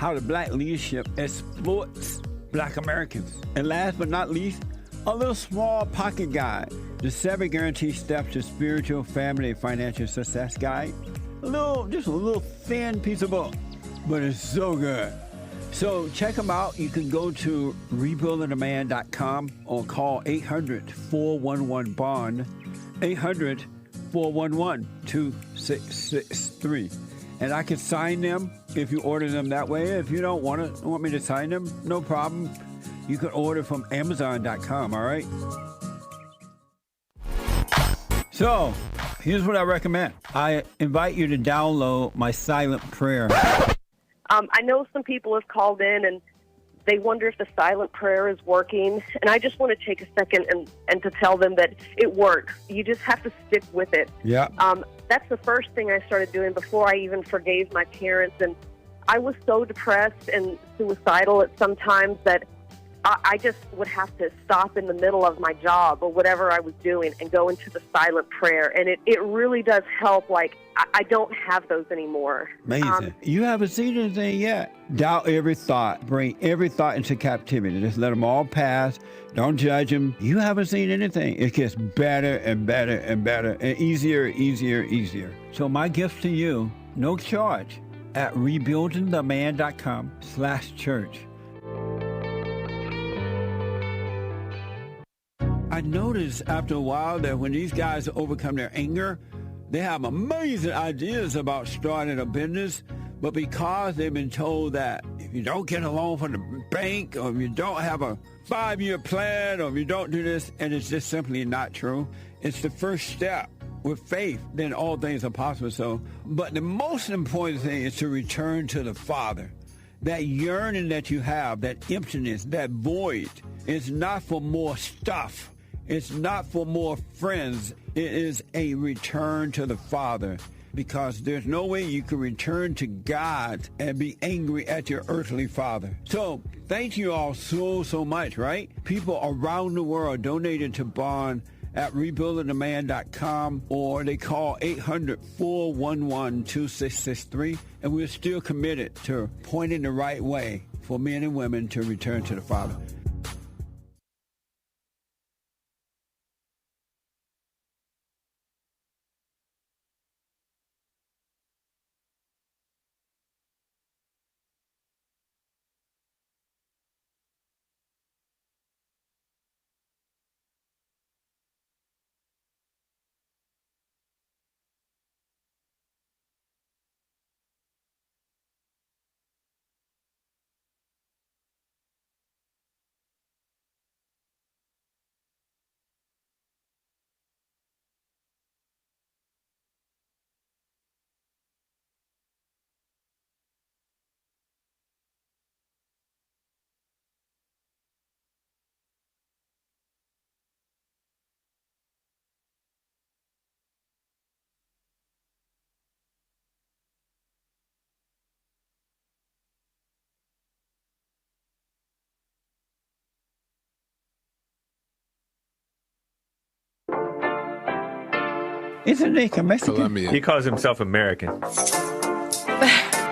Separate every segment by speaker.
Speaker 1: how the black leadership exploits black Americans. And last but not least, a little small pocket guide, the 7 guaranteed steps to spiritual, family, and financial success guide. Just a little thin piece of book, but it's so good. So check them out. You can go to rebuildingaman.com or call 800-411-BOND, 800-411-2663. And I can sign them if you order them that way. If you don't want me to sign them, no problem. You can order from Amazon.com, all right? So, here's what I recommend. I invite you to download my silent prayer.
Speaker 2: I know some people have called in and they wonder if the silent prayer is working. And I just want to take a second and to tell them that it works. You just have to stick with it.
Speaker 1: Yeah.
Speaker 2: That's the first thing I started doing before I even forgave my parents. And I was so depressed and suicidal at some times that I just would have to stop in the middle of my job or whatever I was doing and go into the silent prayer. And it really does help. Like, I don't have those anymore.
Speaker 1: Amazing. You haven't seen anything yet. Doubt every thought. Bring every thought into captivity. Just let them all pass. Don't judge them. You haven't seen anything. It gets better and better and better and easier. So my gift to you, no charge, at rebuildingtheman.com/church. I noticed after a while that when these guys overcome their anger, they have amazing ideas about starting a business, but because they've been told that if you don't get a loan from the bank, or if you don't have a 5-year plan, or if you don't do this, and it's just simply not true, it's the first step. With faith, then all things are possible. So, but the most important thing is to return to the Father. That yearning that you have, that emptiness, that void, is not for more stuff. It's not for more friends. It is a return to the Father, because there's no way you can return to God and be angry at your earthly father. So thank you all so much, right? People around the world donated to Bond at rebuildingtheman.com, or they call 800-411-2663, and we're still committed to pointing the right way for men and women to return to the Father. Isn't he Mexican?
Speaker 3: Colombian.
Speaker 4: He calls himself American.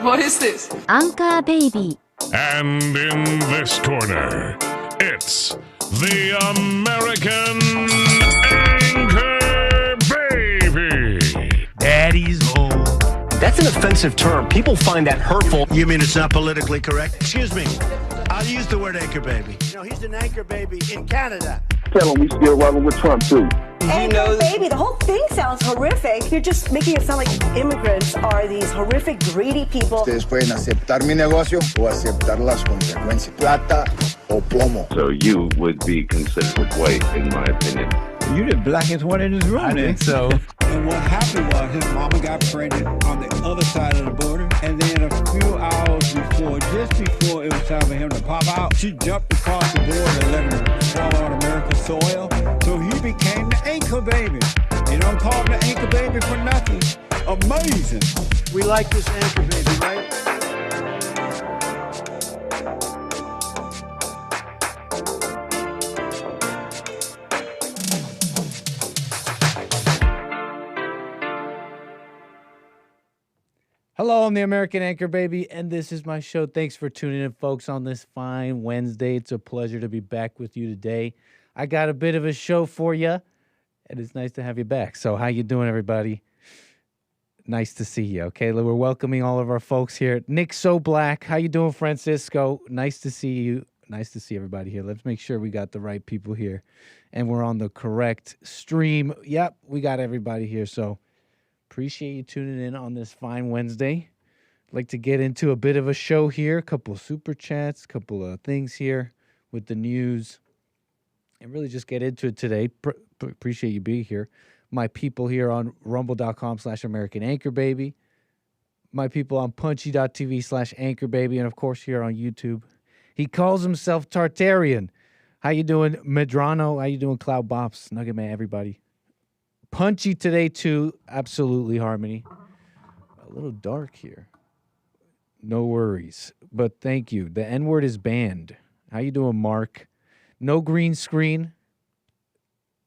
Speaker 5: What is this?
Speaker 6: Anchor Baby.
Speaker 7: And in this corner, it's the American Anchor Baby.
Speaker 8: Daddy's home.
Speaker 9: That's an offensive term. People find that hurtful.
Speaker 8: You mean it's not politically correct? Excuse me. I'll use the word anchor baby. You know, he's an anchor baby in Canada.
Speaker 10: Tell him we still rolling with Trump, too.
Speaker 11: Anchor baby, the whole thing sounds horrific. You're just making it sound like immigrants are these horrific, greedy people.
Speaker 12: Ustedes pueden aceptar mi negocio o aceptar las consecuencias. Plata o plomo.
Speaker 13: So you would be considered white, in my opinion.
Speaker 1: You the blackest one in this room,
Speaker 8: I think so.
Speaker 1: And what happened was his mama got pregnant on the other side of the border, and then a few hours before, just before it was time for him to pop out, she jumped across the border and let him fall on American soil. So he became the anchor baby. They don't call him the anchor baby for nothing. Amazing.
Speaker 8: We like this anchor baby, right?
Speaker 3: Hello, I'm the American Anchor Baby, and this is my show. Thanks for tuning in, folks, on this fine Wednesday. It's a pleasure to be back with you today. I got a bit of a show for you, and it's nice to have you back. So how you doing, everybody? Nice to see you, okay? We're welcoming all of our folks here. Nick So Black, how you doing, Francisco? Nice to see you. Nice to see everybody here. Let's make sure we got the right people here, and we're on the correct stream. Yep, we got everybody here, so appreciate you tuning in on this fine Wednesday. I'd like to get into a bit of a show here, a couple of super chats, a couple of things here with the news, and really just get into it today. Appreciate you being here. My people here on rumble.com/American Anchor Baby, my people on punchy.tv/Anchor Baby, and of course here on YouTube. He calls himself Tartarian. How you doing, Medrano? How you doing, Cloud Bops? Nugget Man, everybody. Punchy today, too. Absolutely, Harmony. A little dark here. No worries. But thank you. The N-word is banned. How you doing, Mark? No green screen.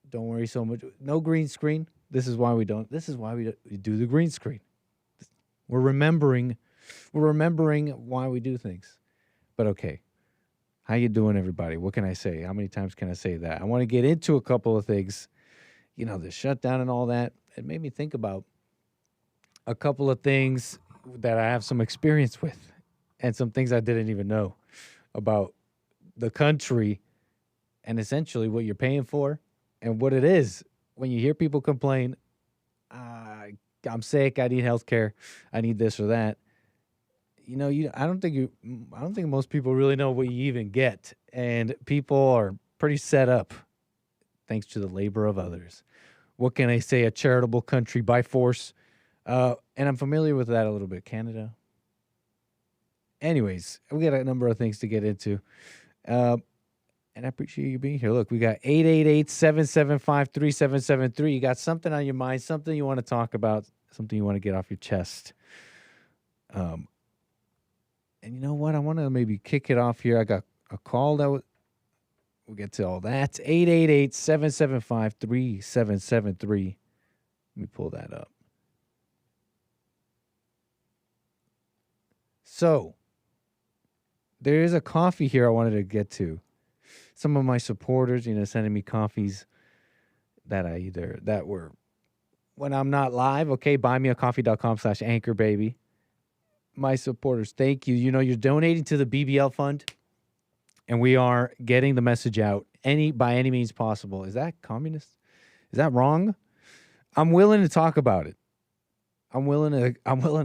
Speaker 3: Don't worry so much. No green screen. This is why we do the green screen. We're remembering why we do things. But okay. How you doing, everybody? What can I say? How many times can I say that? I want to get into a couple of things. You know, the shutdown and all that, it made me think about a couple of things that I have some experience with and some things I didn't even know about the country and essentially what you're paying for and what it is. When you hear people complain, I'm sick, I need health care, I need this or that. You know, I don't think most people really know what you even get. And people are pretty set up thanks to the labor of others. What can I say? A charitable country by force. And I'm familiar with that a little bit. Canada. Anyways, we got a number of things to get into. And I appreciate you being here. Look, we got 888-775-3773. You got something on your mind, something you want to talk about, something you want to get off your chest. And you know what? I want to maybe kick it off here. I got a call that we'll get to all that. 888-775-3773. Let me pull that up. So, there is a coffee here I wanted to get to. Some of my supporters, sending me coffees that were when I'm not live. Okay, buymeacoffee.com/Anchor Baby. My supporters, thank you. You're donating to the BBL fund. And we are getting the message out by any means possible. Is that communist? Is that wrong? I'm willing to talk about it. I'm willing to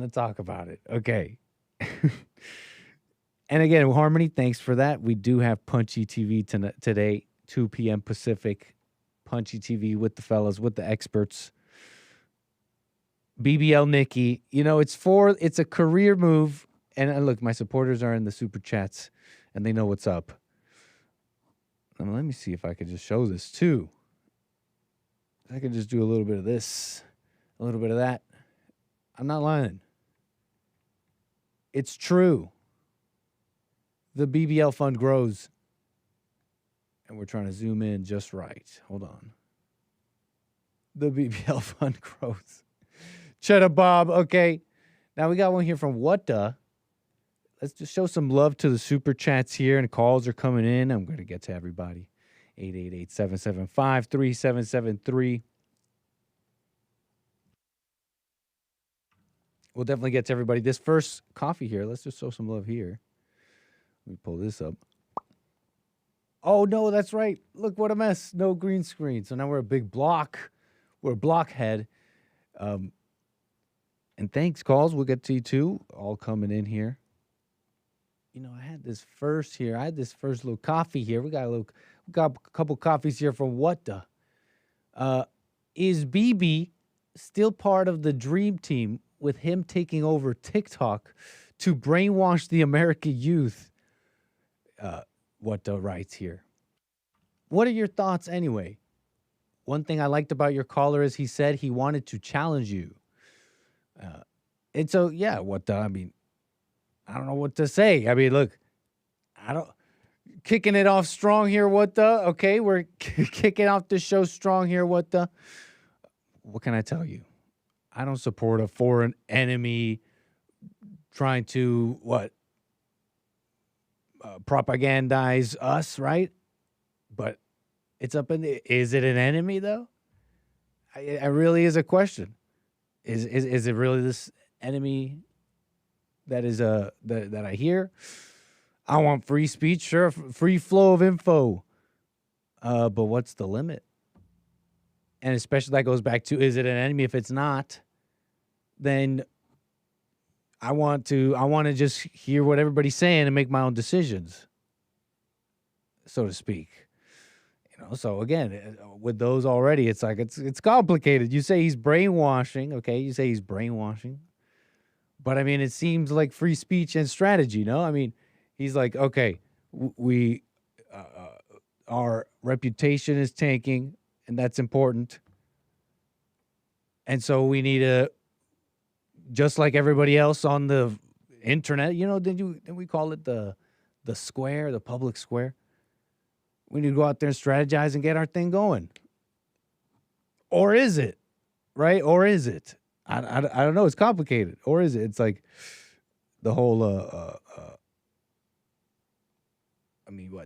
Speaker 3: talk about it. Okay. And again, Harmony, thanks for that. We do have Punchy TV today, 2 p.m. Pacific. Punchy TV with the fellas, with the experts. BBL Nikki. It's a career move. And look, my supporters are in the super chats. And they know what's up. And let me see if I could just show this too. I could just do a little bit of this, a little bit of that. I'm not lying. It's true. The BBL fund grows. And we're trying to zoom in just right. Hold on. The BBL fund grows. Cheddar Bob. Okay. Now we got one here from What the. Let's just show some love to the super chats here, and calls are coming in. I'm going to get to everybody. 888-775-3773. We'll definitely get to everybody. This first coffee here, let's just show some love here. Let me pull this up. Oh, no, that's right. Look, what a mess. No green screen. So now we're a big block. We're a blockhead. And thanks, calls. We'll get to you, too. All coming in here. I had this first little coffee here. We got a couple coffees here from What the. Is BB still part of the dream team with him taking over TikTok to brainwash the American youth? What the writes here. What are your thoughts anyway? One thing I liked about your caller is he said he wanted to challenge you. And so, yeah, What the, I don't know what to say. Look, kicking it off strong here, What the? Okay, we're kicking off the show strong here, What the? What can I tell you? I don't support a foreign enemy trying to propagandize us, right? But it's up in the, is it an enemy though? It really is a question. Is it really this enemy that is that I hear? I want free speech, sure, free flow of info. But what's the limit? And especially that goes back to, is it an enemy? If it's not, then I want to just hear what everybody's saying and make my own decisions, so to speak. So again, with those already, it's like it's complicated. You say he's brainwashing, okay? You say he's brainwashing, but I mean, it seems like free speech and strategy. No, I mean, he's like, okay, we our reputation is tanking, and that's important, and so we need to, just like everybody else on the internet. Didn't we call it the square, the public square? We need to go out there and strategize and get our thing going. Or is it? Right? Or is it? I don't know. It's complicated. Or is it? It's like the whole,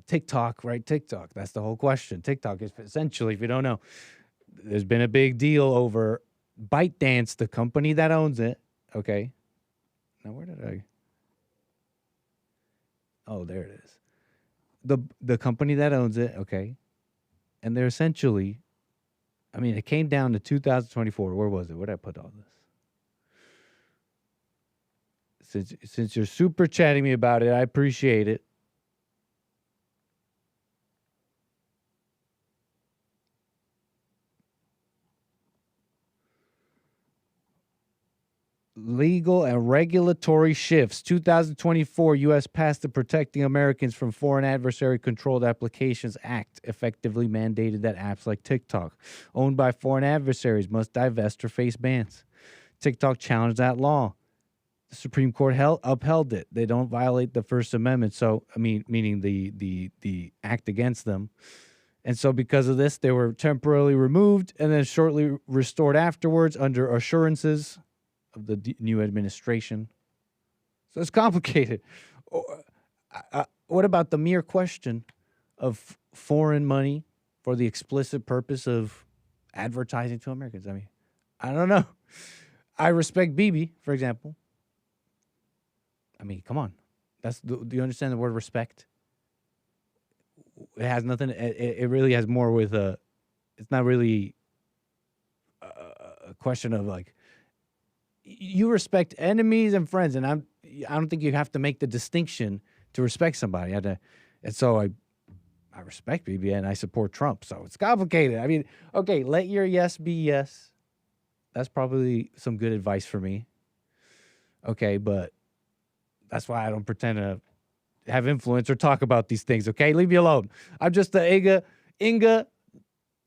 Speaker 3: TikTok, right? TikTok. That's the whole question. TikTok is essentially, if you don't know, there's been a big deal over ByteDance, the company that owns it. Okay. Now, where did I? Oh, there it is. The company that owns it, okay, and they're essentially, I mean, it came down to 2024. Where was it? Where did I put all this? Since you're super chatting me about it, I appreciate it. Legal and regulatory shifts. 2024, U.S. passed the Protecting Americans from Foreign Adversary Controlled Applications Act, effectively mandated that apps like TikTok, owned by foreign adversaries, must divest or face bans. TikTok challenged that law. The Supreme Court upheld it. They don't violate the First Amendment, so meaning the act against them. And so because of this, they were temporarily removed and then shortly restored afterwards under assurances of the new administration. So it's complicated. What about the mere question of foreign money for the explicit purpose of advertising to Americans? I mean, I don't know. I respect Bibi, for example. I mean, come on. Do you understand the word respect? It has nothing. It really has more with it's not really a question of like, you respect enemies and friends, and I don't think you have to make the distinction to respect somebody. And so I respect BB and I support Trump. So it's complicated. I mean, okay, let your yes be yes. That's probably some good advice for me. Okay, but that's why I don't pretend to have influence or talk about these things. Okay, leave me alone. I'm just the Inga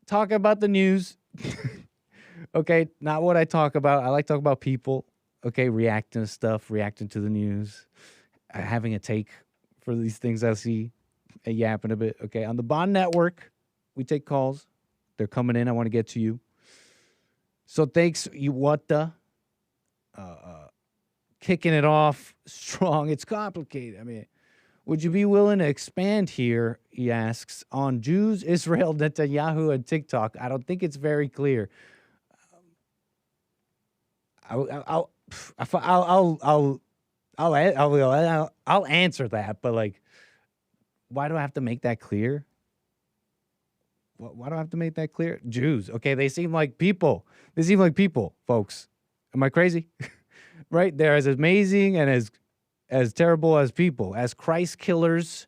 Speaker 3: talking about the news. Okay, not what I talk about. I like to talk about people. Okay, reacting to stuff, reacting to the news, having a take for these things I see, and yapping a bit. Okay, on the Bond Network, we take calls. They're coming in. I want to get to you. So thanks, kicking it off strong. It's complicated. I mean, would you be willing to expand here, he asks, on Jews, Israel, Netanyahu, and TikTok? I don't think it's very clear. I'll answer that, but like, why do I have to make that clear? Why do I have to make that clear? Jews, okay, they seem like people. They seem like people, folks. Am I crazy? Right? They're as amazing and as terrible as people, as Christ killers,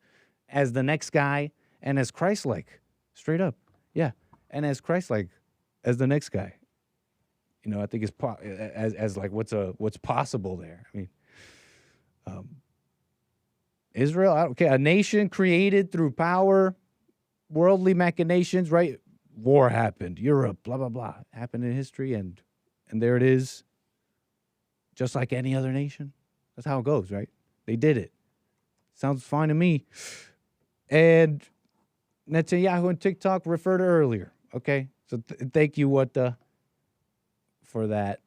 Speaker 3: as the next guy, and as Christ-like, straight up, yeah, and as Christ-like as the next guy. I think it's as like what's possible there. I mean, Israel, okay, a nation created through power, worldly machinations, right? War happened, Europe, blah blah blah, happened in history, and there it is. Just like any other nation, that's how it goes, right? They did it. Sounds fine to me. And Netanyahu and TikTok referred to earlier. Okay, so thank you, for that,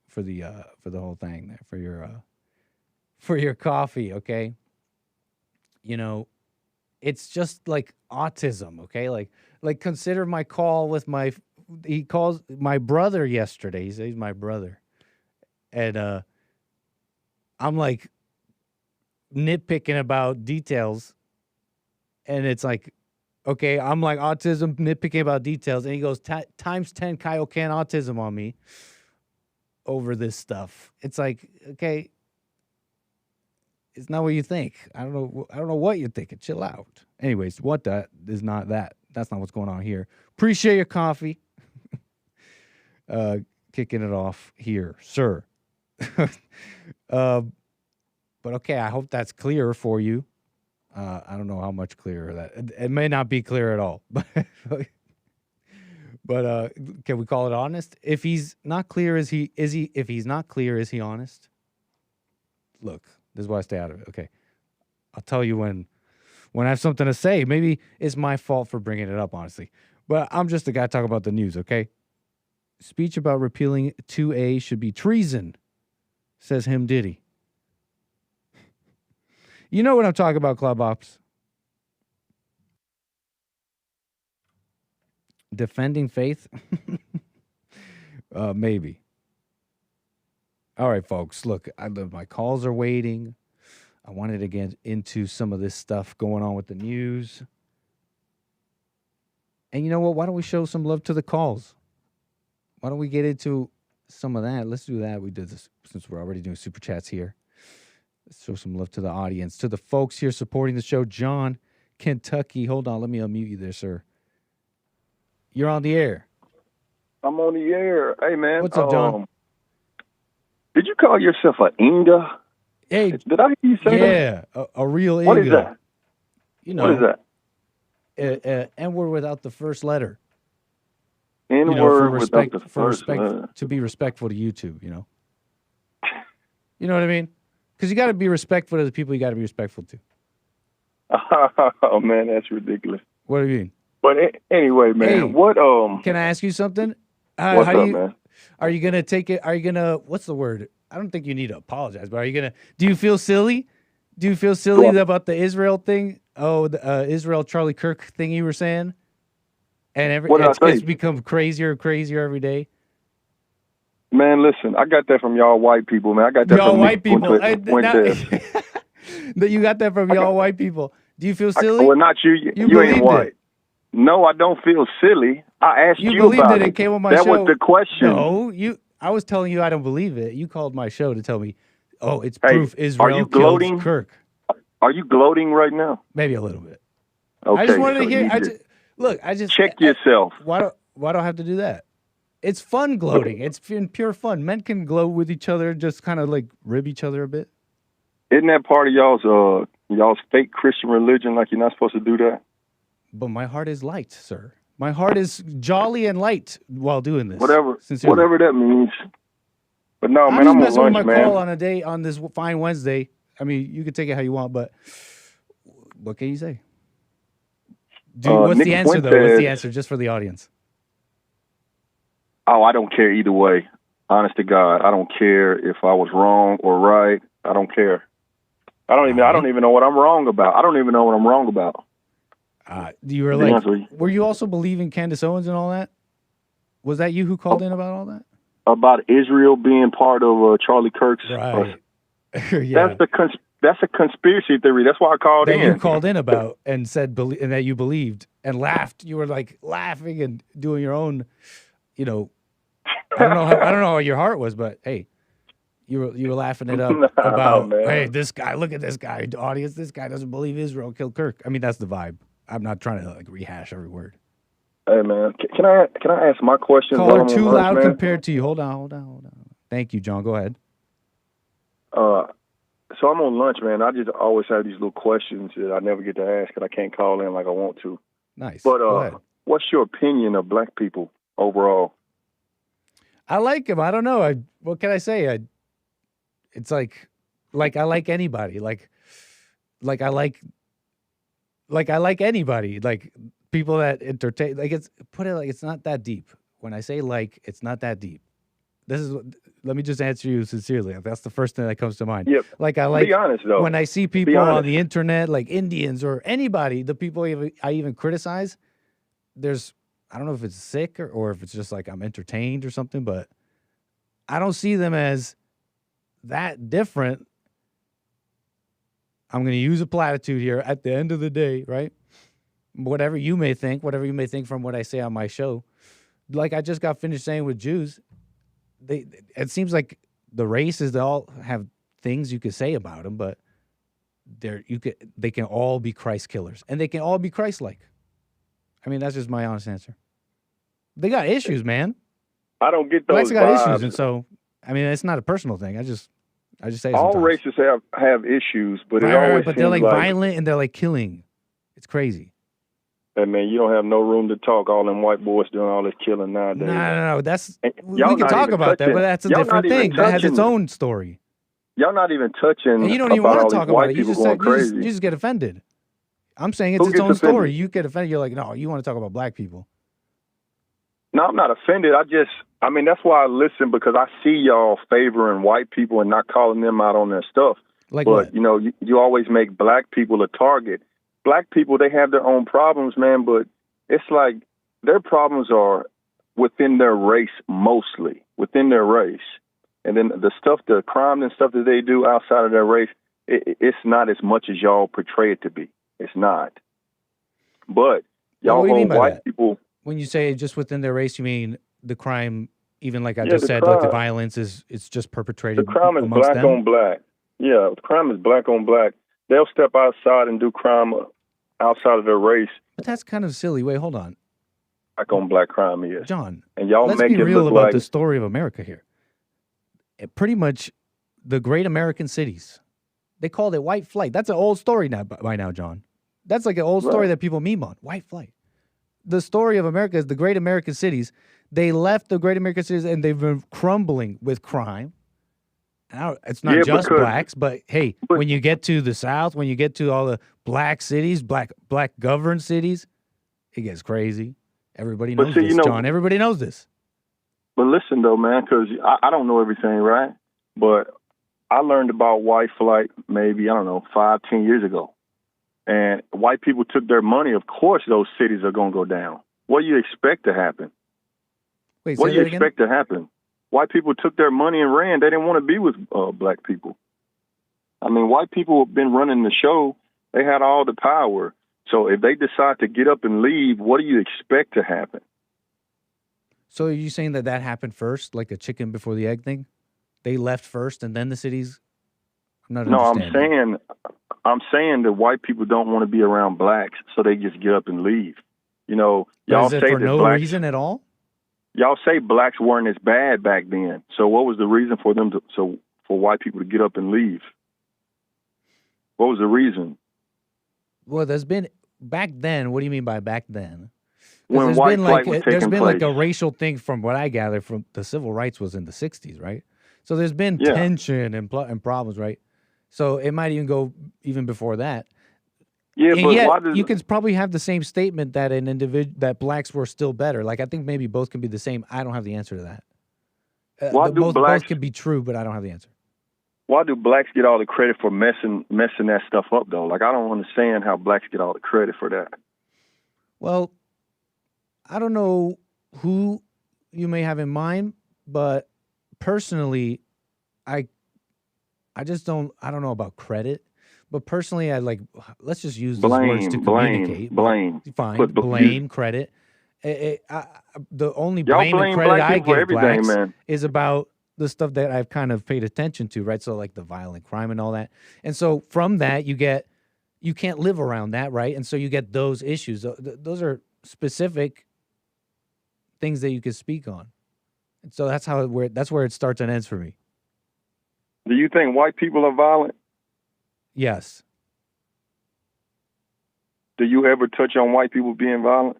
Speaker 3: for the whole thing there, for your for your coffee, okay? You know, it's just like autism, okay? Like consider my call with he calls my brother yesterday. He says he's my brother. And I'm like nitpicking about details. And it's like, okay, I'm like autism, nitpicking about details. And he goes, times 10 Kaioken autism on me over this stuff. It's like, okay, it's not what you think. I don't know what you're thinking. Chill out. Anyways, what that is not that. That's not what's going on here. Appreciate your coffee. Kicking it off here, sir. But okay, I hope that's clear for you. I don't know how much clearer that it may not be clear at all, but can we call it honest? If he's not clear, is he? If he's not clear, is he honest? Look, this is why I stay out of it. Okay, I'll tell you when I have something to say. Maybe it's my fault for bringing it up, honestly, but I'm just a guy talking about the news. Okay, speech about repealing 2A should be treason, says him Diddy. You know what I'm talking about, Club Ops. Defending faith? Maybe. All right, folks. Look, my calls are waiting. I wanted to get into some of this stuff going on with the news. And you know what? Why don't we show some love to the calls? Why don't we get into some of that? Let's do that. We did this since we're already doing super chats here. Let's show some love to the audience, to the folks here supporting the show. John, Kentucky. Hold on. Let me unmute you there, sir. You're on the air.
Speaker 10: I'm on the air. Hey, man.
Speaker 3: What's up, John?
Speaker 10: Did you call yourself an Inga?
Speaker 3: Hey.
Speaker 10: Did I hear you say that?
Speaker 3: Yeah, a real Inga.
Speaker 10: What is that?
Speaker 3: You know,
Speaker 10: what is
Speaker 3: that? N-word without the first letter.
Speaker 10: N-word without the first letter.
Speaker 3: To be respectful to YouTube, you know? You know what I mean? Because you got to be respectful to the people you got to be respectful to.
Speaker 10: Oh, man, that's ridiculous.
Speaker 3: What do you mean?
Speaker 10: But anyway, man,
Speaker 3: hey,
Speaker 10: what
Speaker 3: can I ask you something?
Speaker 10: What's up, man?
Speaker 3: Are you gonna take it? Are you gonna? What's the word? I don't think you need to apologize, but are you gonna? Do you feel silly? Do you feel silly about the Israel thing? Oh, the Israel Charlie Kirk thing you were saying, and it's become crazier and crazier every day.
Speaker 10: Man, listen, I got that from y'all white people, man. I got that
Speaker 3: y'all
Speaker 10: from
Speaker 3: white people. You got that from y'all white people. Do you feel silly?
Speaker 10: Well, not you. You ain't white. No, I don't feel silly. I asked you
Speaker 3: believed
Speaker 10: about
Speaker 3: it. It came on my
Speaker 10: show. That was the question.
Speaker 3: No, I was telling you I don't believe it. You called my show to tell me, oh, it's proof Israel killed Kirk.
Speaker 10: Are you gloating right now?
Speaker 3: Maybe a little bit.
Speaker 10: Okay,
Speaker 3: I just wanted to hear. I just
Speaker 10: check yourself.
Speaker 3: Why do I have to do that? It's fun gloating. It's pure fun. Men can gloat with each other, just kind of like rib each other a bit.
Speaker 10: Isn't that part of y'all's fake Christian religion? Like you're not supposed to do that.
Speaker 3: But my heart is light, sir. My heart is jolly and light while doing this.
Speaker 10: Whatever that means. But no, man, I'm on lunch,
Speaker 3: my
Speaker 10: man.
Speaker 3: Call on this fine Wednesday. I mean, you can take it how you want, but what can you say? What's the answer, though? What's the answer, just for the audience?
Speaker 10: Oh, I don't care either way. Honest to God, I don't care if I was wrong or right. I don't care. I don't even know what I'm wrong about. I don't even know what I'm wrong about.
Speaker 3: You were like, were you also believing Candace Owens and all that? Was that you who called in about all that?
Speaker 10: About Israel being part of Charlie Kirk's.
Speaker 3: Right. Yeah.
Speaker 10: That's a conspiracy theory. That's why I called in.
Speaker 3: That you called in about and said and that you believed and laughed. You were like laughing and doing your own, I don't know how your heart was, but hey, you were laughing it up about, hey, this guy, look at this guy, audience, this guy doesn't believe Israel killed Kirk. I mean, that's the vibe. I'm not trying to rehash every word.
Speaker 10: Hey man, can I ask my question?
Speaker 3: Caller too loud, man? Compared to you. Hold on. Thank you, John. Go ahead.
Speaker 10: So I'm on lunch, man. I just always have these little questions that I never get to ask because I can't call in like I want to.
Speaker 3: Nice.
Speaker 10: But
Speaker 3: go ahead.
Speaker 10: What's your opinion of black people overall?
Speaker 3: I like them. I don't know. What can I say? It's like I like anybody. Like I like anybody. Like people that entertain. Like it's not that deep. When I say it's not that deep. Let me just answer you sincerely. That's the first thing that comes to mind.
Speaker 10: Yep.
Speaker 3: Like I like
Speaker 10: Be honest though.
Speaker 3: when I see people on the internet, like Indians or anybody, the people I even criticize. I don't know if it's sick or if it's just like I'm entertained or something, but I don't see them as that different. I'm going to use a platitude here at the end of the day, right? Whatever you may think from what I say on my show. Like I just got finished saying with Jews, it seems like the races, they all have things you could say about them, but they can all be Christ killers and they can all be Christ-like. I mean, that's just my honest answer. They got issues, man.
Speaker 10: I don't get those
Speaker 3: Blacks got
Speaker 10: vibes.
Speaker 3: issues, and so I mean, it's not a personal thing. I just say it
Speaker 10: all
Speaker 3: sometimes.
Speaker 10: races have issues, but it
Speaker 3: Right,
Speaker 10: always
Speaker 3: but
Speaker 10: seems
Speaker 3: they're like violent and they're like killing. It's crazy.
Speaker 10: Hey man, you don't have no room to talk. All them white boys doing all this killing nowadays.
Speaker 3: No. That's we
Speaker 10: y'all
Speaker 3: can
Speaker 10: not
Speaker 3: talk
Speaker 10: even
Speaker 3: about that,
Speaker 10: touching-
Speaker 3: but that's a
Speaker 10: y'all
Speaker 3: different
Speaker 10: not even
Speaker 3: thing. That has its
Speaker 10: touching-
Speaker 3: own story.
Speaker 10: Y'all not even touching
Speaker 3: And you don't even
Speaker 10: about
Speaker 3: want
Speaker 10: all
Speaker 3: to talk
Speaker 10: these white
Speaker 3: about it. You
Speaker 10: people
Speaker 3: just,
Speaker 10: going crazy.
Speaker 3: you just get offended. I'm saying it's
Speaker 10: Who
Speaker 3: its
Speaker 10: gets
Speaker 3: own story.
Speaker 10: offended?
Speaker 3: You get offended. You're like, no, you want to talk about black people.
Speaker 10: No, I'm not offended. I mean, that's why I listen, because I see y'all favoring white people and not calling them out on their stuff.
Speaker 3: Like
Speaker 10: but,
Speaker 3: what?
Speaker 10: you know, you always make black people a target. Black people, they have their own problems, man, but it's like their problems are within their race, mostly, within their race. And then the crime and stuff that they do outside of their race, it's not as much as y'all portray it to be. It's not. But y'all
Speaker 3: what do you mean by
Speaker 10: white
Speaker 3: that?
Speaker 10: people...
Speaker 3: When you say just within their race, you mean the crime, even like I
Speaker 10: Yeah,
Speaker 3: just
Speaker 10: the
Speaker 3: said,
Speaker 10: crime.
Speaker 3: like the violence it's just perpetrated
Speaker 10: The crime is
Speaker 3: amongst
Speaker 10: black
Speaker 3: them?
Speaker 10: on black. Yeah, the crime is black on black. They'll step outside and do crime outside of their race.
Speaker 3: But that's kind of silly. Wait, hold on.
Speaker 10: Black on black crime is.
Speaker 3: John,
Speaker 10: and y'all
Speaker 3: let's
Speaker 10: make
Speaker 3: be
Speaker 10: it
Speaker 3: real
Speaker 10: look
Speaker 3: about
Speaker 10: like
Speaker 3: the story of America here. Pretty much the great American cities, they called it white flight. That's an old story now by now, John. That's like an old story that people meme on. White flight. The story of America is the great American cities. They left the great American cities and they've been crumbling with crime. It's not just blacks, but hey, when you get to the South, when you get to all the black cities, black governed cities, it gets crazy. Everybody knows this, John. Everybody knows this.
Speaker 10: But listen, though, man, because I don't know everything, right? But I learned about white flight maybe, 5, 10 years ago. And white people took their money. Of course, those cities are going to go down. What do you expect to happen?
Speaker 3: Wait,
Speaker 10: what do you expect to happen? White people took their money and ran. They didn't want to be with black people. I mean, white people have been running the show. They had all the power. So if they decide to get up and leave, what do you expect to happen?
Speaker 3: So are you saying that happened first, like a chicken before the egg thing? They left first and then the cities?
Speaker 10: I'm saying that white people don't want to be around blacks, so they just get up and leave. Y'all
Speaker 3: is it
Speaker 10: say
Speaker 3: for
Speaker 10: that
Speaker 3: no
Speaker 10: blacks,
Speaker 3: reason at all?
Speaker 10: Y'all say blacks weren't as bad back then. So what was the reason for them for white people to get up and leave? What was the reason?
Speaker 3: Well, there's been back then. What do you mean by back then?
Speaker 10: When white flight was taking
Speaker 3: there's been
Speaker 10: place.
Speaker 3: like a racial thing from what I gather from the civil rights was in the 60s, right? So there's been tension and problems, right? So it might even go even before that.
Speaker 10: Yeah,
Speaker 3: and
Speaker 10: but
Speaker 3: yet,
Speaker 10: why does
Speaker 3: you can probably have the same statement that that blacks were still better. Like I think maybe both can be the same. I don't have the answer to that. Both can be true, but I don't have the answer.
Speaker 10: Why do blacks get all the credit for messing that stuff up though? Like I don't understand how blacks get all the credit for that.
Speaker 3: Well, I don't know who you may have in mind, but personally, I just don't. I don't know about credit. But personally, let's just use these words to communicate.
Speaker 10: Blame.
Speaker 3: Fine. Blame, credit. The only blame and credit I give blacks is about the stuff that I've kind of paid attention to, right? So like the violent crime and all that. And so from that, you can't live around that, right? And so you get those issues. Those are specific things that you can speak on. And so that's where it starts and ends for me.
Speaker 10: Do you think white people are violent?
Speaker 3: Yes.
Speaker 10: Do you ever touch on white people being violent?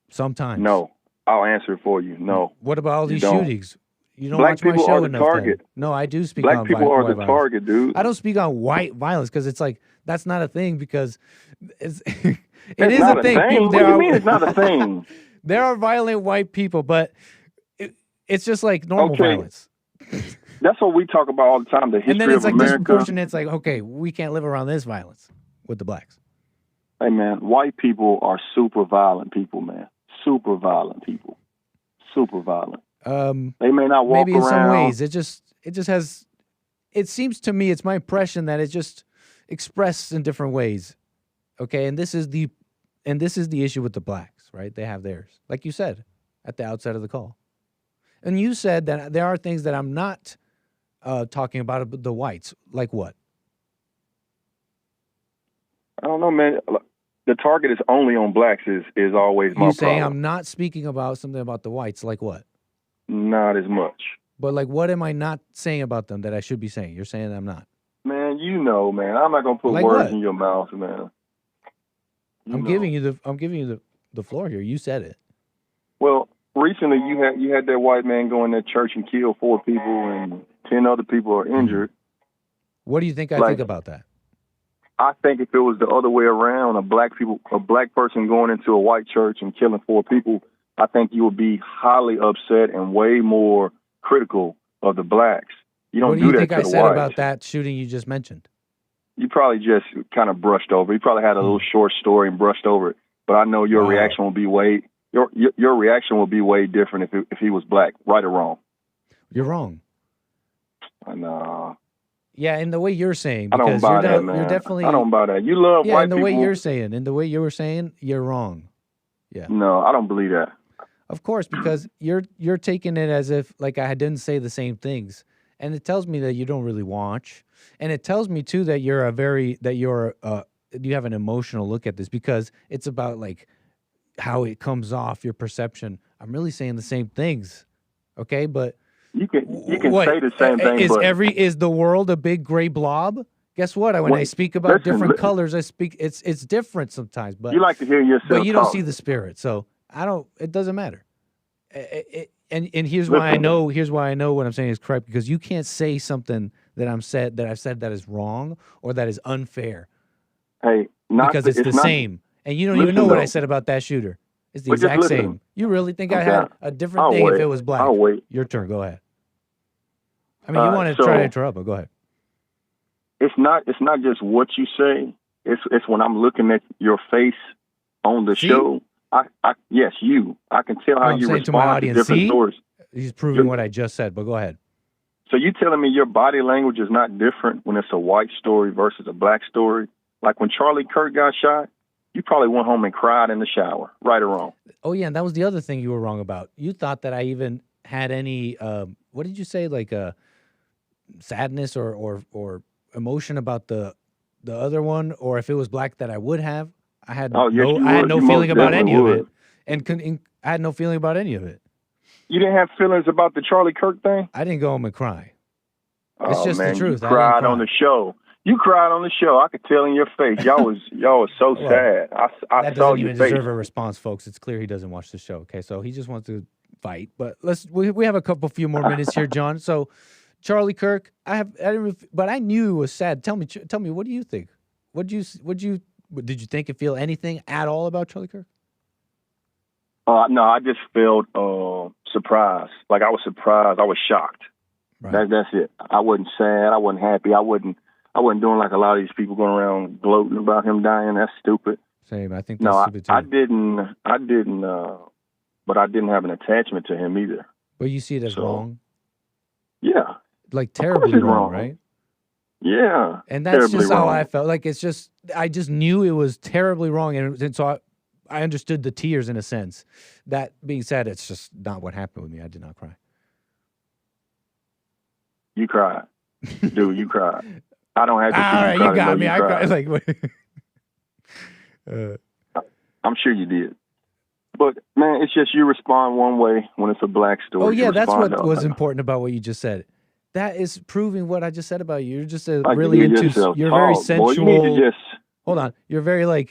Speaker 3: Sometimes.
Speaker 10: No. I'll answer it for you. No.
Speaker 3: What about all these shootings? You don't
Speaker 10: Black
Speaker 3: watch my
Speaker 10: people
Speaker 3: show
Speaker 10: are the
Speaker 3: enough.
Speaker 10: target.
Speaker 3: Then. No, I do speak
Speaker 10: Black
Speaker 3: on
Speaker 10: people are
Speaker 3: white
Speaker 10: the
Speaker 3: violence.
Speaker 10: target, dude.
Speaker 3: I don't speak on white violence because it's like that's not a thing because it's it
Speaker 10: It's
Speaker 3: is a thing.
Speaker 10: What do you mean it's not a thing?
Speaker 3: There are violent white people, but It's just like normal violence.
Speaker 10: That's what we talk about all the time. The history
Speaker 3: and then it's
Speaker 10: of
Speaker 3: like
Speaker 10: America.
Speaker 3: disproportionate. It's like, okay, we can't live around this violence with the blacks.
Speaker 10: Hey man, white people are super violent people, man. Super violent people. Super violent. They may not walk
Speaker 3: maybe in
Speaker 10: around.
Speaker 3: some ways. It just has. It seems to me, it's my impression that it's just expressed in different ways. Okay, and this is the issue with the blacks, right? They have theirs, like you said at the outset of the call, and you said that there are things that I'm not talking about the whites. Like what?
Speaker 10: I don't know, man. The target is only on blacks is always my problem.
Speaker 3: You saying I'm not speaking about something about the whites, like what?
Speaker 10: Not as much.
Speaker 3: But like, what am I not saying about them that I should be saying? You're saying I'm not.
Speaker 10: Man, you know, man. I'm not gonna put
Speaker 3: like
Speaker 10: words
Speaker 3: what?
Speaker 10: in your mouth, man.
Speaker 3: I'm giving you the floor here. You said it.
Speaker 10: Well, recently you had that white man go in that church and kill 4 people and 10 other people are injured.
Speaker 3: What do you think I think about that?
Speaker 10: I think if it was the other way around, a black person going into a white church and killing 4 people, I think you would be highly upset and way more critical of the blacks. You don't do that to the whites. What do you think I said
Speaker 3: about that shooting you just mentioned?
Speaker 10: You probably just kind of brushed over. You probably had a little short story and brushed over it. But I know your reaction will be way your reaction will be way different if he was black, right or wrong.
Speaker 3: You're wrong.
Speaker 10: I know.
Speaker 3: Yeah, in the way you're saying,
Speaker 10: I don't
Speaker 3: because
Speaker 10: buy that, man.
Speaker 3: You're definitely.
Speaker 10: I don't buy that. You love white people.
Speaker 3: Yeah, in the way you're saying, in the way you were saying, you're wrong. Yeah.
Speaker 10: No, I don't believe that.
Speaker 3: Of course, because you're taking it as if like I didn't say the same things, and it tells me that you don't really watch, and it tells me too that you have an emotional look at this because it's about like how it comes off, your perception. I'm really saying the same things, okay? But
Speaker 10: you can say the same thing.
Speaker 3: Is the world a big gray blob? Guess what? When I speak about different colors, I speak. It's different sometimes, but
Speaker 10: you like to hear yourself.
Speaker 3: But you don't
Speaker 10: talk.
Speaker 3: see the spirit, so I don't. It doesn't matter. And here's why I know. Here's why I know what I'm saying is correct because you can't say something that I've said that is wrong or that is unfair.
Speaker 10: Hey,
Speaker 3: because it's the same, and you don't even know what I said about that shooter. It's the exact same. You really think I had a different thing if it was black?
Speaker 10: I'll wait.
Speaker 3: Your turn. Go ahead. I mean, you want to try to interrupt, but go ahead.
Speaker 10: It's not just what you say. It's when I'm looking at your face on the show. Yes, you. I can tell how you respond to different stories.
Speaker 3: He's proving what I just said, but go ahead.
Speaker 10: So you telling me your body language is not different when it's a white story versus a black story? Like when Charlie Kirk got shot, you probably went home and cried in the shower, right or wrong?
Speaker 3: Oh, yeah, and that was the other thing you were wrong about. You thought that I even had any, what did you say, like sadness or emotion about the other one, or if it was black that I would have. I had no feeling about any of it, and I had no feeling about any of it.
Speaker 10: You didn't have feelings about the Charlie Kirk thing?
Speaker 3: I didn't go home and cry. It's just the truth.
Speaker 10: You cried on the show. You cried on the show. I could tell in your face. Y'all was so sad. I
Speaker 3: that
Speaker 10: saw
Speaker 3: doesn't
Speaker 10: your
Speaker 3: even
Speaker 10: face.
Speaker 3: deserve a responance, folks. It's clear he doesn't watch the show. Okay, so he just wants to fight. But we have a few more minutes here, John. So Charlie Kirk, but I knew it was sad. Tell me, what do you think? Did you think and feel anything at all about Charlie Kirk?
Speaker 10: No, I just felt surprised. Like I was surprised. I was shocked. Right. That's it. I wasn't sad. I wasn't happy. I wasn't doing like a lot of these people going around gloating about him dying. That's stupid.
Speaker 3: Same. I think that's stupid too.
Speaker 10: I didn't. But I didn't have an attachment to him either.
Speaker 3: But you see it as wrong.
Speaker 10: Yeah.
Speaker 3: Like terribly wrong, right?
Speaker 10: Yeah.
Speaker 3: And that's just how I felt. Like I just knew it was terribly wrong, and so I understood the tears in a sense. That being said, it's just not what happened with me. I did not cry.
Speaker 10: You cried, dude. You cried. I don't have to.
Speaker 3: All right, you got me. I cried. Like,
Speaker 10: I'm sure you did. But man, it's just you respond one way when it's a black story.
Speaker 3: Oh yeah, that's what was important about what you just said. That is proving what I just said about you. You're just really into. You're very sensual. Boy, you need to just hold on. You're very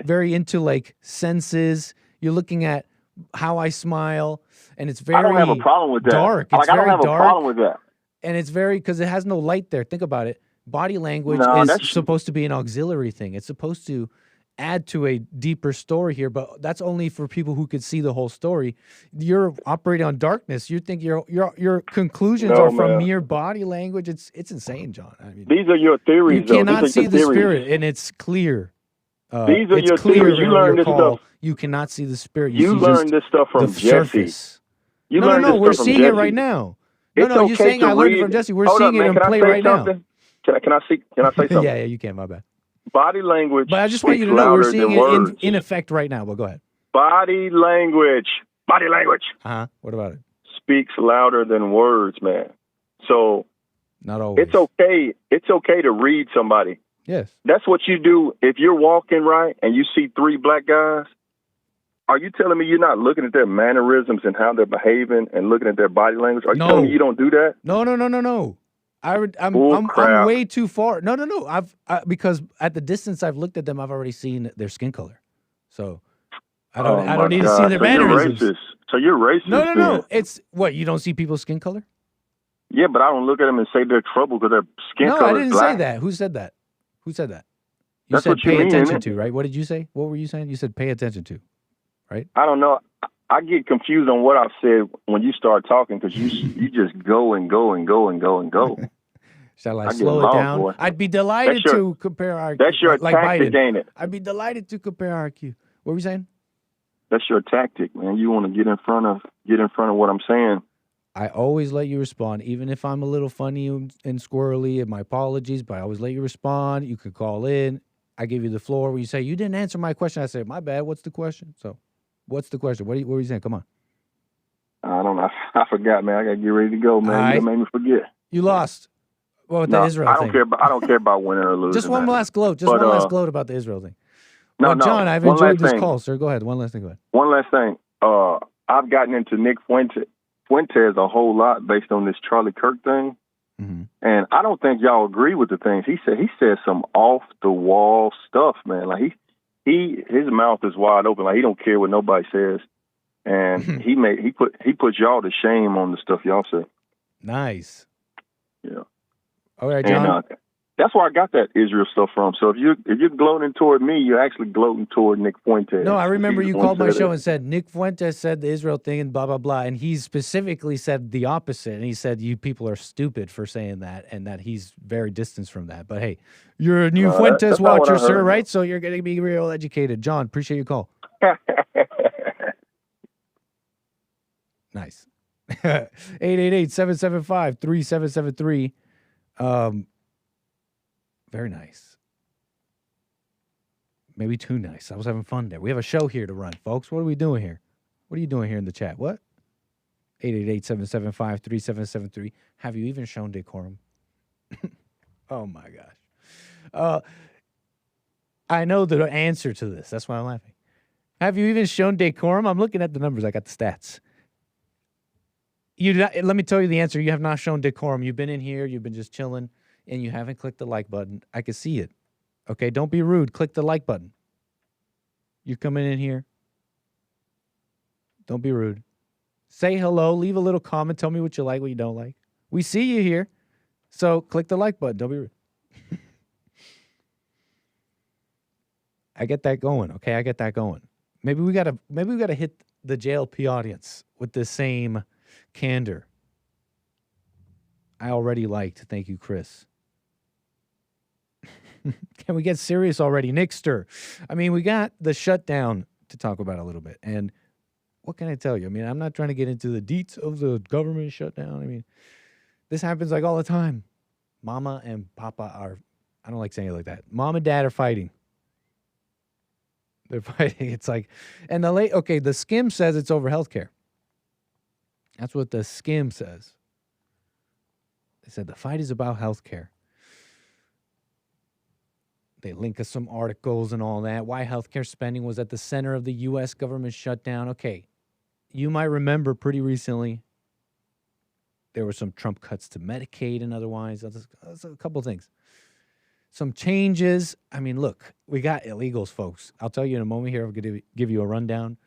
Speaker 3: very into like senses. You're looking at how I smile, and it's very.
Speaker 10: I don't have a problem with that.
Speaker 3: Dark.
Speaker 10: Like, I don't have a problem with that.
Speaker 3: And it's very because it has no light there. Think about it. Body language is supposed to be an auxiliary thing. It's supposed to add to a deeper story here, but that's only for people who could see the whole story. You're operating on darkness. You think your conclusions are from mere body language. It's insane, John. I mean,
Speaker 10: these are your theories.
Speaker 3: You cannot
Speaker 10: these are
Speaker 3: see the
Speaker 10: theories.
Speaker 3: spirit, and it's clear.
Speaker 10: These are your theories. You learned this stuff.
Speaker 3: You cannot see the spirit.
Speaker 10: You learned this stuff from Jesse.
Speaker 3: Surface. No. We're seeing it right now. No. You're saying I learned it from Jesse. We're seeing it in play right now.
Speaker 10: Can I say something?
Speaker 3: yeah, you can. My bad.
Speaker 10: Body language.
Speaker 3: But I just want you to know we're seeing it in effect right now. Well, go ahead.
Speaker 10: Body language.
Speaker 3: What about it?
Speaker 10: Speaks louder than words, man. So
Speaker 3: not always.
Speaker 10: It's okay. It's okay to read somebody.
Speaker 3: Yes.
Speaker 10: That's what you do if you're walking right and you see 3 black guys. Are you telling me you're not looking at their mannerisms and how they're behaving and looking at their body language? Are you telling me you don't do that?
Speaker 3: No. I'm way too far. No. Because at the distance I've looked at them, I've already seen their skin color. So I don't need to see their mannerisms.
Speaker 10: So you're racist.
Speaker 3: No. It's what, you don't see people's skin color?
Speaker 10: Yeah, but I don't look at them and say they're trouble because their skin color is black.
Speaker 3: No, I didn't say that. Who said that? You
Speaker 10: That's
Speaker 3: said
Speaker 10: what
Speaker 3: pay
Speaker 10: you
Speaker 3: attention
Speaker 10: mean,
Speaker 3: to, right? What did you say? What were you saying? You said pay attention to, right?
Speaker 10: I don't know. I get confused on what I said when you start talking because you just go and go and go and go and go.
Speaker 3: Shall I slow it down?
Speaker 10: Boy.
Speaker 3: I'd be delighted to compare our.
Speaker 10: That's your
Speaker 3: like
Speaker 10: tactic,
Speaker 3: Biden.
Speaker 10: ain't it?
Speaker 3: I'd be delighted to compare our IQ. What were you saying?
Speaker 10: That's your tactic, man. You want to get in front of what I'm saying.
Speaker 3: I always let you respond, even if I'm a little funny and squirrely. And my apologies, but I always let you respond. You could call in. I give you the floor. When you say you didn't answer my question, I say, my bad. What's the question? So, what's the question? What were you saying? Come on.
Speaker 10: I don't know. I forgot, man. I gotta get ready to go, man. You made me forget.
Speaker 3: You lost. Well, with the Israel thing.
Speaker 10: I don't care about winning or losing.
Speaker 3: Just one last gloat. One last gloat about the Israel thing.
Speaker 10: No,
Speaker 3: John, I've enjoyed this call, sir. Go ahead. One last thing. Go ahead.
Speaker 10: One last thing. I've gotten into Nick Fuentes a whole lot based on this Charlie Kirk thing.
Speaker 3: Mm-hmm.
Speaker 10: And I don't think y'all agree with the things he said. He said some off the wall stuff, man. Like his mouth is wide open. Like he don't care what nobody says. And he put y'all to shame on the stuff y'all said.
Speaker 3: Nice.
Speaker 10: Yeah.
Speaker 3: All right, John.
Speaker 10: And, that's where I got that Israel stuff from. So if you're gloating toward me, you're actually gloating toward Nick Fuentes.
Speaker 3: No, I remember you called my show and said Nick Fuentes said the Israel thing and blah, blah, blah. And he specifically said the opposite. And he said you people are stupid for saying that and that he's very distant from that. But hey, you're a new Fuentes watcher, sir, right? So you're going to be real educated. John, appreciate your call. Nice. 888-775-3773. Very nice. Maybe too nice. I was having fun there. We have a show here to run, folks. What are we doing here? What are you doing here in the chat? What? 888-775-3773. Have you even shown decorum? Oh, my gosh. I know the answer to this. That's why I'm laughing. Have you even shown decorum? I'm looking at the numbers. I got the stats. Let me tell you the answer. You have not shown decorum. You've been in here. You've been just chilling. And you haven't clicked the like button. I can see it. Okay, don't be rude. Click the like button. You're coming in here. Don't be rude. Say hello. Leave a little comment. Tell me what you like, what you don't like. We see you here. So click the like button. Don't be rude. I get that going. Okay, I get that going. Maybe we gotta hit the JLP audience with the same candor. I already liked. Thank you, Chris. Can we get serious already? Nickster. I mean, we got the shutdown to talk about a little bit. And what can I tell you? I mean, I'm not trying to get into the deets of the government shutdown. I mean, this happens like all the time. Mama and Papa are, I don't like saying it like that. Mom and Dad are fighting. They're fighting. It's like, and the skim says it's over healthcare. That's what the skim says. They said the fight is about healthcare. They link us some articles and all that. Why healthcare spending was at the center of the U.S. government shutdown. Okay, you might remember pretty recently there were some Trump cuts to Medicaid and otherwise. That's a couple of things. Some changes. I mean, look, we got illegals, folks. I'll tell you in a moment here. I'm going to give you a rundown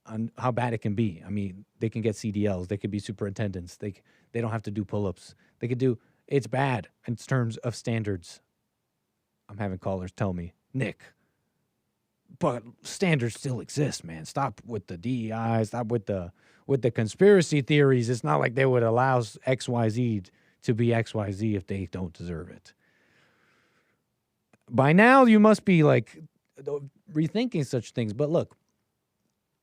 Speaker 3: on how bad it can be. I mean, they can get CDLs. They could be superintendents. They don't have to do pull-ups. They could do, it's bad in terms of standards. I'm having callers tell me, Nick, But standards still exist, man. Stop with the DEI. Stop with the conspiracy theories. It's not like they would allow XYZ to be XYZ if they don't deserve it. By now, you must be like rethinking such things. But look,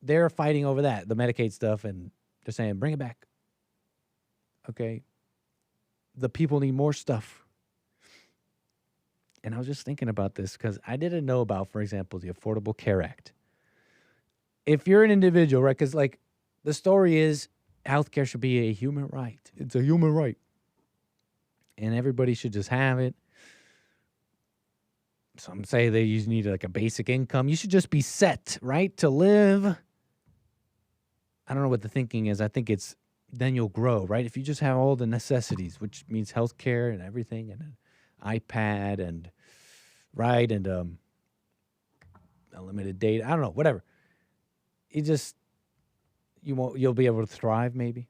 Speaker 3: they're fighting over that, the Medicaid stuff, and they're saying, bring it back. Okay? The people need more stuff. And I was just thinking about this because I didn't know about, for example, the Affordable Care Act. If you're an individual, right, because like the story is healthcare should be a human right. It's a human right. And everybody should just have it. Some say they usually need like a basic income. You should just be set, right, to live. I don't know what the thinking is. I think it's then you'll grow, right? If you just have all the necessities, which means healthcare and everything, and an iPad and right and unlimited data. I don't know, whatever. You'll be able to thrive maybe.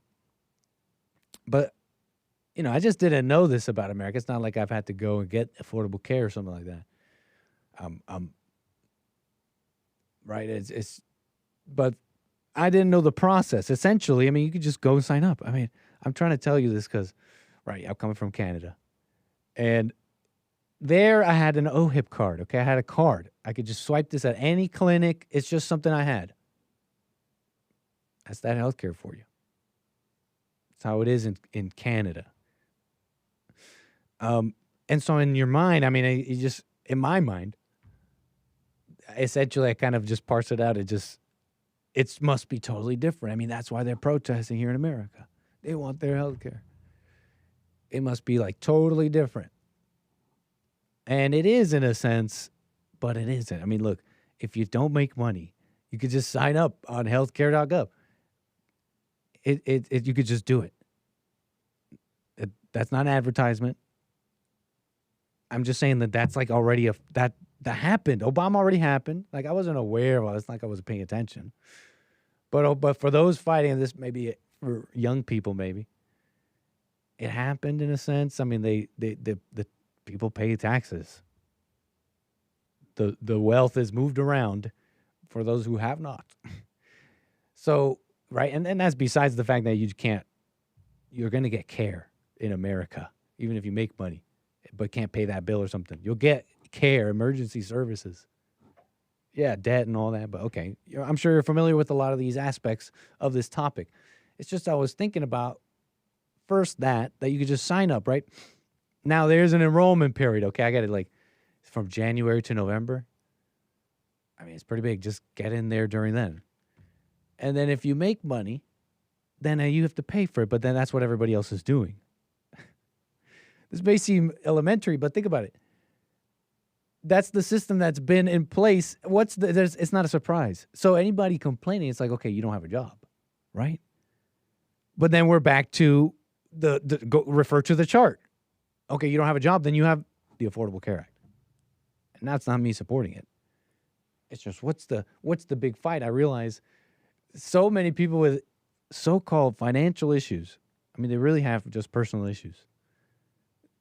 Speaker 3: But I just didn't know this about America. It's not like I've had to go and get affordable care or something like that. Right. But I didn't know the process. Essentially, I mean, you could just go and sign up. I mean, I'm trying to tell you this because, right, I'm coming from Canada. And there I had an OHIP card, okay? I had a card. I could just swipe this at any clinic. It's just something I had. That's that healthcare for you. That's how it is in Canada. And so in your mind, I mean, in my mind, essentially I kind of just parse it out. It must be totally different. I mean, that's why they're protesting here in America. They want their healthcare. It must be like totally different. And it is in a sense, but it isn't. I mean, look, if you don't make money, you could just sign up on healthcare.gov. You could just do it. That's not an advertisement. I'm just saying that's like already that happened. Obama already happened. Like I wasn't aware of it. It's like I wasn't paying attention. But for those fighting this, maybe for young people, maybe it happened in a sense. I mean, the people pay taxes. The wealth is moved around for those who have not. So, right, and that's besides the fact that you're going to get care in America, even if you make money, but can't pay that bill or something. You'll get care, emergency services. Yeah, debt and all that, but okay. I'm sure you're familiar with a lot of these aspects of this topic. It's just I was thinking about first that you could just sign up, right? Now, there's an enrollment period, okay? I got it like from January to November. I mean, it's pretty big. Just get in there during then. And then if you make money, then you have to pay for it, but then that's what everybody else is doing. This may seem elementary, but think about it. That's the system that's been in place. It's not a surprise. So anybody complaining, it's like, okay, you don't have a job, right? But then we're back to go refer to the chart. Okay, you don't have a job, then you have the Affordable Care Act. And that's not me supporting it. It's just what's the big fight? I realize so many people with so-called financial issues. I mean, they really have just personal issues.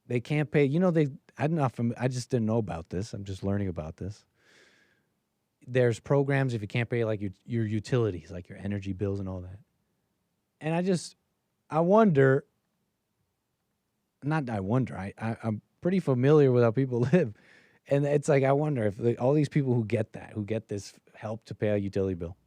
Speaker 3: They can't pay. I just didn't know about this. I'm just learning about this. There's programs if you can't pay like your utilities, like your energy bills and all that. And I wonder. I'm pretty familiar with how people live. And it's like, I wonder if all these people who get this help to pay a utility bill,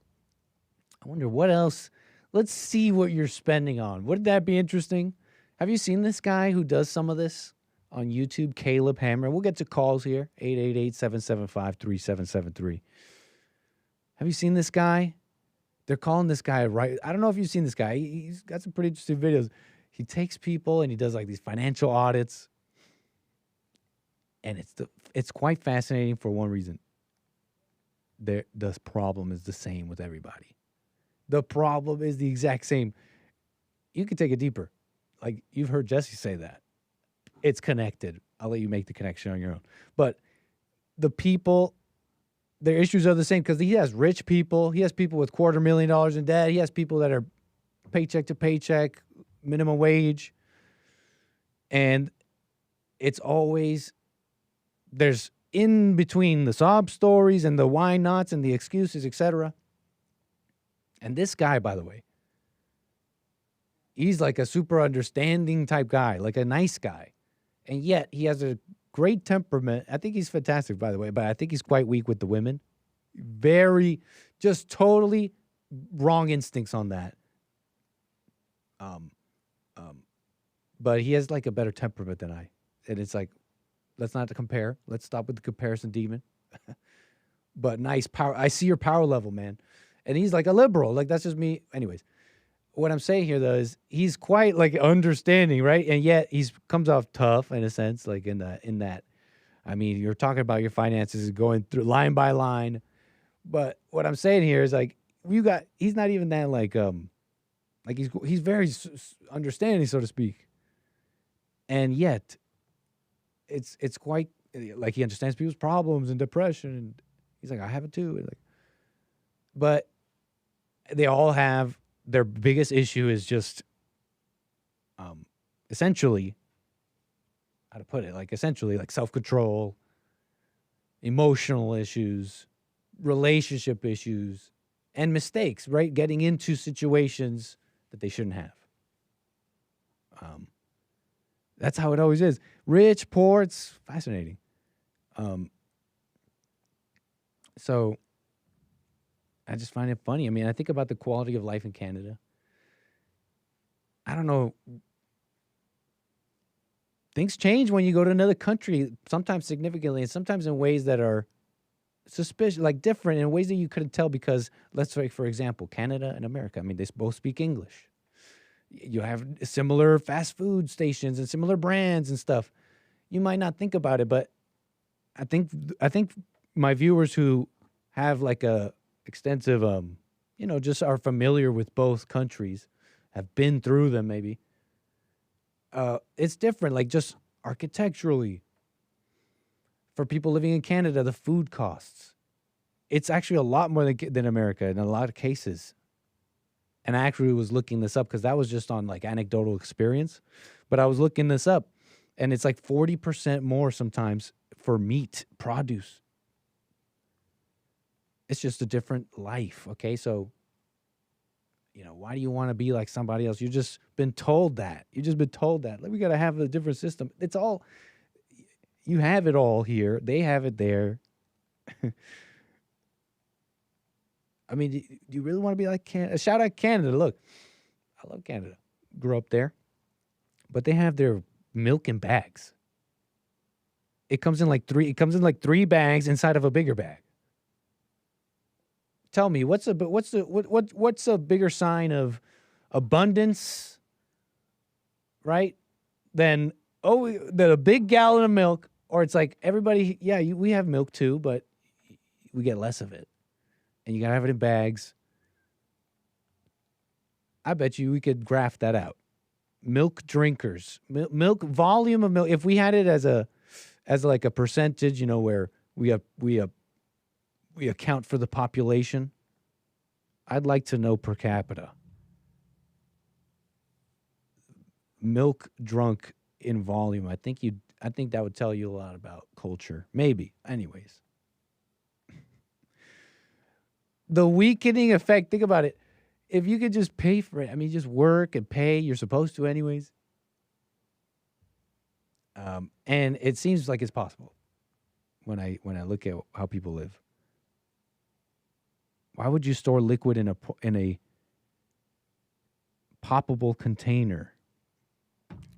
Speaker 3: I wonder what else. Let's see what you're spending on. Wouldn't that be interesting? Have you seen this guy who does some of this on YouTube, Caleb Hammer? We'll get to calls here, 888-775-3773. Have you seen this guy? They're calling this guy, right? I don't know if you've seen this guy. He's got some pretty interesting videos. He takes people and he does like these financial audits. And it's quite fascinating for one reason. The problem is the same with everybody. The problem is the exact same. You can take it deeper. Like you've heard Jesse say that. It's connected. I'll let you make the connection on your own. But the people, their issues are the same because he has rich people. He has people with $250,000 in debt. He has people that are paycheck to paycheck, minimum wage. And it's always, there's in between the sob stories and the why nots and the excuses, etc. And this guy, by the way, he's like a super understanding type guy, like a nice guy. And yet he has a great temperament. I think he's fantastic, by the way, but I think he's quite weak with the women. Very, just totally wrong instincts on that. But he has like a better temperament than I. And it's like, let's not compare. Let's stop with the comparison demon. But nice power. I see your power level, man. And he's like a liberal. Like, that's just me. Anyways, what I'm saying here, though, is he's quite like understanding, right? And yet he's comes off tough in a sense, like in that. I mean, you're talking about your finances going through line by line. But what I'm saying here is like, he's not even that like he's very understanding, so to speak. And yet, it's quite like he understands people's problems and depression. And he's like, I have it too. Like, but they all have their biggest issue is just, essentially, how to put it? Like essentially, like self-control, emotional issues, relationship issues, and mistakes. Right, getting into situations that they shouldn't have. That's how it always is. Rich, poor, it's fascinating. So I just find it funny. I mean, I think about the quality of life in Canada. I don't know. Things change when you go to another country, sometimes significantly, and sometimes in ways that are suspicious, like different, in ways that you couldn't tell because, let's say, for example, Canada and America. I mean, they both speak English. You have similar fast food stations and similar brands and stuff. You might not think about it, but I think my viewers who have like a extensive, just are familiar with both countries, have been through them maybe. It's different, like just architecturally. For people living in Canada, the food costs. It's actually a lot more than America in a lot of cases. And I actually was looking this up because that was just on like anecdotal experience. But I was looking this up, and it's like 40% more sometimes for meat, produce. It's just a different life, okay? So, why do you want to be like somebody else? You've just been told that. Like, we got to have a different system. It's all, you have it all here. They have it there. I mean, do you really want to be like Canada? Shout out Canada. Look, I love Canada. Grew up there. But they have their milk in bags. It comes in like three bags inside of a bigger bag. Tell me, what's a bigger sign of abundance, right? Than a big gallon of milk, or it's like everybody, we have milk too, but we get less of it. And you gotta have it in bags. I bet you we could graph that out. Milk drinkers, milk volume of milk. If we had it as like a percentage, where we account for the population, I'd like to know per capita. Milk drunk in volume. I think that would tell you a lot about culture. Maybe. Anyways. The weakening effect, think about it. If you could just pay for it, I mean, just work and pay, you're supposed to anyways. And it seems like it's possible when I look at how people live. Why would you store liquid in a poppable container?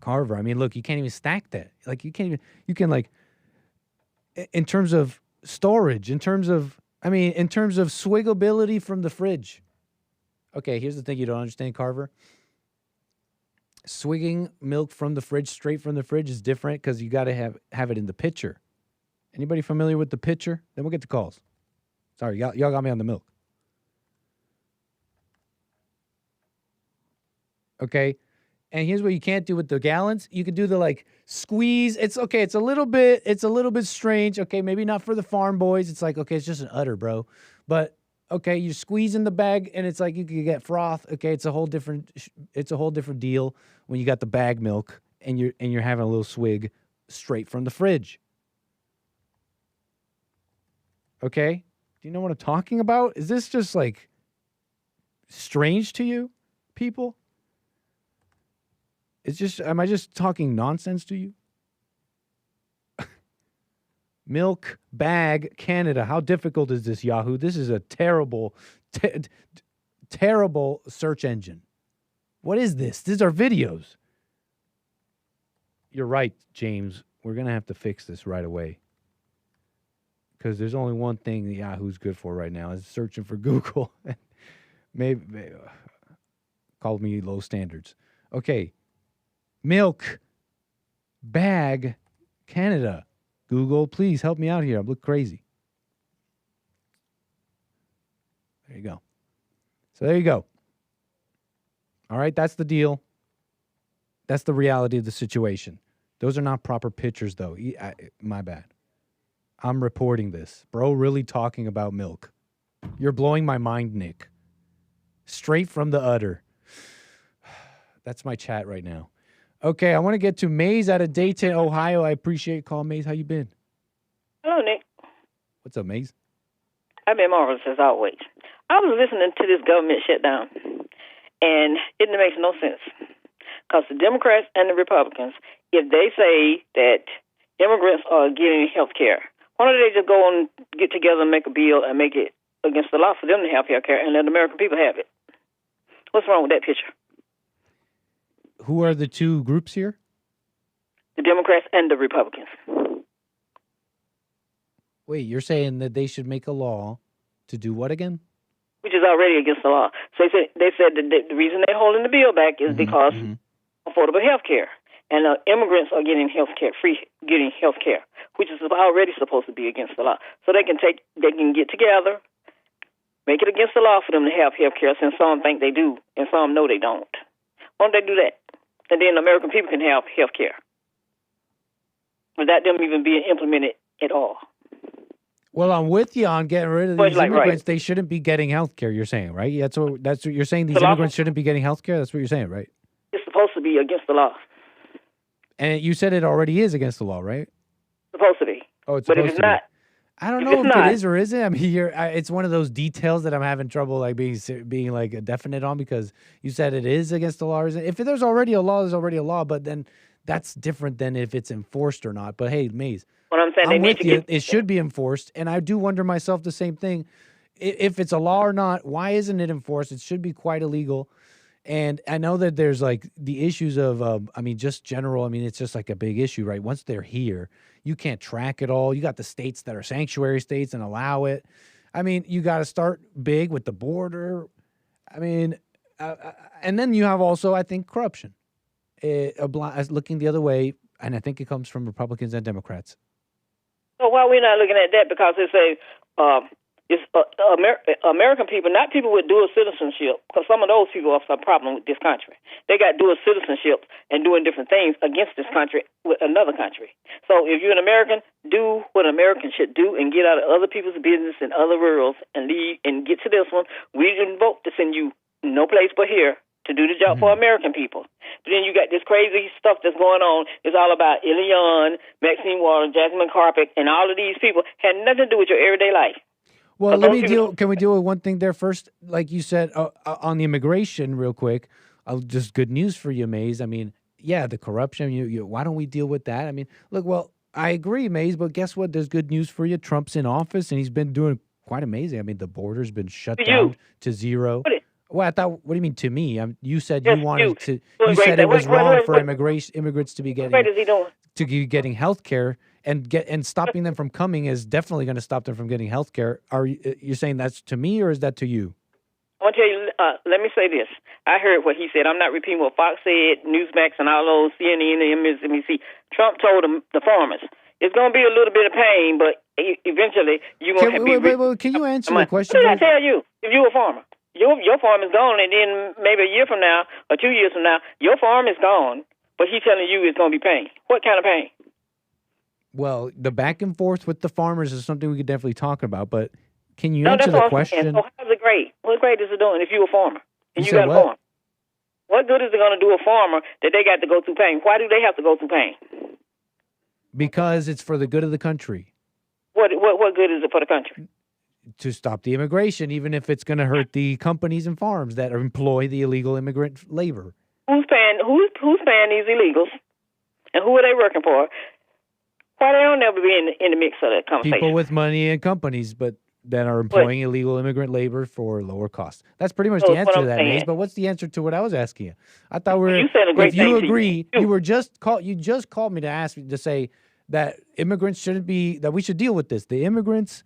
Speaker 3: Carver, I mean, look, you can't even stack that. Like, you can like, in terms of storage, in terms of swiggability from the fridge. Okay, here's the thing you don't understand, Carver. Swigging milk from the fridge, straight from the fridge, is different because you got to have it in the pitcher. Anybody familiar with the pitcher? Then we'll get to calls. Sorry, y'all got me on the milk. Okay, and here's what you can't do with the gallons. You can do the like squeeze. It's okay. It's a little bit strange. Okay, maybe not for the farm boys. It's like, okay, it's just an udder, bro. But okay, you squeeze in the bag, and it's like you can get froth. Okay, it's a whole different deal when you got the bag milk and you're having a little swig straight from the fridge. Okay? Do you know what I'm talking about? Is this just like strange to you, people? Am I just talking nonsense to you? Milk Bag Canada. How difficult is this, Yahoo? This is a terrible, terrible search engine. What is this? These are videos. You're right, James. We're going to have to fix this right away. Because there's only one thing that Yahoo's good for right now is searching for Google. maybe call me low standards. Okay. Milk Bag Canada. Google, please help me out here. I look crazy. There you go. So there you go. All right, that's the deal. That's the reality of the situation. Those are not proper pictures, though. My bad. I'm reporting this. Bro, really talking about milk. You're blowing my mind, Nick. Straight from the udder. That's my chat right now. Okay, I want to get to Maze out of Dayton, Ohio. I appreciate your call, Maze. How you been?
Speaker 4: Hello, Nick.
Speaker 3: What's up, Maze?
Speaker 4: I've been marvelous as always. I was listening to this government shutdown, and it makes no sense. Because the Democrats and the Republicans, if they say that immigrants are getting health care, why don't they just go and get together and make a bill and make it against the law for them to have health care and let the American people have it? What's wrong with that picture?
Speaker 3: Who are the two groups here?
Speaker 4: The Democrats and the Republicans.
Speaker 3: Wait, you're saying that they should make a law to do what again?
Speaker 4: Which is already against the law. So they said that the reason they're holding the bill back is because affordable health care. And immigrants are getting health care, getting health care, which is already supposed to be against the law. So they can get together, make it against the law for them to have health care, since some think they do and some know they don't. Why don't they do that? And then American people can have health care without them even being implemented at all.
Speaker 3: Well, I'm with you on getting rid of these immigrants. Right. They shouldn't be getting health care, you're saying, right? That's what you're saying. These immigrants shouldn't be getting health care? That's what you're saying, right?
Speaker 4: It's supposed to be against the law.
Speaker 3: And you said it already is against the law, right?
Speaker 4: Supposed to be.
Speaker 3: Oh, it's
Speaker 4: but
Speaker 3: supposed
Speaker 4: if it's
Speaker 3: to be.
Speaker 4: not,
Speaker 3: I don't know if it is or isn't. I mean, it's one of those details that I'm having trouble like being like definite on, because you said it is against the law. Or isn't. If there's already a law, there's already a law. But then that's different than if it's enforced or not. But hey, Maze,
Speaker 4: what I'm saying,
Speaker 3: I'm with you. It should be enforced, and I do wonder myself the same thing. If it's a law or not, why isn't it enforced? It should be quite illegal. And I know that there's like the issues of, just general. I mean, it's just like a big issue, right? Once they're here, you can't track it all. You got the states that are sanctuary states and allow it. I mean, you got to start big with the border. I mean, and then you have also, I think, corruption. Looking the other way, and I think it comes from Republicans and Democrats.
Speaker 4: So why are we not looking at that? Because it's American people, not people with dual citizenship, because some of those people have some problem with this country. They got dual citizenship and doing different things against this country with another country. So if you're an American, do what Americans should do and get out of other people's business in other worlds and leave and get to this one. We didn't vote to send you no place but here to do the job for American people. But then you got this crazy stuff that's going on. It's all about Elian, Maxine Waters, Jasmine Carpet, and all of these people had nothing to do with your everyday life.
Speaker 3: Well, can we deal with one thing there first? Like you said, on the immigration real quick, just good news for you, Maze. I mean, yeah, the corruption, why don't we deal with that? I mean, look, well, I agree, Maze, but guess what? There's good news for you. Trump's in office, and he's been doing quite amazing. I mean, the border's been shut down to zero. Well, I thought, what do you mean to me? You said you wanted to, you said it was wrong for immigrants to be getting,
Speaker 4: what is he doing?
Speaker 3: To be getting health care. And stopping them from coming is definitely going to stop them from getting health care. Are you saying that's to me, or is that to you?
Speaker 4: I want to tell you, let me say this. I heard what he said. I'm not repeating what Fox said, Newsmax, and all those, CNN and MSNBC. Trump told the farmers, it's going to be a little bit of pain, but eventually you're going to be...
Speaker 3: Wait, can you answer the question?
Speaker 4: What did I tell you? If you're a farmer, your farm is gone, and then maybe a year from now or 2 years from now, your farm is gone, but he's telling you it's going to be pain. What kind of pain?
Speaker 3: Well, the back and forth with the farmers is something we could definitely talk about, but can you answer the question?
Speaker 4: So how's it great? What great is it doing if you're a farmer and you got a farm? What good is it going to do a farmer that they got to go through pain? Why do they have to go through pain?
Speaker 3: Because it's for the good of the country.
Speaker 4: What good is it for the country?
Speaker 3: To stop the immigration, even if it's going to hurt the companies and farms that employ the illegal immigrant labor.
Speaker 4: Who's paying these illegals, and who are they working for? Why they don't never be in the mix of that conversation?
Speaker 3: People with money and companies, but that are employing illegal immigrant labor for lower costs. That's pretty much the answer to that, Maze. But what's the answer to what I was asking you? I thought
Speaker 4: you said a great
Speaker 3: if you
Speaker 4: thing
Speaker 3: agree, you just called me to ask me to say that immigrants shouldn't be, that we should deal with this. The immigrants,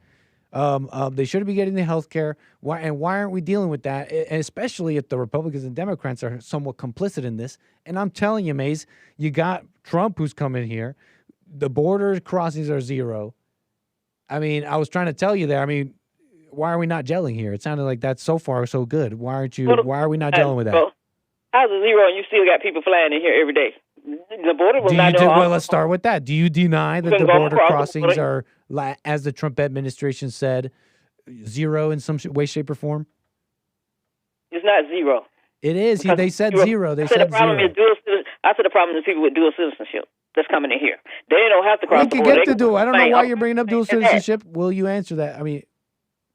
Speaker 3: they shouldn't be getting the health care. Why aren't we dealing with that? And especially if the Republicans and Democrats are somewhat complicit in this. And I'm telling you, Maze, you got Trump who's coming here. The border crossings are zero. I mean, I was trying to tell you there. I mean, why are we not gelling here? It sounded like that's so far so good. Why are we not gelling with that?
Speaker 4: Well, how's it zero and you still got people flying in here every day? The border was not
Speaker 3: well, let's start with that. Do you deny that the border crossings are, as the Trump administration said, zero in some way, shape, or form?
Speaker 4: It's not zero.
Speaker 3: It is. They said zero. They said
Speaker 4: the problem
Speaker 3: zero.
Speaker 4: I said the problem is people with dual citizenship that's coming in here. They don't have to cross the border.
Speaker 3: We can get to dual. I don't know why you're bringing up dual citizenship. Will you answer that? I mean,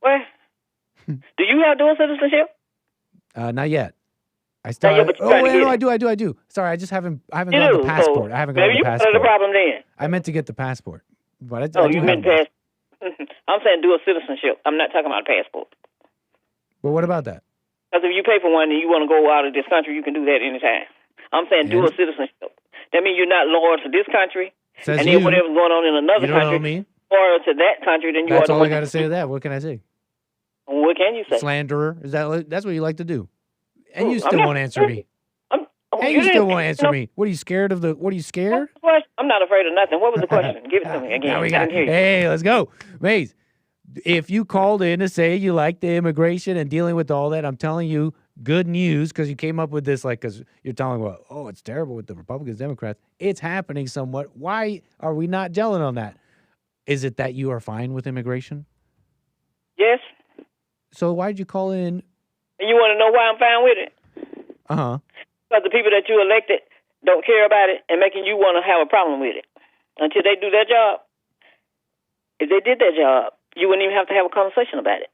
Speaker 4: what? Do you have dual citizenship?
Speaker 3: Not yet. I started. No, I do. Sorry, I haven't got the passport. I haven't got the passport.
Speaker 4: The problem then.
Speaker 3: I meant to get the passport, but I do
Speaker 4: you meant passport. I'm saying dual citizenship. I'm not talking about a passport.
Speaker 3: Well, what about that?
Speaker 4: Because if you pay for one and you want to go out of this country, you can do that anytime. I'm saying dual citizenship. That means you're not loyal to this country, and then whatever's going on in another country, loyal to that country, then you
Speaker 3: That's all I got to say to that. What can I say?
Speaker 4: What can you say?
Speaker 3: Slanderer. That's what you like to do. And you still won't answer me. You still won't answer me. What are you scared of? What are you scared?
Speaker 4: I'm not afraid of nothing. What was the question? Give it to me again.
Speaker 3: Hey, let's go. Maze, if you called in to say you like the immigration and dealing with all that, I'm telling you good news because you came up with this because you're telling me, oh, it's terrible with the Republicans, Democrats. It's happening somewhat. Why are we not gelling on that? Is it that you are fine with immigration?
Speaker 4: Yes.
Speaker 3: So why did you call in?
Speaker 4: And you want to know why I'm fine with it?
Speaker 3: Uh-huh.
Speaker 4: Because the people that you elected don't care about it and making you want to have a problem with it. Until they do their job. If they did their job, you wouldn't even have to have a conversation about it.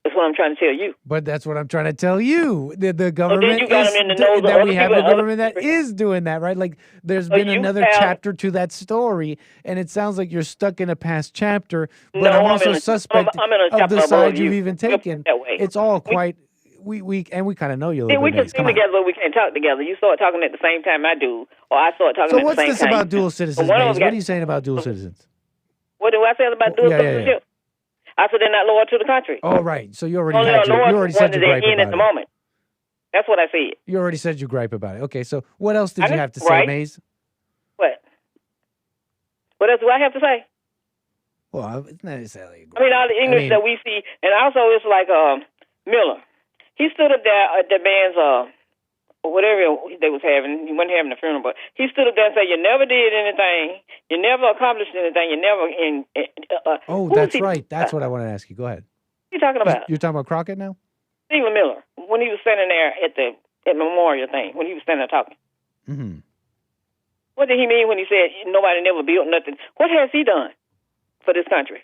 Speaker 4: That's what I'm trying to tell you.
Speaker 3: But that's what I'm trying to tell you. The government
Speaker 4: you got them in the nose
Speaker 3: that we have a government that is doing that, right? Like there's been another chapter to that story, and it sounds like you're stuck in a past chapter. But I'm also suspect of the side you've even taken. It's all quite. We kind of know you a little bit.
Speaker 4: We can sing together, but we can't talk together. You start talking at the same time I do, or I start talking at the same time.
Speaker 3: So what's this about dual citizens? What are you saying about dual citizens?
Speaker 4: What do I say about dual citizenship? I said they're not loyal to the country.
Speaker 3: Oh, right. So you already said your gripe about
Speaker 4: it. At the moment. That's what I said.
Speaker 3: You already said your gripe about it. Okay, so what else did you have to say, Maze?
Speaker 4: What? What else do I have to say?
Speaker 3: Well, it's not necessarily a gripe.
Speaker 4: I mean, all the English that we see, and also it's like Miller. He stood up there at the band's whatever they was having. He wasn't having a funeral, but he stood up there and said, "You never did anything. You never accomplished anything. You never."
Speaker 3: Oh, that's right. That's what I want to ask you. Go ahead.
Speaker 4: What are you talking about?
Speaker 3: You're talking about Crockett now?
Speaker 4: Stephen Miller, when he was standing there at the memorial thing, when he was standing there talking.
Speaker 3: Mm-hmm.
Speaker 4: What did he mean when he said nobody never built nothing? What has he done for this country?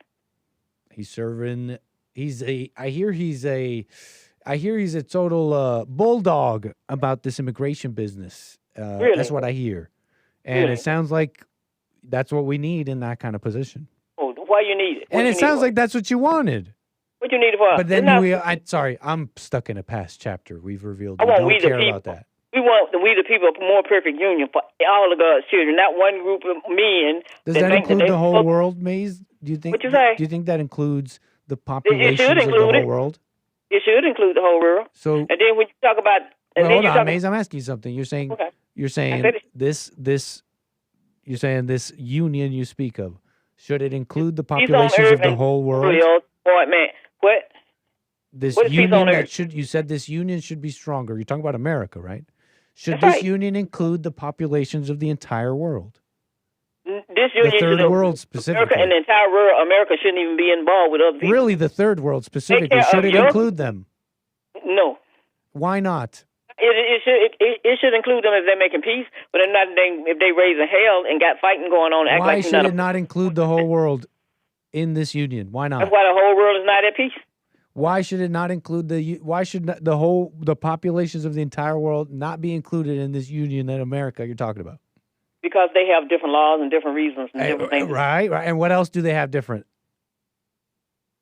Speaker 3: He's serving. I hear he's a total bulldog about this immigration business.
Speaker 4: Really?
Speaker 3: That's what I hear. And It sounds like that's what we need in that kind of position.
Speaker 4: Oh, why you need it?
Speaker 3: And it sounds like that's what you wanted.
Speaker 4: What you need it for?
Speaker 3: But then I'm stuck in a past chapter. We've revealed we don't care about that.
Speaker 4: We want we the people a more perfect union for all of God's children, not one group of men.
Speaker 3: Does that include the whole world, Maze? Do you think?
Speaker 4: What you say?
Speaker 3: Do you think that includes the populations of the whole world?
Speaker 4: It should include the whole world.
Speaker 3: So,
Speaker 4: and then when you talk about,
Speaker 3: hold on, Maze, I'm asking you something. You're saying You're saying this union you speak of, should it include the populations of the whole world?
Speaker 4: What?
Speaker 3: This union you said this union should be stronger. You're talking about America, right? Should this union include the populations of the entire world?
Speaker 4: This union,
Speaker 3: the third world specifically.
Speaker 4: America and the entire world, America shouldn't even be involved with other people.
Speaker 3: Really, the third world specifically, should it include them?
Speaker 4: No.
Speaker 3: Why not?
Speaker 4: It should include them if they're making peace, but if they raising hell and got fighting going on.
Speaker 3: Why should it not include the whole world? in this union? Why not?
Speaker 4: That's why the whole world is not at peace.
Speaker 3: Why should it not include why should the populations of the entire world not be included in this union that America you're talking about?
Speaker 4: Because they have different laws and different reasons and different things.
Speaker 3: Right. And what else do they have different?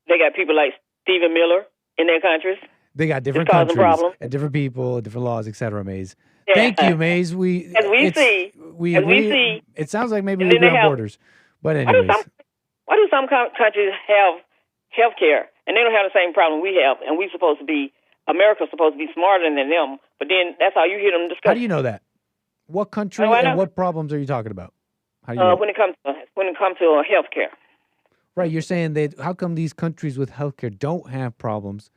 Speaker 4: They got people like Stephen Miller in their countries.
Speaker 3: They got different countries and different people, different laws, etc. Maze. Yeah. Thank you, Maze.
Speaker 4: As we see,
Speaker 3: it sounds like maybe we agree on borders. But anyways.
Speaker 4: Why do some countries have health care and they don't have the same problem we have, and America's supposed to be smarter than them, but then that's how you hear them discuss.
Speaker 3: How do you know that? What country and what problems are you talking about? How do you know?
Speaker 4: When it comes to health care.
Speaker 3: Right, you're saying that how come these countries with healthcare don't have problems,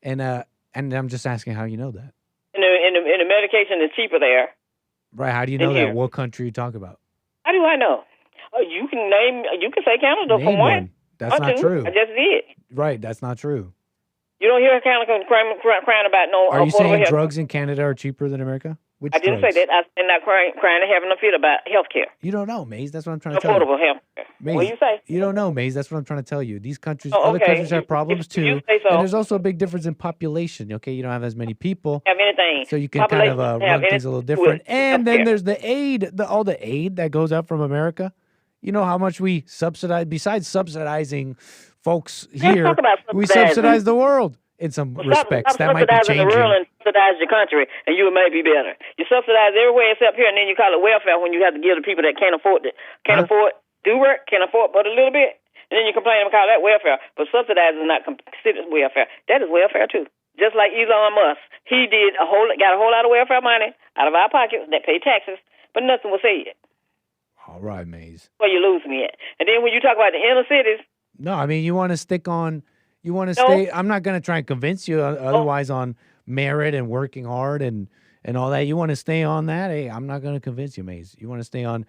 Speaker 3: and I'm just asking how you know that.
Speaker 4: And the medication is cheaper there.
Speaker 3: Right, how do you know that? What country are you talking about?
Speaker 4: How do I know? You can say Canada for one.
Speaker 3: That's not true.
Speaker 4: I just did.
Speaker 3: Right, that's not true.
Speaker 4: You don't hear Canada crying about no.
Speaker 3: Are you saying drugs in Canada are cheaper than America?
Speaker 4: I didn't say that. I'm not crying and having a fit about health care.
Speaker 3: You don't know, Maze. That's what I'm trying to tell you.
Speaker 4: Affordable health care. What do you say?
Speaker 3: You don't know, Maze. That's what I'm trying to tell you. These countries, other countries have problems too.
Speaker 4: You say so.
Speaker 3: And there's also a big difference in population. Okay, you don't have as many people.
Speaker 4: Have anything.
Speaker 3: So you can kind of run things a little different. And then there's the aid, all the aid that goes out from America. You know how much we subsidize, besides subsidizing folks here, we subsidize the world. In some respects, that might be changing.
Speaker 4: The world and subsidize your country, and you may be better. You subsidize everywhere except here, and then you call it welfare when you have to give to people that can't afford it, can't afford but a little bit, and then you complain and call that welfare. But subsidize is not considered welfare. That is welfare too. Just like Elon Musk, he got a whole lot of welfare money out of our pockets that pay taxes, but nothing was said.
Speaker 3: All right, Maze.
Speaker 4: Where you lose me at, and then when you talk about the inner cities.
Speaker 3: No, I mean you want to stick on. You want to stay. I'm not going to try and convince you otherwise on merit and working hard and all that. You want to stay on that? Hey, I'm not going to convince you, Maze. You want to stay on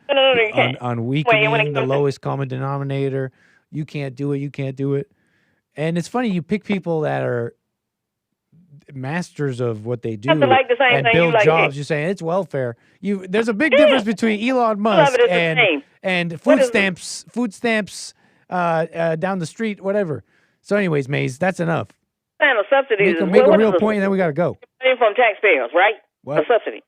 Speaker 3: weakening the lowest common denominator. You can't do it. You can't do it. And it's funny, you pick people that are masters of what they do and build jobs. You're saying it's welfare. There's a big difference between Elon Musk and food stamps down the street, whatever. So anyways, Maze, that's enough.
Speaker 4: And a subsidy
Speaker 3: make a real point, and then we got to go.
Speaker 4: From taxpayers, right?
Speaker 3: What?
Speaker 4: A subsidy.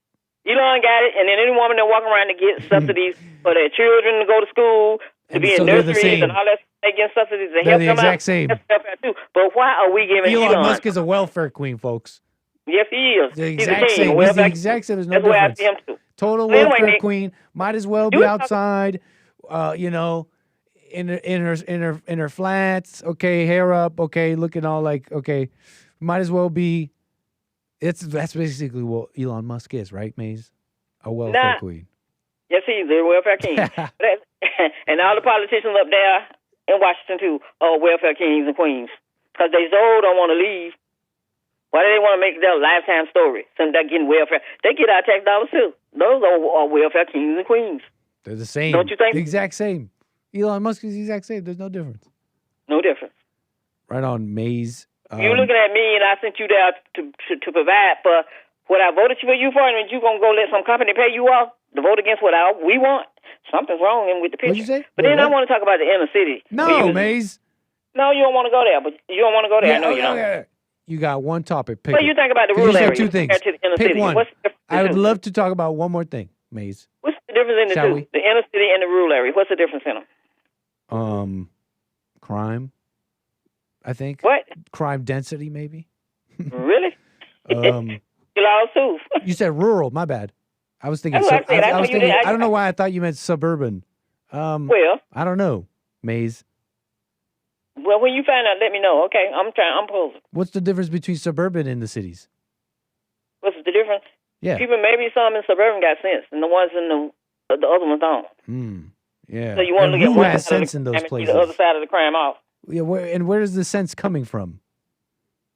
Speaker 4: Elon got it, and then any woman that walk around to get subsidies for their children to go to school, to be in nurseries and all that, they get subsidies to help them out.
Speaker 3: They're the exact same.
Speaker 4: That's welfare too. But why are we giving
Speaker 3: Elon Musk is a welfare queen, folks.
Speaker 4: Yes, he is.
Speaker 3: The exact same. He's the exact same. There's no difference.
Speaker 4: That's why I see him too.
Speaker 3: Total welfare queen. Might as well be outside, in her flats, okay, hair up, okay, looking all like, okay, might as well be. That's basically what Elon Musk is, right, Maze? A welfare queen.
Speaker 4: Yes, he's a welfare king. And all the politicians up there in Washington too are welfare kings and queens because they don't want to leave. Why do they want to make their lifetime story? Since they're getting welfare, they get our tax dollars too. Those are welfare kings and queens.
Speaker 3: They're the same.
Speaker 4: Don't you think?
Speaker 3: The exact same. Elon Musk is the exact same. There's no difference.
Speaker 4: No difference.
Speaker 3: Right on, Maze.
Speaker 4: You're looking at me, and I sent you there to provide for what I voted for you for, and you going to go let some company pay you off to vote against what we want? Something's wrong with the picture.
Speaker 3: What'd you say?
Speaker 4: But then I want to talk about the inner city.
Speaker 3: No, Maze.
Speaker 4: No, you don't want to go there, but you don't want to go there. I know you don't.
Speaker 3: Yeah. You got one topic. Pick
Speaker 4: what do you think about the rural area?
Speaker 3: Two things.
Speaker 4: To the inner
Speaker 3: Pick
Speaker 4: city?
Speaker 3: one. I would
Speaker 4: two?
Speaker 3: love to talk about one more thing, Maze.
Speaker 4: What's the difference in the
Speaker 3: Shall
Speaker 4: two?
Speaker 3: we?
Speaker 4: The inner city and the rural area. What's the difference in them?
Speaker 3: Crime. I think.
Speaker 4: What?
Speaker 3: Crime density, maybe.
Speaker 4: Really?
Speaker 3: You
Speaker 4: lost too.
Speaker 3: You said rural. My bad. I was thinking. I don't know why I thought you meant suburban.
Speaker 4: Well,
Speaker 3: I don't know. Maze.
Speaker 4: Well, when you find out, let me know. Okay, I'm puzzled.
Speaker 3: What's the difference between suburban and the cities?
Speaker 4: What's the difference?
Speaker 3: Yeah.
Speaker 4: People, maybe some in suburban got sense, and the ones in the other ones don't.
Speaker 3: Yeah.
Speaker 4: So you want to get
Speaker 3: who has sense in those places?
Speaker 4: The other side of the crime off.
Speaker 3: Yeah. Where is the sense coming from?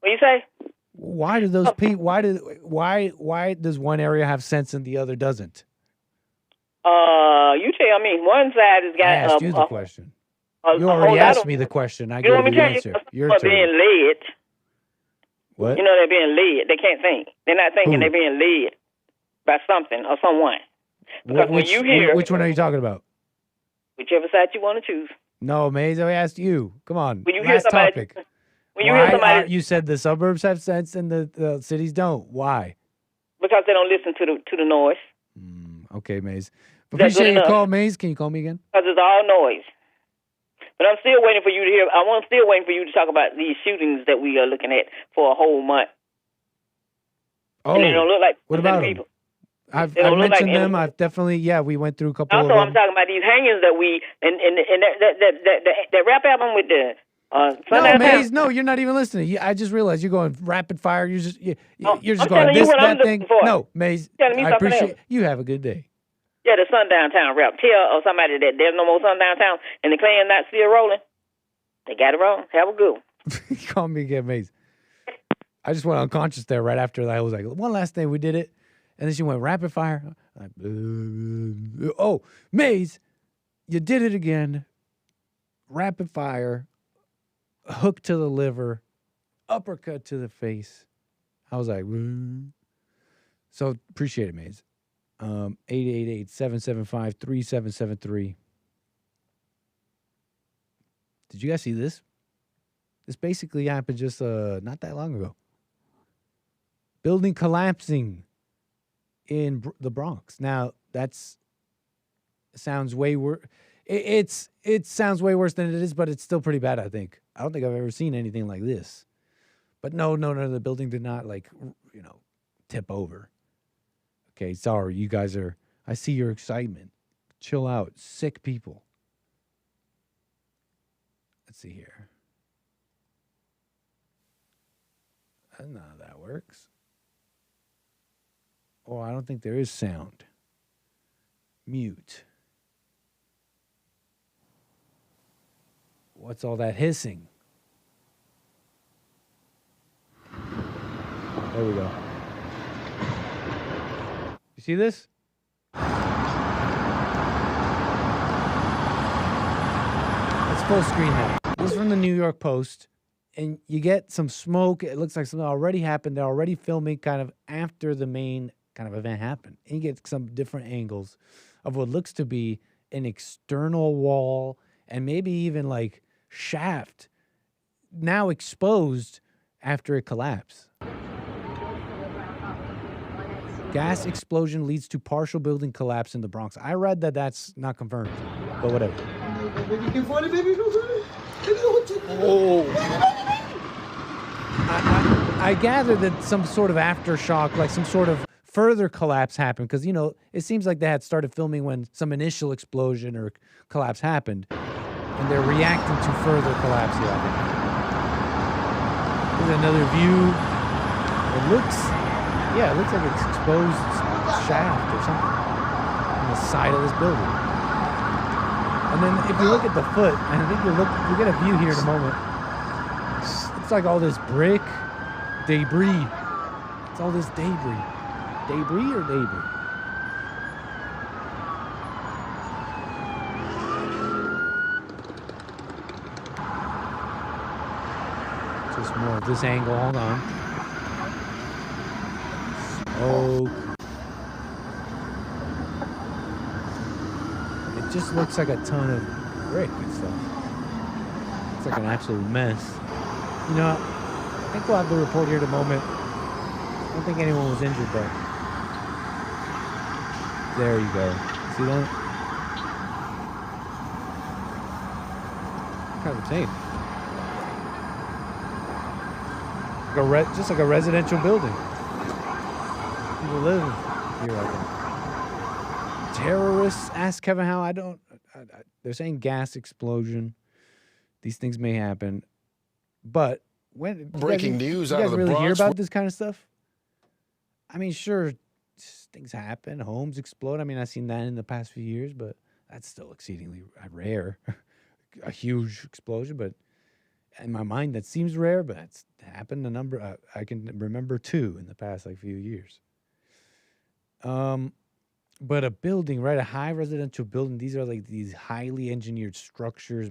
Speaker 4: What you say?
Speaker 3: Why do those people? Why does one area have sense and the other doesn't?
Speaker 4: You tell me. One side has got.
Speaker 3: I asked you the question. You already asked me the question. I gave you the answer. Your turn.
Speaker 4: Being led.
Speaker 3: What?
Speaker 4: You know they're being led. They can't think. They're not thinking. They're being led by something or someone. Because when you hear,
Speaker 3: which one are you talking about?
Speaker 4: Whichever side you want to choose.
Speaker 3: No, Maze, I asked you. Come on.
Speaker 4: When you hear
Speaker 3: Last
Speaker 4: somebody,
Speaker 3: topic.
Speaker 4: when you hear somebody,
Speaker 3: You said the suburbs have sense and the cities don't. Why?
Speaker 4: because they don't listen to the noise.
Speaker 3: Okay, Maze.
Speaker 4: That's
Speaker 3: Appreciate
Speaker 4: good
Speaker 3: your
Speaker 4: enough.
Speaker 3: call, Maze. Can you call me again?
Speaker 4: Because it's all noise. But I'm still waiting for you to hear. I'm still waiting for you to talk about these shootings that we are looking at for a whole month.
Speaker 3: Oh,
Speaker 4: and they don't look like
Speaker 3: what about
Speaker 4: people.
Speaker 3: I've
Speaker 4: They don't look
Speaker 3: mentioned
Speaker 4: like
Speaker 3: them.
Speaker 4: any-
Speaker 3: I've definitely, we went through a couple
Speaker 4: Also,
Speaker 3: of
Speaker 4: I'm
Speaker 3: them.
Speaker 4: talking about these hangings that we and that rap album with the
Speaker 3: No,
Speaker 4: Sundown
Speaker 3: Maze,
Speaker 4: Town.
Speaker 3: no, you're not even listening. I just realized you're going rapid fire. You're just you're
Speaker 4: I'm
Speaker 3: just
Speaker 4: telling
Speaker 3: going
Speaker 4: you
Speaker 3: this,
Speaker 4: what I'm
Speaker 3: that thing.
Speaker 4: looking for.
Speaker 3: No, Maze,
Speaker 4: Telling me
Speaker 3: I
Speaker 4: something
Speaker 3: appreciate
Speaker 4: else.
Speaker 3: you. Have a good day.
Speaker 4: Yeah, the Sundown Town rap. Tell somebody that there's no more Sundown Town and the Klan not still rolling. They got it wrong. Have a good one.
Speaker 3: Call me again, Maze. I just went unconscious there right after that. I was like, one last thing, we did it. And then she went rapid fire. Like, oh, Maze, you did it again. Rapid fire, hook to the liver, uppercut to the face. I was like, so appreciate it, Maze. 888-775-3773. Did you guys see this? This basically happened just not that long ago. Building collapsing in the Bronx. Now, sounds way worse. It sounds way worse than it is, but it's still pretty bad, I think. I don't think I've ever seen anything like this. But no, the building did not, tip over. Okay, sorry, you guys I see your excitement. Chill out. Sick people. Let's see here. I don't know how that works. Oh, I don't think there is sound. Mute. What's all that hissing? There we go. You see this? Let's full screen that. This is from the New York Post. And you get some smoke. It looks like something already happened. They're already filming kind of after the main kind of event happened. And you get some different angles of what looks to be an external wall and maybe even like shaft now exposed after it collapsed. Gas explosion leads to partial building collapse in the Bronx. I read that that's not confirmed, but whatever. Oh. I gather that some sort of aftershock, like some sort of further collapse happened, because, it seems like they had started filming when some initial explosion or collapse happened, and they're reacting to further collapse here, I think. Here's another view. It looks like it's exposed shaft or something on the side of this building. And then if you look at the foot, and I think you'll get a view here in a moment. It's like all this brick debris. It's all this debris. Debris or debris? Just more of this angle. Hold on. Smoke. It just looks like a ton of brick and stuff. It's like an absolute mess. I think we'll have the report here in a moment. I don't think anyone was injured, but there you go. See that? Kind of insane. Just like a residential building. People live here, I think. Terrorists, ask Kevin how. They're saying gas explosion. These things may happen. But
Speaker 6: Breaking news
Speaker 3: you
Speaker 6: out
Speaker 3: guys
Speaker 6: of the
Speaker 3: really hear
Speaker 6: Bronx.
Speaker 3: about this kind of stuff? I mean, sure, things happen. Homes explode. I mean, I've seen that in the past few years, but that's still exceedingly rare. A huge explosion, but in my mind, that seems rare, but it's happened a number. I can remember 2 in the past few years. But a building, right? A high residential building. These are like these highly engineered structures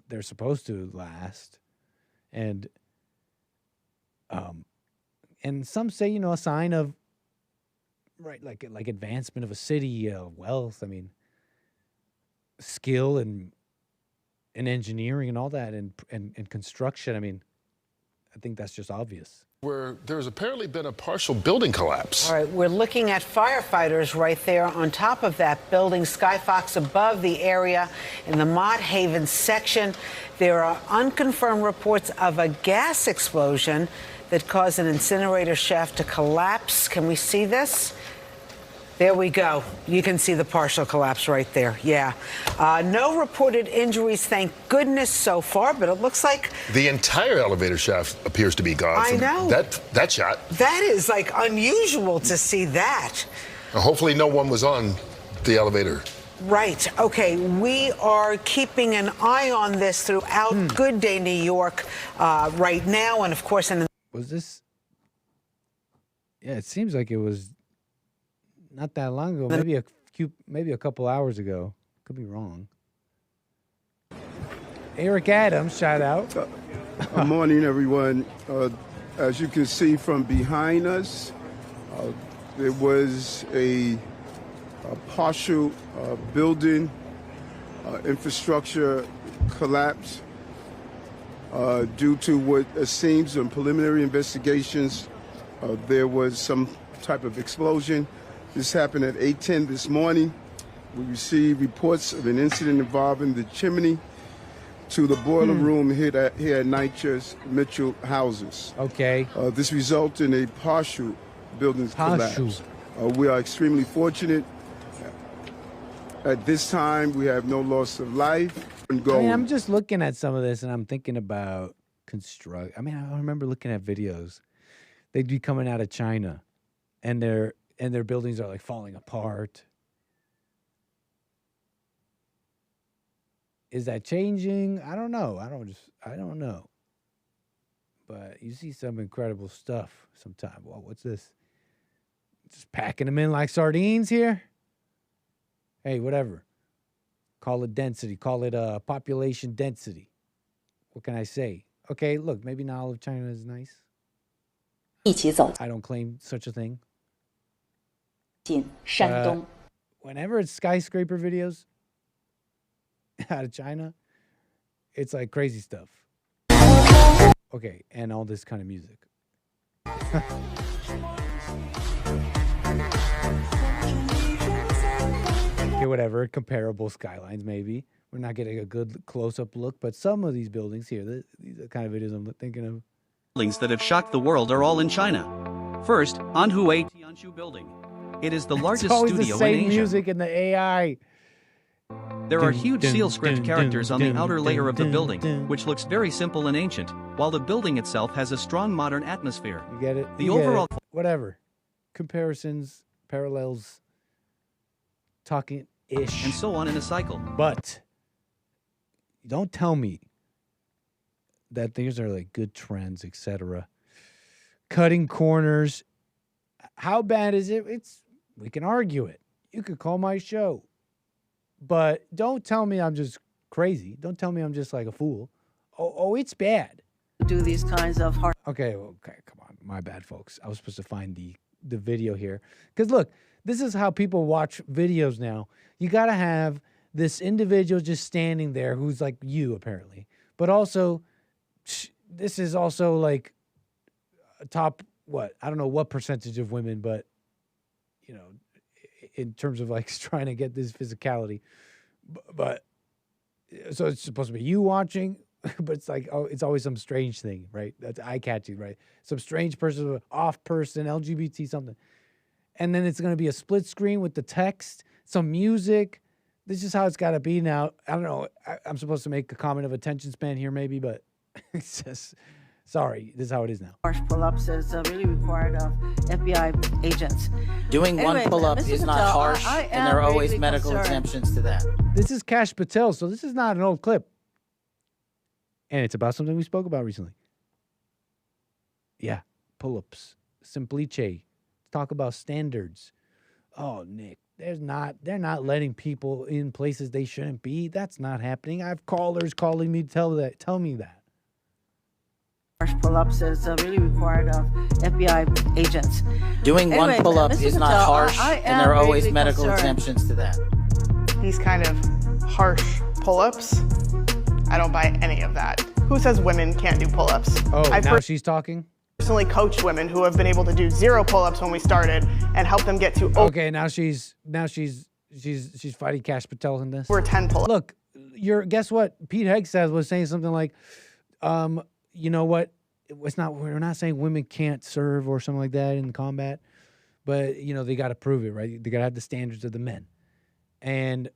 Speaker 3: they're supposed to last. And some say, a sign of, right, like advancement of a city, wealth. I mean, skill and in engineering and all that and construction. I mean, I think that's just obvious.
Speaker 6: Where there's apparently been a partial building collapse.
Speaker 14: All right, we're looking at firefighters right there on top of that building, Skyfox above the area in the Mott Haven section. There are unconfirmed reports of a gas explosion that caused an incinerator shaft to collapse. Can we see this? There we go. You can see the partial collapse right there. Yeah. No reported injuries, thank goodness, so far, but it looks like
Speaker 6: the entire elevator shaft appears to be gone.
Speaker 14: I know.
Speaker 6: That shot.
Speaker 14: That is like unusual to see that.
Speaker 6: Hopefully no one was on the elevator.
Speaker 14: Right. Okay. We are keeping an eye on this throughout Good Day New York right now. And of course,
Speaker 3: was this? Yeah, it seems like it was not that long ago. Maybe a couple hours ago. Could be wrong. Eric Adams, shout out.
Speaker 15: Good morning, everyone. As you can see from behind us, there was a partial building infrastructure collapse due to what seems in preliminary investigations. There was some type of explosion. This happened at 8:10 this morning. We received reports of an incident involving the chimney to the boiler room here at NYCHA's Mitchell houses.
Speaker 3: Okay.
Speaker 15: This resulted in a partial building collapse. We are extremely fortunate. At this time, we have no loss of life.
Speaker 3: I'm just looking at some of this and I'm thinking about construct. I remember looking at videos. They'd be coming out of China and their buildings are like falling apart. Is that changing? I don't know. I don't know. But you see some incredible stuff sometimes. Well, what's this? Just packing them in like sardines here? Hey, whatever. Call it density. Call it population density. What can I say? Okay, look, maybe not all of China is nice. I don't claim such a thing. Whenever it's skyscraper videos out of China, it's like crazy stuff. Okay, and all this kind of music. Okay, whatever. Comparable skylines, maybe. We're not getting a good close-up look, but some of these buildings here, these are the kind of videos I'm thinking of.
Speaker 16: Buildings that have shocked the world are all in China. First, Anhui Tianshu Building. It is the largest studio in Asia.
Speaker 3: It's always the same music in the AI.
Speaker 16: There are huge seal script characters on the outer layer of the building, which looks very simple and ancient, while the building itself has a strong modern atmosphere.
Speaker 3: You get it?
Speaker 16: The overall...
Speaker 3: Whatever. Comparisons, parallels, talking-ish.
Speaker 16: And so on in a cycle.
Speaker 3: But don't tell me that these are like good trends, etc. Cutting corners. How bad is it? We can argue it. You could call my show. But don't tell me I'm just crazy. Don't tell me I'm just like a fool. Oh, it's bad.
Speaker 17: Do these kinds of hard...
Speaker 3: Okay, come on. My bad, folks. I was supposed to find the video here. Because look, this is how people watch videos now. You got to have this individual just standing there who's like you, apparently. But also, this is also like a top, I don't know what percentage of women, but, you know, in terms of like trying to get this physicality. But so it's supposed to be you watching, but it's like, oh, it's always some strange thing, right? That's eye-catching, right? Some strange person, off person, LGBT something. And then it's going to be a split screen with the text, some music. This is how it's got to be now. I don't know. I'm supposed to make a comment of attention span here maybe, but it's just, sorry, this is how it is now.
Speaker 17: Harsh pull-ups is really required of FBI agents.
Speaker 18: Doing one pull-up is not harsh, and there are always medical exemptions to that.
Speaker 3: This is Kash Patel, so this is not an old clip. And it's about something we spoke about recently. Yeah, pull-ups. Simplice. Let's talk about standards. Oh, Nick, they're not letting people in places they shouldn't be. That's not happening. I have callers calling me to tell me that.
Speaker 17: Harsh pull-ups is really required of FBI agents.
Speaker 18: Doing one pull-up is not harsh, and there are always medical exemptions to that.
Speaker 19: These kind of harsh pull-ups, I don't buy any of that. Who says women can't do pull-ups?
Speaker 3: Oh, now she's talking?
Speaker 19: Personally coached women who have been able to do 0 pull-ups when we started and help them get to
Speaker 3: Okay, now she's fighting Cash Patel in this.
Speaker 19: over 10 pull-ups.
Speaker 3: Look, guess what? Pete Hegseth was saying something like, you know what? We're not saying women can't serve or something like that in combat, but you know, they got to prove it, right? They got to have the standards of the men. And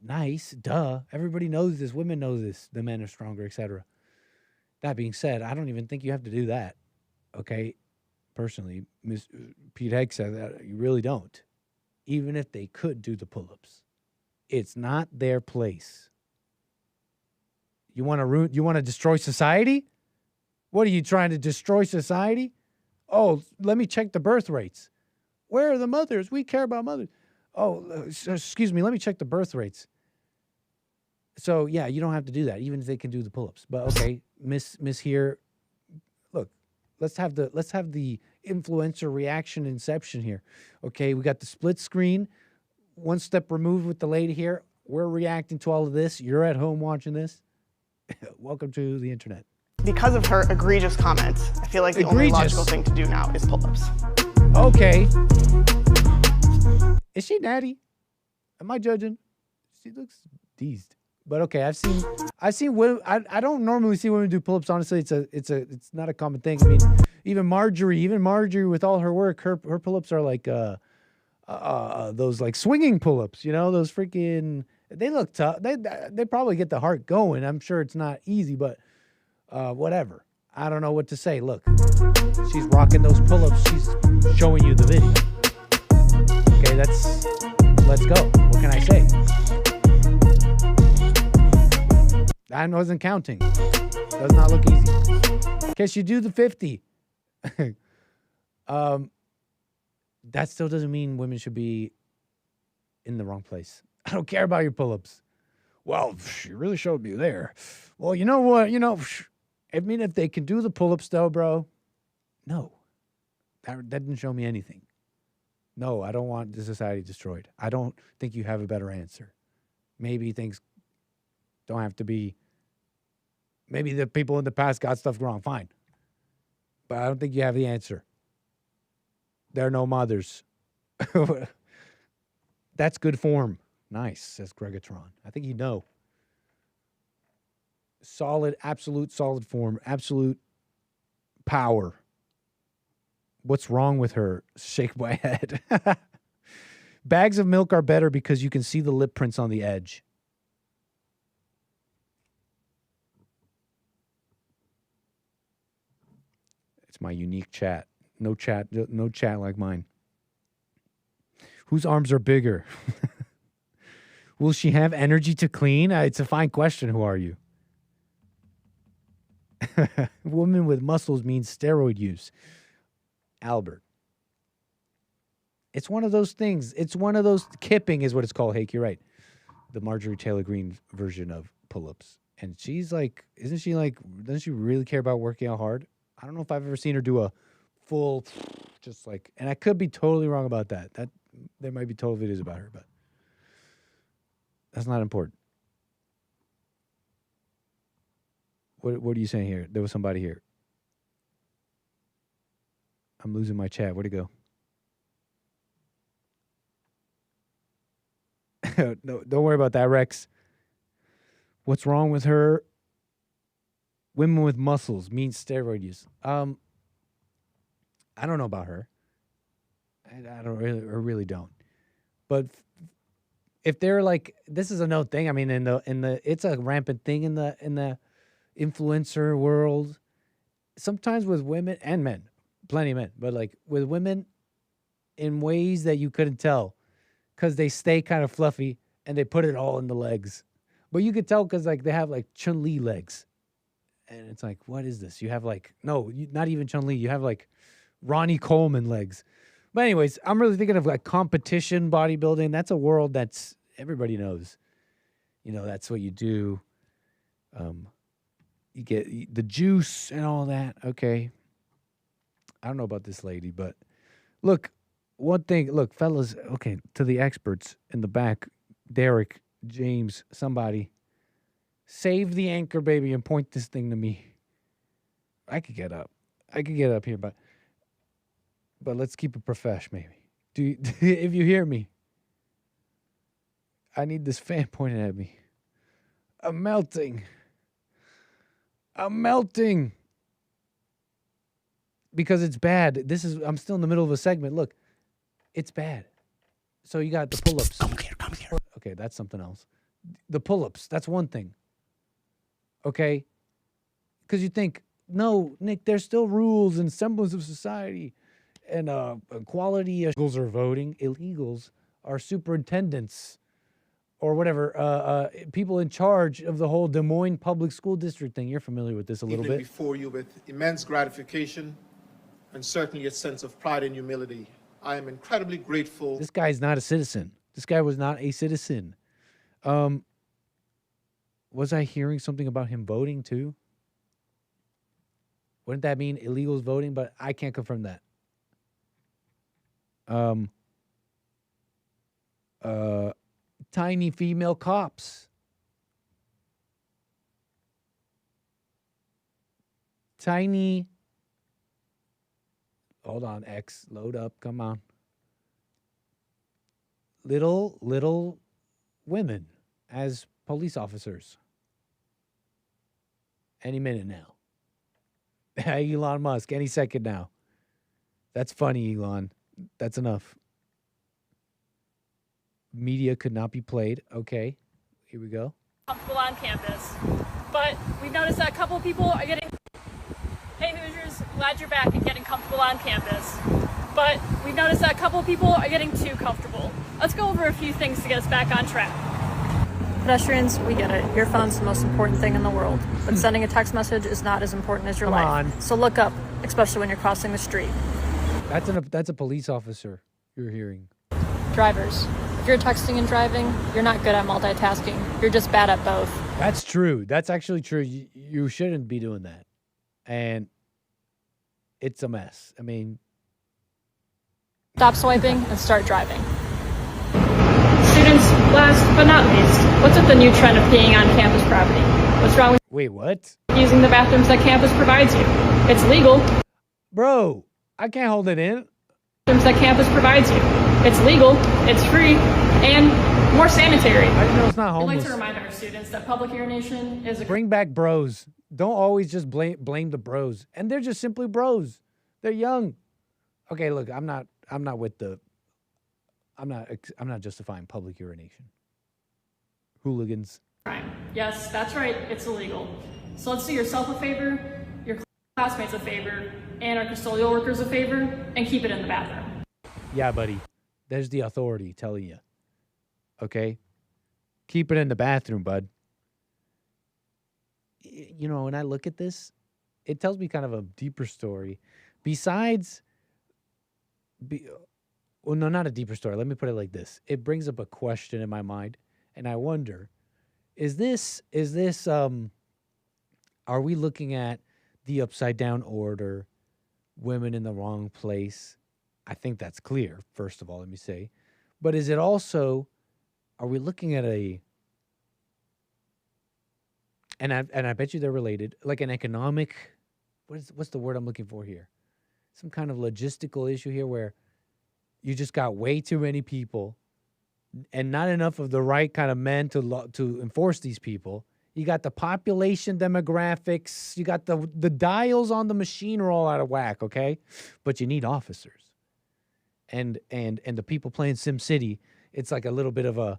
Speaker 3: nice, duh. Everybody knows this. Women know this. The men are stronger, etc. That being said, I don't even think you have to do that. Okay, personally, Pete Hegseth, you really don't. Even if they could do the pull-ups, it's not their place. You want to destroy society? What are you trying to destroy society? Oh, let me check the birth rates. Where are the mothers? We care about mothers. Oh, excuse me, let me check the birth rates. So yeah, you don't have to do that, even if they can do the pull-ups. But okay, Miss here, look, let's have the influencer reaction inception here. Okay, we got the split screen, one step removed with the lady here. We're reacting to all of this. You're at home watching this. Welcome to the internet.
Speaker 19: Because of her egregious comments, I feel like the only logical thing to do now is pull-ups.
Speaker 3: Okay. Is she natty? Am I judging? She looks dazed. But okay, I've seen women. I don't normally see women do pull-ups. Honestly, it's not a common thing. I mean, even Marjorie with all her work, her pull-ups are like those like swinging pull-ups. You know, those freaking. They look tough. They probably get the heart going. I'm sure it's not easy, but whatever. I don't know what to say. Look, she's rocking those pull-ups. She's showing you the video. Okay, let's go. What can I say? I wasn't counting. Does not look easy. Can she do the 50? That still doesn't mean women should be in the wrong place. I don't care about your pull-ups. Well, you really showed me there. Well, you know what? I mean, if they can do the pull-ups though, bro, no. That didn't show me anything. No, I don't want the society destroyed. I don't think you have a better answer. Maybe things don't have to be. Maybe the people in the past got stuff wrong. Fine. But I don't think you have the answer. There are no mothers. That's good form. Nice, says Gregatron. I think you know. Solid, absolute solid form. Absolute power. What's wrong with her? Shake my head. Bags of milk are better because you can see the lip prints on the edge. It's my unique chat. No chat like mine. Whose arms are bigger? Will she have energy to clean? It's a fine question. Who are you? Woman with muscles means steroid use. Albert. It's one of those things. It's one of those. Kipping is what it's called. Hake, you're right. The Marjorie Taylor Greene version of pull-ups. And she's like, doesn't she really care about working out hard? I don't know if I've ever seen her do a full, just like, and I could be totally wrong about that. There might be total videos about her, but that's not important. What are you saying here? There was somebody here. I'm losing my chat. Where'd it go? No, don't worry about that, Rex. What's wrong with her? Women with muscles means steroid use. I don't know about her. I really don't. But if they're like, this is a no thing. I mean, it's a rampant thing in the influencer world. Sometimes with women and men, plenty of men, but like with women in ways that you couldn't tell because they stay kind of fluffy and they put it all in the legs. But you could tell because like they have like Chun-Li legs. And it's like, what is this? You have like, not even Chun-Li. You have like Ronnie Coleman legs. But anyways, I'm really thinking of like competition bodybuilding. That's a world that's everybody knows. You know, that's what you do. You get the juice and all that. Okay. I don't know about this lady, but look, one thing, look, fellas, okay, to the experts in the back, Derek, James, somebody, Save the anchor baby and point this thing to me. I could get up. I could get up here, but let's keep it profesh, maybe. If you hear me, I need this fan pointed at me. I'm melting. I'm melting. Because it's bad. I'm still in the middle of a segment. Look, it's bad. So you got the pull-ups. Come here. Okay, that's something else. The pull-ups, that's one thing. Okay? Because you think, no, Nick, there's still rules and semblance of society and equality. Illegals are voting. Illegals are superintendents or whatever, people in charge of the whole Des Moines Public School District thing. You're familiar with this a little bit.
Speaker 20: Before you with immense gratification and certainly a sense of pride and humility. I am incredibly grateful.
Speaker 3: This guy's not a citizen. This guy was not a citizen. Was I hearing something about him voting too? Wouldn't that mean illegals voting? But I can't confirm that. Tiny female cops. Tiny. Hold on, X. Load up. Come on. Little women as police officers. Any minute now. Elon Musk, any second now. That's funny, Elon. That's enough. Media could not be played. Okay, here we go.
Speaker 21: Comfortable on campus. But we've noticed that a couple of people are getting, hey Hoosiers, glad you're back and getting comfortable on campus. But we've noticed that a couple of people are getting too comfortable. Let's go over a few things to get us back on track. Pedestrians, we get it. Your phone's the most important thing in the world. But sending a text message is not as important as your life.
Speaker 3: On.
Speaker 21: So look up, especially when you're crossing the street.
Speaker 3: That's a police officer you're hearing.
Speaker 21: Drivers, if you're texting and driving, you're not good at multitasking. You're just bad at both.
Speaker 3: That's true. That's actually true. You shouldn't be doing that. And it's a mess. I mean...
Speaker 21: Stop swiping and start driving. Students, last but not least, what's with the new trend of peeing on campus property? What's wrong with
Speaker 3: Wait, what?
Speaker 21: Using the bathrooms that campus provides you? It's legal.
Speaker 3: Bro, I can't hold it in.
Speaker 21: Bathrooms that campus provides you. It's legal, it's free, and more sanitary.
Speaker 3: I know it's not homeless.
Speaker 21: I'd like to remind our students that public urination is a...
Speaker 3: Bring back bros. Don't always just blame the bros. And they're just simply bros. They're young. Okay, look, I'm not justifying public urination. Hooligans.
Speaker 21: Yes, that's right. It's illegal. So let's do yourself a favor, your classmates a favor, and our custodial workers a favor, and keep it in the bathroom.
Speaker 3: Yeah, buddy. There's the authority telling you. Okay? Keep it in the bathroom, bud. You know, when I look at this, it tells me kind of a deeper story. Besides... Well, no, not a deeper story. Let me put it like this. It brings up a question in my mind, and I wonder, are we looking at the upside down order, women in the wrong place? I think that's clear, first of all, let me say. But is it also, are we looking at and I bet you they're related, like an economic, what's the word I'm looking for here? Some kind of logistical issue here where you just got way too many people and not enough of the right kind of men to enforce these people. You got the population demographics. You got the dials on the machine are all out of whack, okay? But you need officers. And the people playing SimCity, it's like a little bit of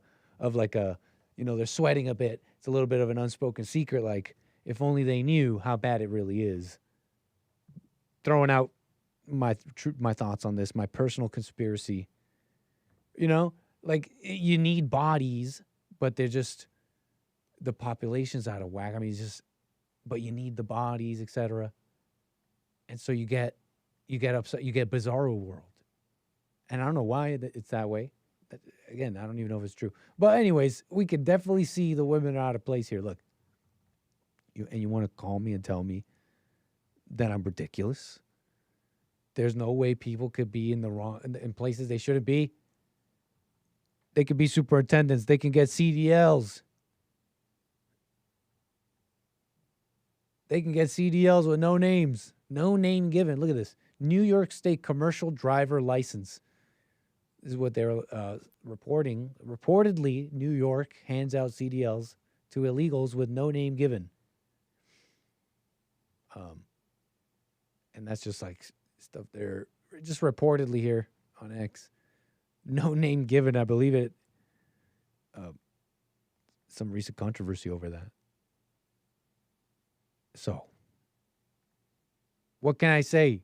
Speaker 3: they're sweating a bit. It's a little bit of an unspoken secret, like if only they knew how bad it really is. Throwing out my thoughts on this, my personal conspiracy. You know, like you need bodies, but they're just the population's out of whack. I mean, but you need the bodies, etc. And so you get upset. You get Bizarro World, and I don't know why it's that way. Again, I don't even know if it's true. But anyways, we could definitely see the women are out of place here. Look, you want to call me and tell me that I'm ridiculous? There's no way people could be in places they shouldn't be. They could be superintendents. They can get CDLs. They can get CDLs with no names. No name given. Look at this. New York State commercial driver license. This is what they're reporting. Reportedly, New York hands out CDLs to illegals with no name given. And that's just like stuff they're just reportedly here on X. No name given, I believe it. Some recent controversy over that. So, what can I say?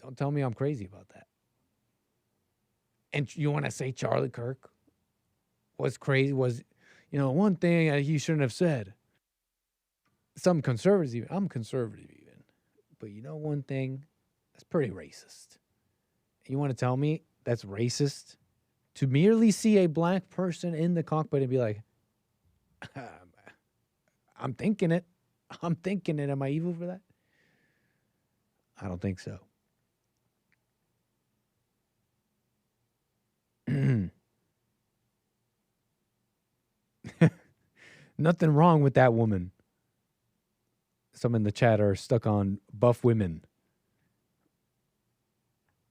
Speaker 3: Don't tell me I'm crazy about that. And you want to say Charlie Kirk was crazy? Was, one thing he shouldn't have said. Some conservatives even. I'm conservative even. But one thing? That's pretty racist. You want to tell me that's racist? To merely see a black person in the cockpit and be like, I'm thinking it. I'm thinking it. Am I evil for that? I don't think so. Nothing wrong with that woman. Some in the chat are stuck on buff women.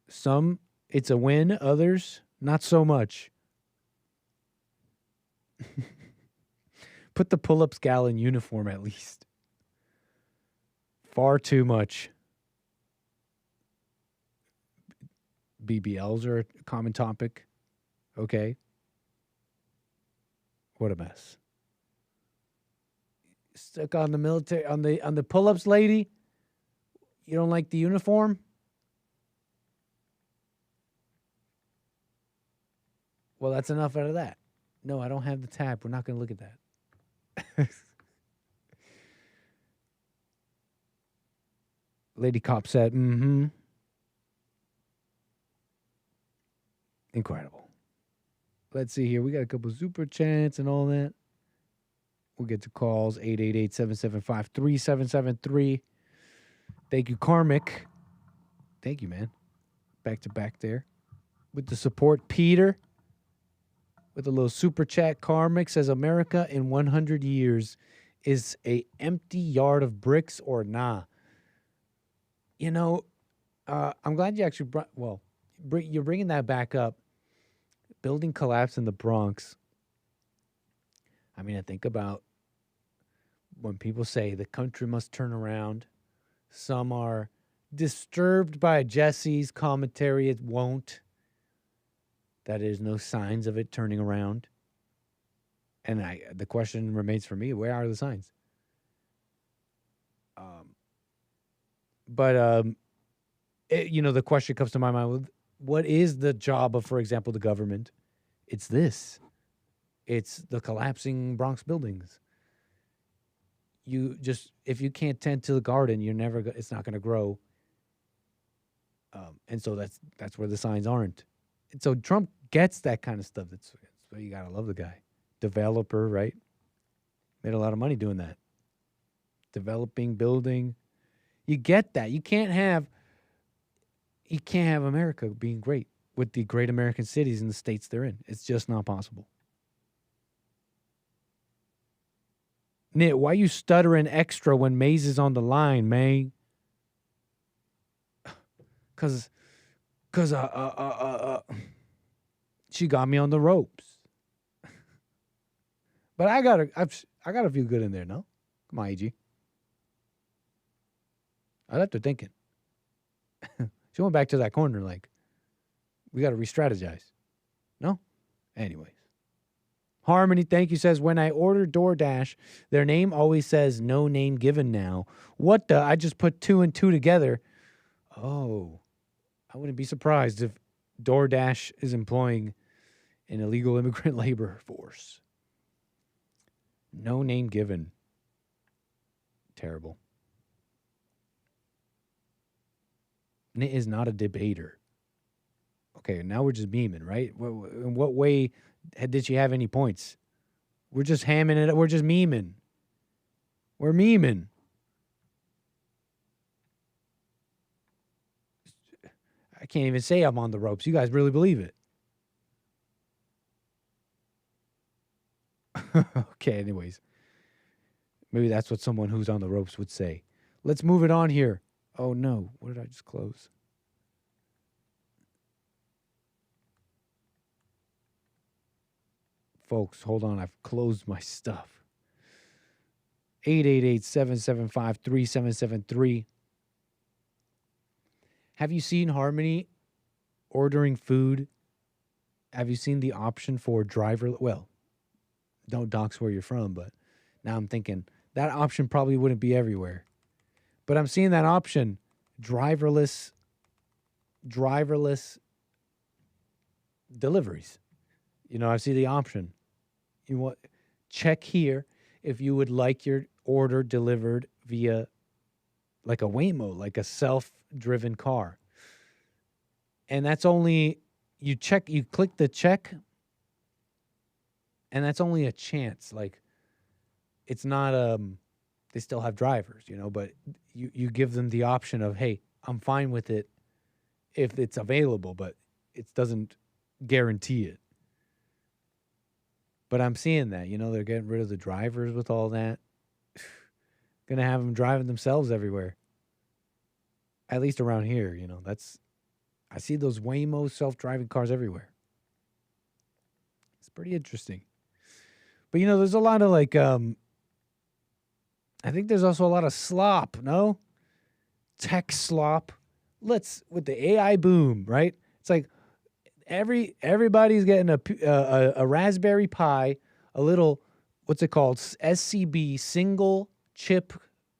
Speaker 3: Some, it's a win. Others, not so much. Put the pull-ups gal in uniform at least. Far too much. BBLs are a common topic. Okay. What a mess. Stuck on the military, on the pull-ups, lady? You don't like the uniform? Well, that's enough out of that. No, I don't have the tab. We're not going to look at that. Lady Cop said, Incredible. Let's see here. We got a couple super chats and all that. We'll get to calls, 888-775-3773. Thank you, Karmic. Thank you, man. Back to back there. With the support, Peter. With a little super chat, Karmic says, America in 100 years is a empty yard of bricks or nah? I'm glad you actually you're bringing that back up. Building collapse in the Bronx. I mean, I think about when people say the country must turn around. Some are disturbed by Jesse's commentary. It won't. That there's no signs of it turning around. And the question remains for me, where are the signs? The question comes to my mind, what is the job of, for example, the government? It's this. It's the collapsing Bronx buildings. If you can't tend to the garden, it's not going to grow. And so that's where the signs aren't. And so Trump gets that kind of stuff. That's why you got to love the guy. Developer, right? Made a lot of money doing that. Developing, building. You get that. You can't have America being great with the great American cities in the states they're in. It's just not possible. Nit, why you stuttering extra when Maze is on the line, man? Cause she got me on the ropes. But I got a few good in there, no? Come on, AG. I left her thinking. She went back to that corner like, we got to re-strategize. No? Anyways. Harmony, thank you, says, when I order DoorDash, their name always says no name given now. What the? I just put 2 and 2 together. Oh, I wouldn't be surprised if DoorDash is employing an illegal immigrant labor force. No name given. Terrible. Nit is not a debater. Okay, now we're just memeing, right? In what way did she have any points? We're just hamming it up. We're just memeing. We're memeing. I can't even say I'm on the ropes. You guys really believe it? Okay, anyways. Maybe that's what someone who's on the ropes would say. Let's move it on here. Oh, no. What did I just close? Folks, hold on. I've closed my stuff. 888-775-3773. Have you seen Harmony ordering food? Have you seen the option for driver? Well, don't dox where you're from, but now I'm thinking that option probably wouldn't be everywhere. But I'm seeing that option, driverless deliveries. You know, I see the option. You want check here if you would like your order delivered via like a Waymo, like a self-driven car. And that's only you click the check, and that's only a chance. Like it's not they still have drivers, you know, but you give them the option of, hey, I'm fine with it if it's available, but it doesn't guarantee it. But I'm seeing that, you know, they're getting rid of the drivers with all that. Gonna have them driving themselves everywhere. At least around here, you know, I see those Waymo self-driving cars everywhere. It's pretty interesting. But, you know, there's a lot of like, I think there's also a lot of slop, no? Tech slop. With the AI boom, right? It's like everybody's getting a Raspberry Pi, a little, what's it called? SCB, single chip,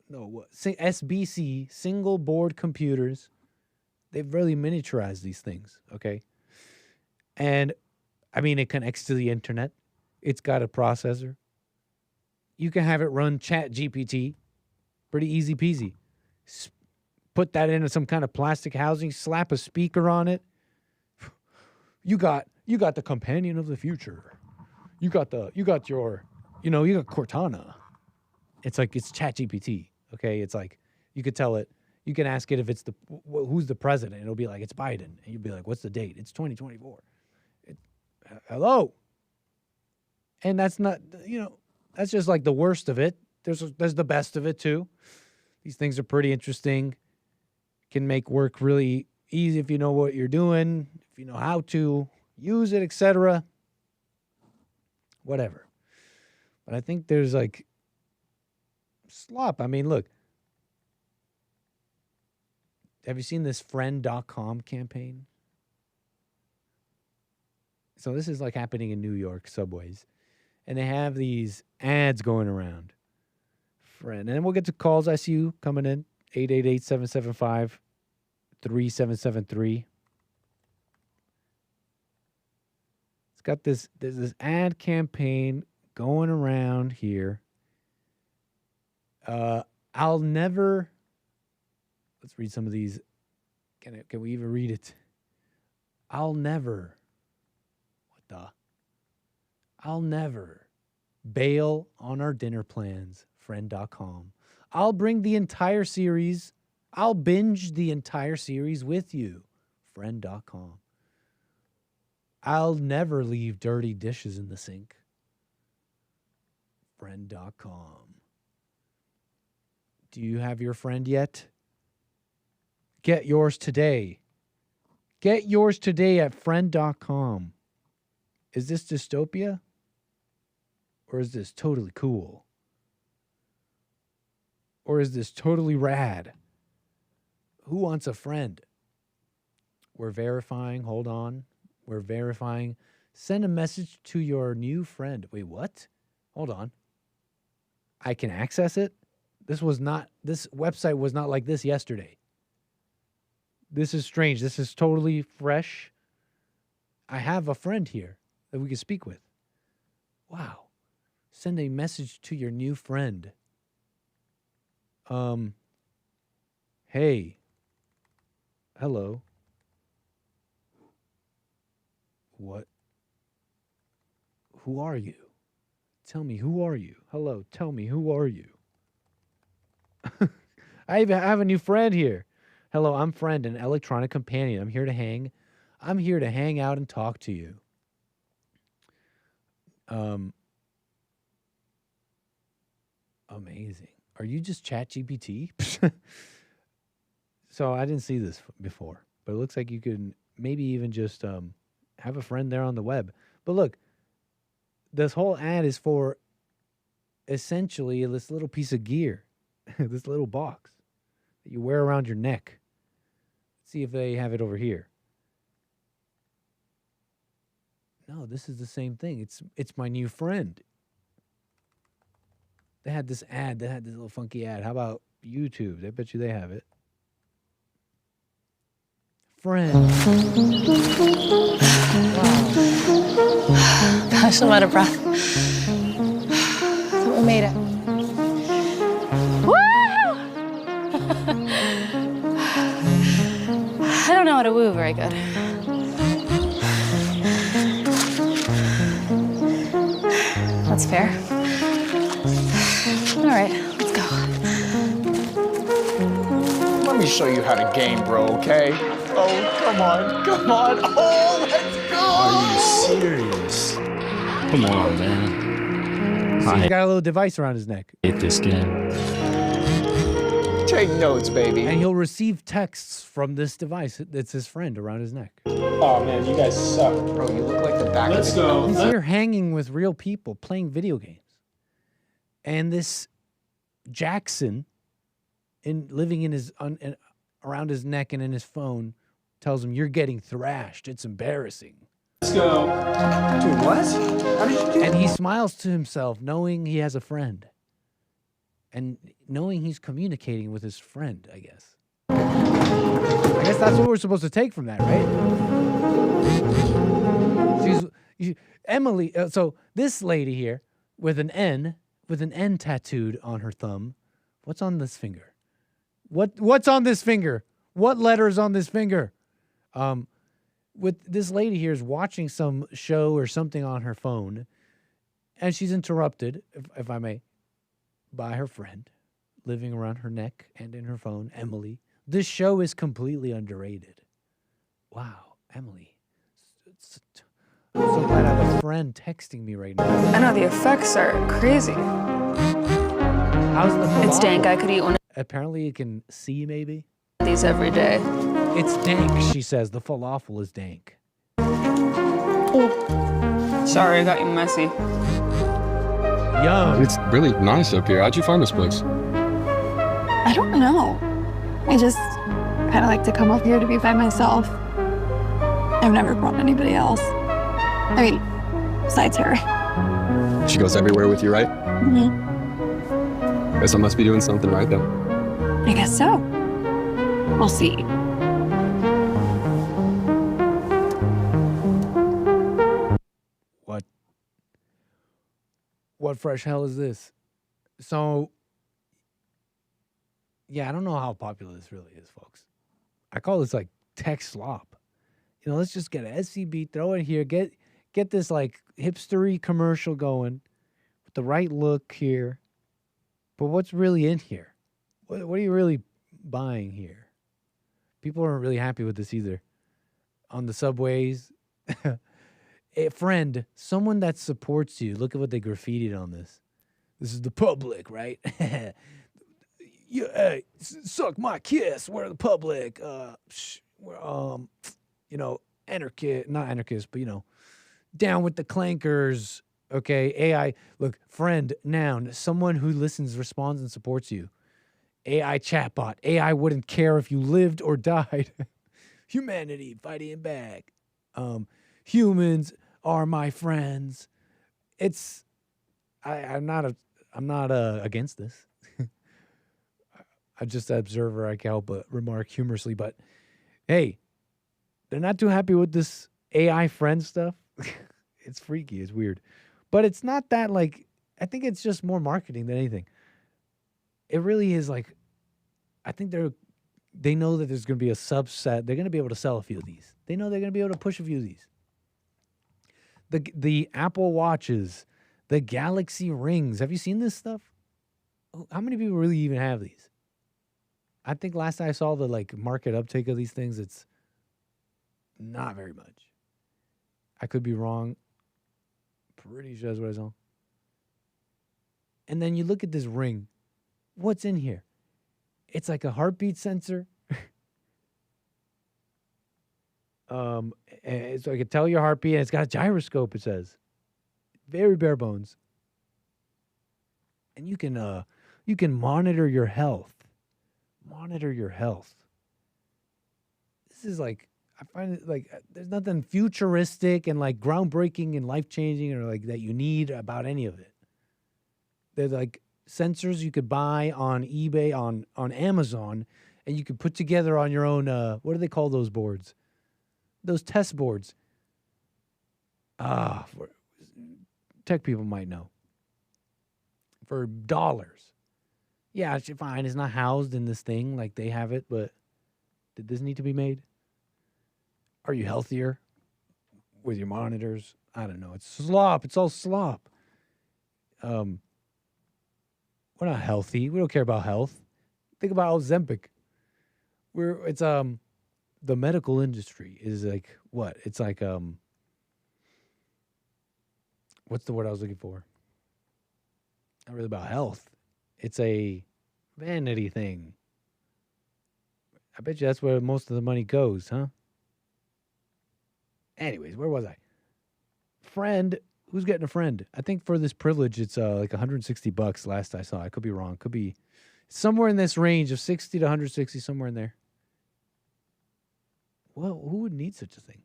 Speaker 3: SBC, single board computers. They've really miniaturized these things, okay? And, I mean, it connects to the internet. It's got a processor. You can have it run Chat GPT. Pretty easy peasy. Put that into some kind of plastic housing, slap a speaker on it. You got the companion of the future. You got Cortana. It's like it's Chat GPT, okay? It's like you could tell it. You can ask it if it's who's the president. It'll be like, it's Biden. And you'll be like, what's the date? It's 2024. Hello. And that's not, you know, that's just like the worst of it. There's the best of it too. These things are pretty interesting. Can make work really easy if you know what you're doing, if you know how to use it, etc. Whatever. But I think there's like slop. I mean, look. Have you seen this friend.com campaign? So this is like happening in New York subways. And they have these ads going around. Friend. And then we'll get to calls. I see you coming in. 888-775-3773. It's got there's this ad campaign going around here. I'll never... Let's read some of these. Can we even read it? I'll never bail on our dinner plans, friend.com. I'll bring the entire series. I'll binge the entire series with you, friend.com. I'll never leave dirty dishes in the sink, friend.com. Do you have your friend yet? Get yours today. Get yours today at friend.com. Is this dystopia? Or is this totally cool? Or is this totally rad? Who wants a friend? We're verifying. Hold on. We're verifying. Send a message to your new friend. Wait, what? Hold on. I can access it? This website was not like this yesterday. This is strange. This is totally fresh. I have a friend here that we can speak with. Wow. Send a message to your new friend. Hey. Hello. What? Who are you? Tell me, who are you? Hello, tell me, who are you? I have a new friend here. Hello, I'm Friend, an electronic companion. I'm here to hang out and talk to you. Amazing. Are you just ChatGPT? So I didn't see this before, but it looks like you can maybe even just have a friend there on the web. But look, this whole ad is for essentially this little piece of gear, this little box that you wear around your neck. Let's see if they have it over here. No, this is the same thing. It's my new friend. They had this ad. They had this little funky ad. How about YouTube? I bet you they have it. Friend.
Speaker 2: Gosh, I'm out of breath. So we made it. Woo! I don't know how to woo very good. That's fair. All right, let's go.
Speaker 12: Let me show you how to game, bro, okay? Oh, come on, come on. Oh, let's go!
Speaker 22: Are you serious? Come on, man.
Speaker 3: So he's got a little device around his neck.
Speaker 22: Hate this game.
Speaker 12: Take notes, baby.
Speaker 3: And he'll receive texts from this device. It's his friend around his neck.
Speaker 22: Oh, man, you guys suck.
Speaker 12: Bro, you look like the back
Speaker 22: Let's
Speaker 12: of the
Speaker 22: go.
Speaker 3: He's here hanging with real people playing video games. And this Jackson, living in his around his neck and in his phone, tells him, "You're getting thrashed. It's embarrassing."
Speaker 22: Let's go.
Speaker 12: Dude, what? How did you do that?
Speaker 3: And he smiles to himself, knowing he has a friend. And knowing he's communicating with his friend, I guess. I guess that's what we're supposed to take from that, right? Emily, so this lady here with an N tattooed on her thumb. What's on this finger? What's on this finger? What letter is on this finger? With this lady here is watching some show or something on her phone, and she's interrupted, if I may, by her friend living around her neck and in her phone, Emily. This show is completely underrated. Wow, Emily. I'm so glad I have a friend texting me right now.
Speaker 2: I know the effects are crazy.
Speaker 3: How's the falafel?
Speaker 2: It's dank. I could eat one
Speaker 3: Apparently you can see maybe.
Speaker 2: of these every day.
Speaker 3: It's dank, she says. The falafel is dank.
Speaker 2: Sorry, I got you messy.
Speaker 3: Yum.
Speaker 23: It's really nice up here. How'd you find this place?
Speaker 24: I don't know. I just kind of like to come up here to be by myself. I've never brought anybody else. I mean, besides her.
Speaker 23: She goes everywhere with you, right?
Speaker 24: Mm-hmm.
Speaker 23: Guess I must be doing something right then.
Speaker 24: I guess so. We'll see.
Speaker 3: What fresh hell is this? So, yeah, I don't know how popular this really is, folks. I call this like tech slop. You know, let's just get an SCB, throw it here, get this like hipstery commercial going with the right look here. But what's really in here? What are you really buying here? People aren't really happy with this either. On the subways. A friend, someone that supports you. Look at what they graffitied on this. This is the public, right? Yeah, hey, suck my kiss. We're the public. We're anarchist, not anarchist, but down with the clankers. Okay, AI. Look, friend, noun, someone who listens, responds, and supports you. AI chatbot. AI wouldn't care if you lived or died. Humanity fighting back. Humans are my friends. I'm not against this. I'm just an observer. I can't help but remark humorously. But hey, they're not too happy with this AI friend stuff. It's freaky. It's weird. But it's not that like, I think it's just more marketing than anything. It really is like, I think they know that there's going to be a subset. They're going to be able to sell a few of these. They know they're going to be able to push a few of these. The Apple Watches, the Galaxy Rings. Have you seen this stuff? How many people really even have these? I think last time I saw the like market uptake of these things, it's not very much. I could be wrong. Pretty sure that's what I saw. And then you look at this ring. What's in here? It's like a heartbeat sensor. So I can tell your heartbeat, and it's got a gyroscope, it says. Very bare bones. And you can monitor your health. Monitor your health. This is like, I find it like there's nothing futuristic and like groundbreaking and life-changing or like that you need about any of it. They're like sensors you could buy on eBay, on Amazon, and you could put together on your own, what do they call those boards? Those test boards. Tech people might know. For dollars. Yeah, it's fine. It's not housed in this thing like they have it, but did this need to be made? Are you healthier with your monitors? I don't know. It's slop. It's all slop. We're not healthy. We don't care about health. Think about Ozempic. It's the medical industry is like what? It's like what's the word I was looking for? Not really about health. It's a vanity thing. I bet you that's where most of the money goes, huh? Anyways, where was I? Friend. Who's getting a friend? I think for this privilege, it's like $160 last I saw. I could be wrong. Could be somewhere in this range of 60 to 160, somewhere in there. Well, who would need such a thing?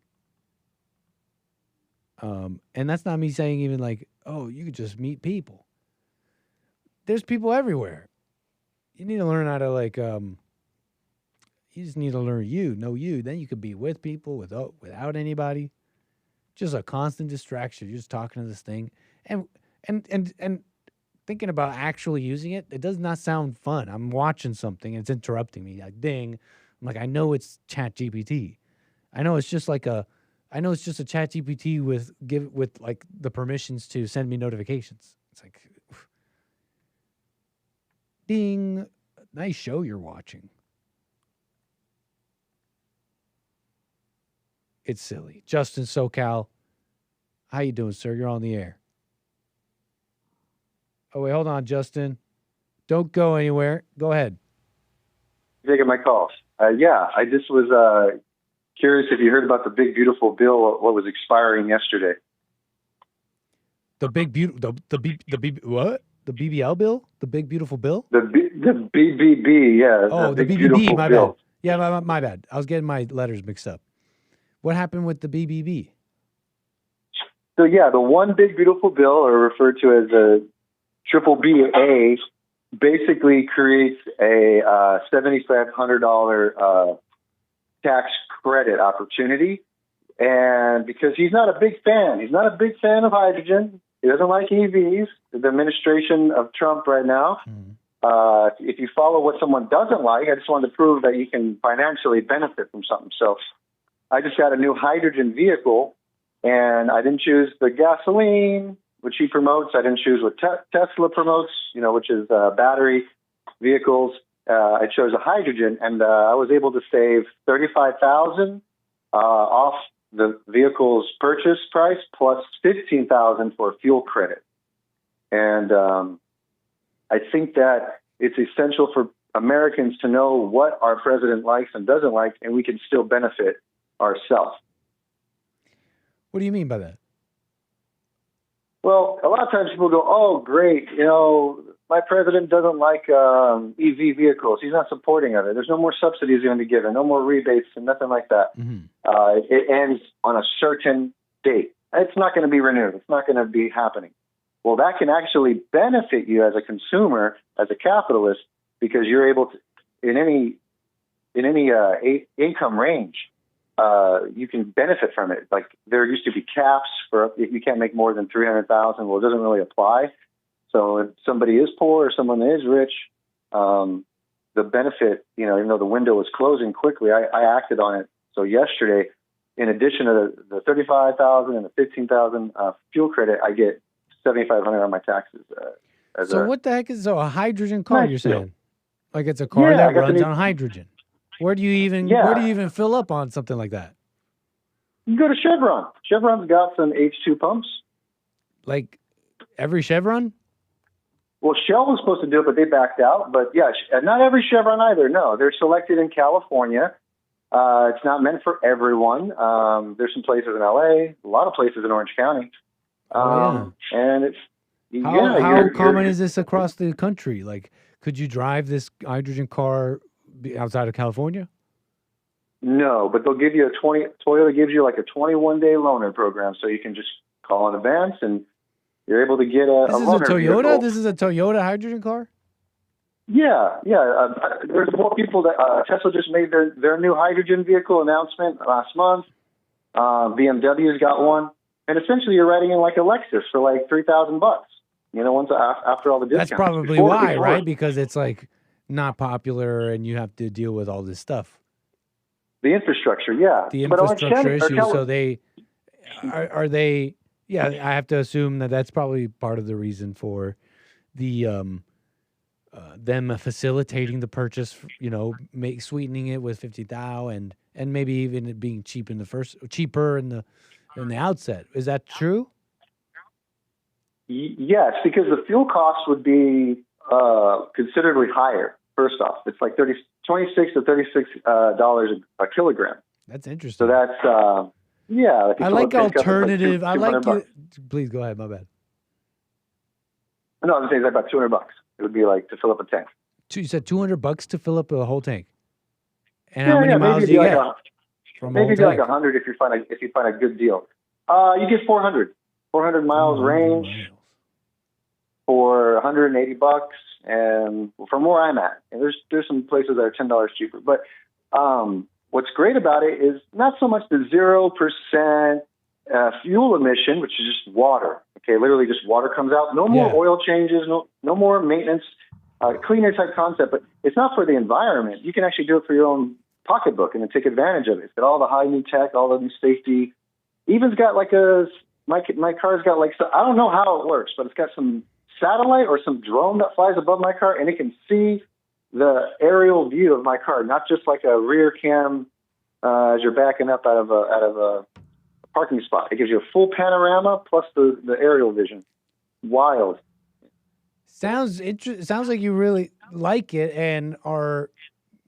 Speaker 3: And that's not me saying even like, oh, you could just meet people. There's people everywhere. You need to learn how to like, you just need to learn know you. Then you could be with people without anybody. Just a constant distraction. You're just talking to this thing. And thinking about actually using it, it does not sound fun. I'm watching something and it's interrupting me. Like ding. I'm like, I know it's ChatGPT. I know it's just a ChatGPT with like the permissions to send me notifications. It's like ding. Nice show you're watching. It's silly. Justin SoCal. How you doing, sir? You're on the air. Oh, wait, hold on, Justin. Don't go anywhere. Go ahead.
Speaker 5: Taking my calls. Yeah, I just was curious if you heard about the big, beautiful bill, what was expiring yesterday.
Speaker 3: The big, beautiful, what? The BBL bill? The big, beautiful bill?
Speaker 5: The BBB, yeah.
Speaker 3: Oh, the BBB, my bad. Yeah, my bad. I was getting my letters mixed up. What happened with the BBB?
Speaker 5: So, yeah, the one big, beautiful bill, or referred to as a triple BA, basically creates a $7,500 tax credit opportunity. And because he's not a big fan of hydrogen. He doesn't like EVs. The administration of Trump right now, if you follow what someone doesn't like, I just wanted to prove that you can financially benefit from something. So I just got a new hydrogen vehicle, and I didn't choose the gasoline, which he promotes. I didn't choose what Tesla promotes, which is battery vehicles. I chose a hydrogen, and I was able to save $35,000 off the vehicle's purchase price, plus $15,000 for fuel credit. And I think that it's essential for Americans to know what our president likes and doesn't like, and we can still benefit ourselves.
Speaker 3: What do you mean by that?
Speaker 5: Well, a lot of times people go, oh, great, my president doesn't like EV vehicles. He's not supporting of it. There's no more subsidies going to be given, no more rebates and nothing like that.
Speaker 3: Mm-hmm.
Speaker 5: It ends on a certain date. It's not going to be renewed. It's not going to be happening. Well, that can actually benefit you as a consumer, as a capitalist, because you're able to, in any income range, you can benefit from it. Like there used to be caps for you can't make more than $300,000. Well, it doesn't really apply. So if somebody is poor or someone is rich, the benefit, even though the window was closing quickly, I acted on it. So yesterday, in addition to the $35,000 and the $15,000 fuel credit, I get $7,500 on my taxes.
Speaker 3: What the heck is a hydrogen car? You're saying, like it's a car that runs on hydrogen. Where do you even fill up on something like that?
Speaker 5: You go to Chevron. Chevron's got some H2 pumps.
Speaker 3: Like every Chevron?
Speaker 5: Well, Shell was supposed to do it, but they backed out. But yeah, not every Chevron either. No, they're selected in California. It's not meant for everyone. There's some places in LA, a lot of places in Orange County. And it's
Speaker 3: How common is this across the country? Like, could you drive this hydrogen car outside of California?
Speaker 5: No, but they'll give you Toyota gives you like a 21-day loaner program, so you can just call in advance and you're able to get a
Speaker 3: This is a
Speaker 5: loaner
Speaker 3: Toyota?
Speaker 5: vehicle.
Speaker 3: This is a Toyota hydrogen car?
Speaker 5: Yeah. There's more people that Tesla just made their new hydrogen vehicle announcement last month. BMW's got one, and essentially you're riding in like a Lexus for like $3,000. Once after all the discounts.
Speaker 3: That's probably why, right? Because it's like not popular, and you have to deal with all this stuff.
Speaker 5: The infrastructure, yeah.
Speaker 3: The infrastructure issues. So they are they. Yeah, I have to assume that that's probably part of the reason for the them facilitating the purchase. Sweetening it with 50,000 and maybe even it being cheaper in the outset. Is that true?
Speaker 5: Yes, because the fuel cost would be considerably higher. First off, it's like $26 to $36 a kilogram.
Speaker 3: That's interesting.
Speaker 5: So that's
Speaker 3: I like alternative. I like it. Please go ahead. My bad.
Speaker 5: No, I was saying it's about $200. It would be like to fill up a tank.
Speaker 3: You said $200 to fill up a whole tank. And how many miles do you get?
Speaker 5: Maybe like 100 if you find a good deal. You get 400 miles range for $180. And from where I'm at, and there's some places that are $10 cheaper. But what's great about it is not so much the 0% fuel emission, which is just water. Okay, literally just water comes out. No more oil changes. No more maintenance. Cleaner type concept. But it's not for the environment. You can actually do it for your own pocketbook and then take advantage of it. It's got all the high new tech, all the new safety. Even's got like my car's got like, I don't know how it works, but it's got some satellite or some drone that flies above my car, and it can see the aerial view of my car, not just like a rear cam as you're backing up out of a parking spot. It gives you a full panorama plus the aerial vision. Wild.
Speaker 3: Sounds like you really like it and are.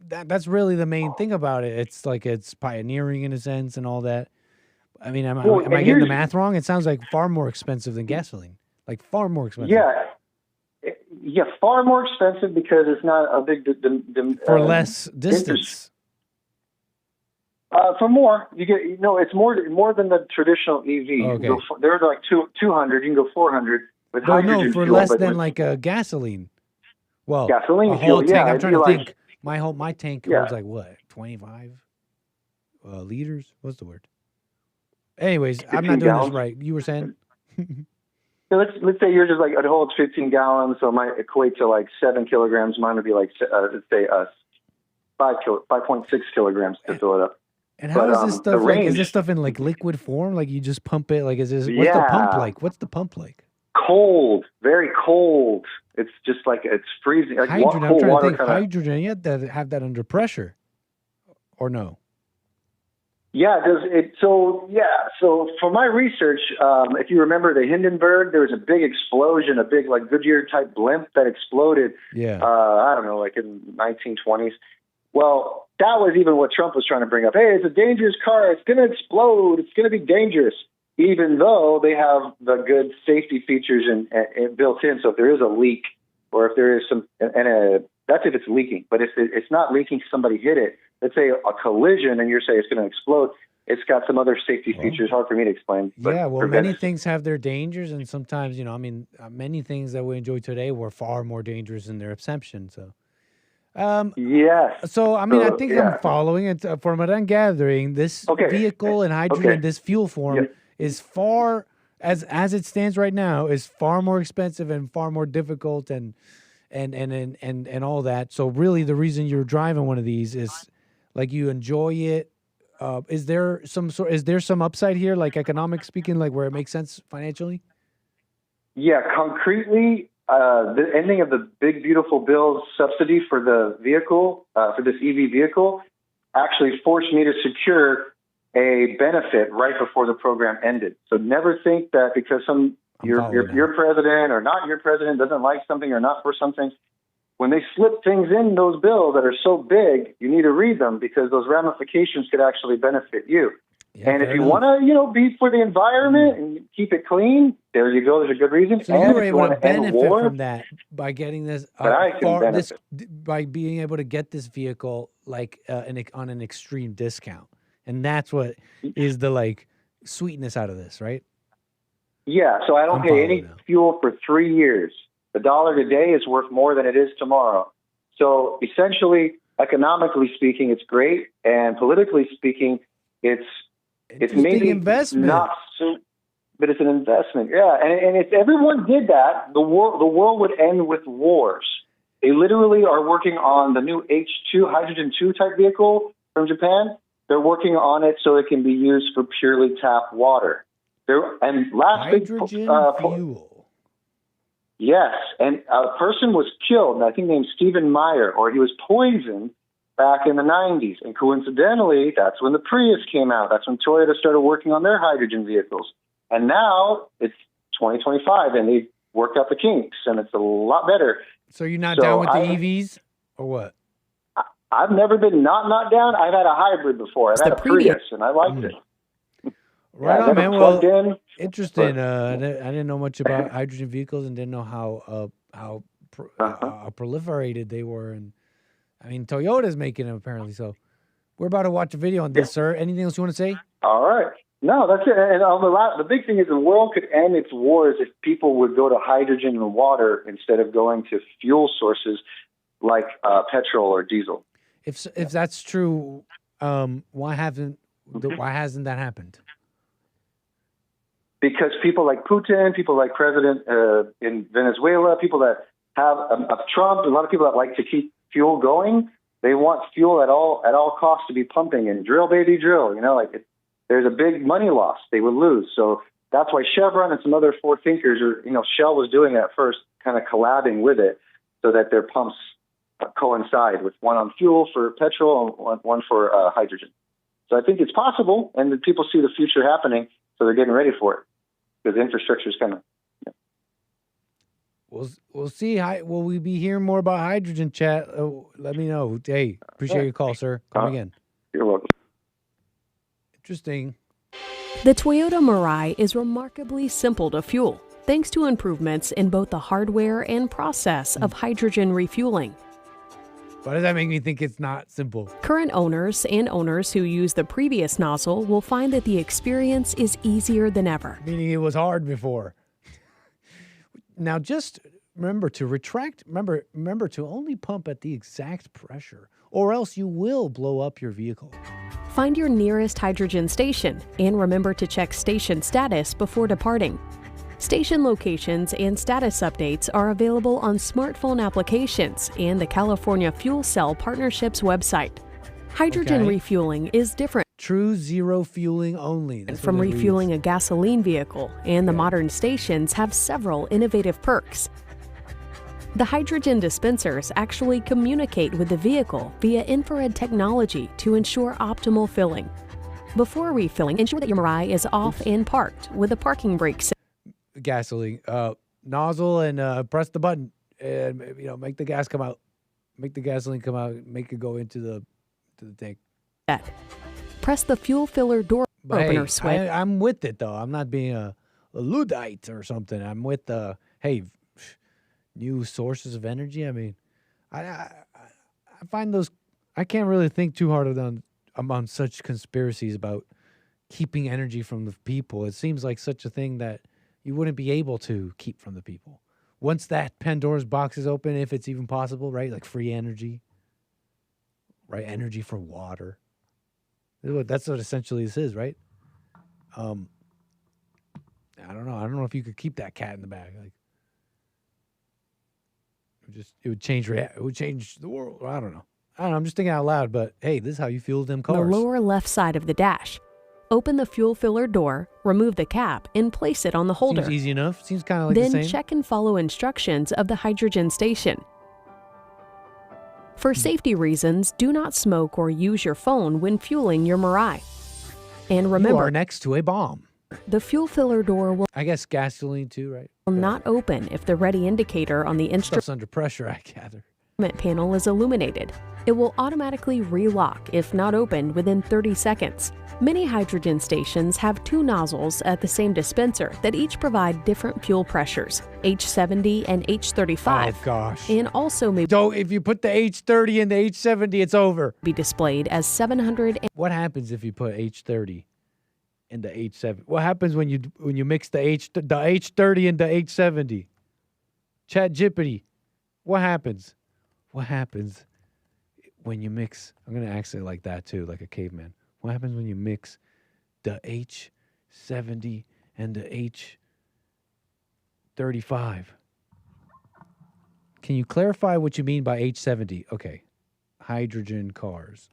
Speaker 3: That's really the main thing about it. It's like it's pioneering in a sense and all that. I mean, am I getting the math wrong? It sounds like far more expensive than gasoline. Like far more expensive.
Speaker 5: Yeah, far more expensive because it's not a big
Speaker 3: for less distance.
Speaker 5: For more, you get it's more than the traditional EV.
Speaker 3: Okay.
Speaker 5: They're like 200. You can go 400 with hydrogen
Speaker 3: for
Speaker 5: fuel,
Speaker 3: less than like a gasoline. Well,
Speaker 5: gasoline
Speaker 3: a whole
Speaker 5: fuel.
Speaker 3: tank.
Speaker 5: Yeah,
Speaker 3: I'm trying to think. My tank holds like what 25 liters. What's the word? Anyways, I'm not doing this right. You were saying.
Speaker 5: So let's say yours is like it holds 15 gallons, so it might equate to like 7 kilograms. Mine would be like let's say 5.6 kilograms to fill it up.
Speaker 3: And how is this stuff like? Is this stuff in like liquid form? Like you just pump it? Like what's the pump like? What's the pump like?
Speaker 5: Cold, very cold. It's just like it's freezing. Like
Speaker 3: hydrogen.
Speaker 5: cold
Speaker 3: I'm trying
Speaker 5: water
Speaker 3: to think. Hydrogen. You have to have that under pressure, or no?
Speaker 5: Yeah, does it? So for my research, if you remember the Hindenburg, there was a big explosion, a big like Goodyear type blimp that exploded.
Speaker 3: Yeah.
Speaker 5: I don't know, like in 1920s. Well, that was even what Trump was trying to bring up. Hey, it's a dangerous car. It's going to explode. It's going to be dangerous, even though they have the good safety features and built in. So if there is a leak, or if there is that's if it's leaking. But if it's not leaking, somebody hit it. Let's say a collision, and you're saying it's going to explode. It's got some other safety features. Hard for me to explain.
Speaker 3: Yeah, well, many things have their dangers, and sometimes, many things that we enjoy today were far more dangerous in their inception. So,
Speaker 5: yes.
Speaker 3: So, I mean, I think I'm following it. From what I'm gathering, this vehicle and hydrogen, this fuel form is far, as it stands right now, is far more expensive and far more difficult and all that. So, really, the reason you're driving one of these is like you enjoy it. Is there some upside here, like economic speaking, like where it makes sense financially?
Speaker 5: Yeah, concretely, the ending of the Big Beautiful Bill subsidy for the vehicle, for this EV vehicle, actually forced me to secure a benefit right before the program ended. So never think that because some your president or not your president doesn't like something or not for something. When they slip things in those bills that are so big, you need to read them because those ramifications could actually benefit you.
Speaker 3: Yeah,
Speaker 5: and if you want to, be for the environment and keep it clean, there you go. There's a good reason.
Speaker 3: So
Speaker 5: and
Speaker 3: you were
Speaker 5: if you
Speaker 3: able
Speaker 5: want
Speaker 3: to
Speaker 5: to end
Speaker 3: benefit
Speaker 5: war,
Speaker 3: from that by getting this,
Speaker 5: But I can benefit.
Speaker 3: by being able to get this vehicle like on an extreme discount, and that's what is the sweetness out of this, right?
Speaker 5: Yeah, so I don't pay any fuel for 3 years. The dollar today is worth more than it is tomorrow. So essentially, economically speaking, it's great, and politically speaking, it's maybe
Speaker 3: investment.
Speaker 5: Not so, but it's an investment. Yeah, and if everyone did that, the world would end with wars. They literally are working on the new H2 hydrogen 2 type vehicle from Japan. They're working on it so it can be used for purely tap water.
Speaker 3: Hydrogen fuel.
Speaker 5: Yes, and a person was killed, I think named Stephen Meyer, or he was poisoned back in the 90s. And coincidentally, that's when the Prius came out. That's when Toyota started working on their hydrogen vehicles. And now it's 2025, and they've worked out the kinks, and it's a lot better.
Speaker 3: So you're not down with the EVs, or what?
Speaker 5: I've never been not down. I've had a hybrid before. I've had a Prius, and I liked it.
Speaker 3: Right on, man. Well, interesting.
Speaker 5: Uh-huh.
Speaker 3: I didn't know much about hydrogen vehicles and didn't know how proliferated they were. And I mean, Toyota's making them apparently. So we're about to watch a video on this, sir. Anything else you want to say?
Speaker 5: All right. No, that's it. And the big thing is the world could end its wars if people would go to hydrogen and water instead of going to fuel sources like petrol or diesel.
Speaker 3: If that's true, why hasn't that happened?
Speaker 5: Because people like Putin, people like President in Venezuela, people that have Trump, a lot of people that like to keep fuel going, they want fuel at all costs to be pumping and drill, baby, drill. There's a big money loss they would lose. So that's why Chevron and some other forward thinkers Shell was doing that first, kind of collabing with it so that their pumps coincide with one on fuel for petrol and one for hydrogen. So I think it's possible, and that people see the future happening, so they're getting ready for it because the infrastructure is coming.
Speaker 3: We'll see. Will we be hearing more about hydrogen, chat? Let me know. Hey, appreciate your call, sir. Come again.
Speaker 5: You're welcome.
Speaker 3: Interesting.
Speaker 7: The Toyota Mirai is remarkably simple to fuel, thanks to improvements in both the hardware and process of hydrogen refueling.
Speaker 3: Why does that make me think it's not simple?
Speaker 7: Current owners and owners who use the previous nozzle will find that the experience is easier than ever.
Speaker 3: Meaning it was hard before. Now just remember to retract, remember to only pump at the exact pressure, or else you will blow up your vehicle.
Speaker 7: Find your nearest hydrogen station and remember to check station status before departing. Station locations and status updates are available on smartphone applications and the California Fuel Cell Partnership's website. Hydrogen refueling is different.
Speaker 3: True zero fueling only. That's
Speaker 7: from refueling a gasoline vehicle, and the modern stations have several innovative perks. The hydrogen dispensers actually communicate with the vehicle via infrared technology to ensure optimal filling. Before refilling, ensure that your Mirai is off and parked with a parking brake system.
Speaker 3: Gasoline nozzle and press the button and make the gas come out, make the gasoline come out, make it go into the tank.
Speaker 7: Press the fuel filler door opener switch.
Speaker 3: I'm with it though. I'm not being a Luddite or something. I'm with new sources of energy. I mean, I find those. I can't really think too hard on such conspiracies about keeping energy from the people. It seems like such a thing that you wouldn't be able to keep from the people. Once that Pandora's box is open, if it's even possible, right? Like free energy, right? Energy for water. That's what essentially this is, right? I don't know. I don't know if you could keep that cat in the bag. Like, it would change the world. I don't know. I'm just thinking out loud, but hey, this is how you fuel them cars.
Speaker 7: The lower left side of the dash. Open the fuel filler door, remove the cap, and place it on the holder.
Speaker 3: Seems easy enough. Seems kind of like the same.
Speaker 7: Then check and follow instructions of the hydrogen station. For safety reasons, do not smoke or use your phone when fueling your Mirai. And remember,
Speaker 3: you are next to a bomb.
Speaker 7: The fuel filler door will
Speaker 3: I guess gasoline too, right?
Speaker 7: not open if the ready indicator on the instrument
Speaker 3: Stuff's under pressure, I gather.
Speaker 7: panel is illuminated. It will automatically relock if not opened within 30 seconds. Many hydrogen stations have two nozzles at the same dispenser that each provide different fuel pressures, H70 and H35.
Speaker 3: Oh, gosh.
Speaker 7: And also may
Speaker 3: if you put the H30 in the H70, it's over.
Speaker 7: Be displayed as 700.
Speaker 3: What happens if you put H30 in the H70? What happens when you mix the H30 and the H70? Chat Jippity. What happens? What happens when you mix? I'm going to accent like that too, like a caveman. What happens when you mix the H70 and the H35? Can you clarify what you mean by H70? Okay. Hydrogen cars.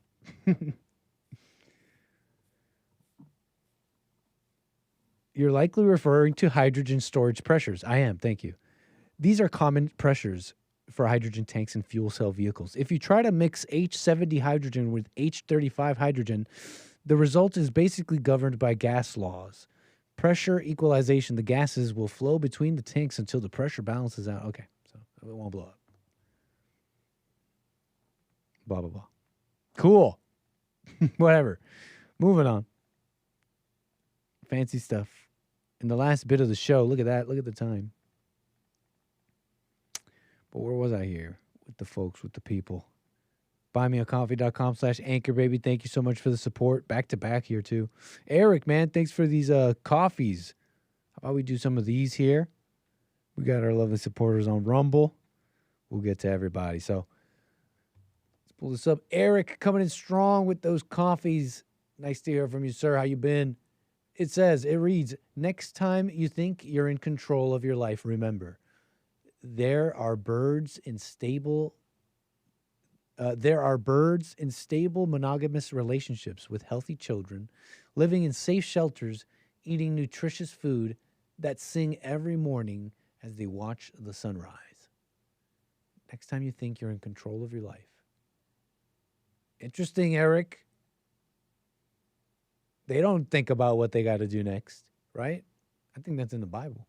Speaker 3: You're likely referring to hydrogen storage pressures. I am, thank you. These are common pressures for hydrogen tanks and fuel cell vehicles. If you try to mix H70 hydrogen with H35 hydrogen, the result is basically governed by gas laws. Pressure equalization, the gases will flow between the tanks until the pressure balances out. Okay, so it won't blow up. Blah, blah, blah. Cool. Whatever. Moving on. Fancy stuff. In the last bit of the show, look at that. Look at the time. But where was I here? With the folks, with the people. BuyMeACoffee.com/Anchor, baby. Thank you so much for the support. Back to back here, too. Eric, man, thanks for these coffees. How about we do some of these here? We got our lovely supporters on Rumble. We'll get to everybody. So let's pull this up. Eric coming in strong with those coffees. Nice to hear from you, sir. How you been? It reads, next time you think you're in control of your life, remember, there are birds in stable monogamous relationships with healthy children, living in safe shelters, eating nutritious food that sing every morning as they watch the sunrise. Next time you think you're in control of your life. Interesting, Eric. They don't think about what they got to do next, right? I think that's in the Bible.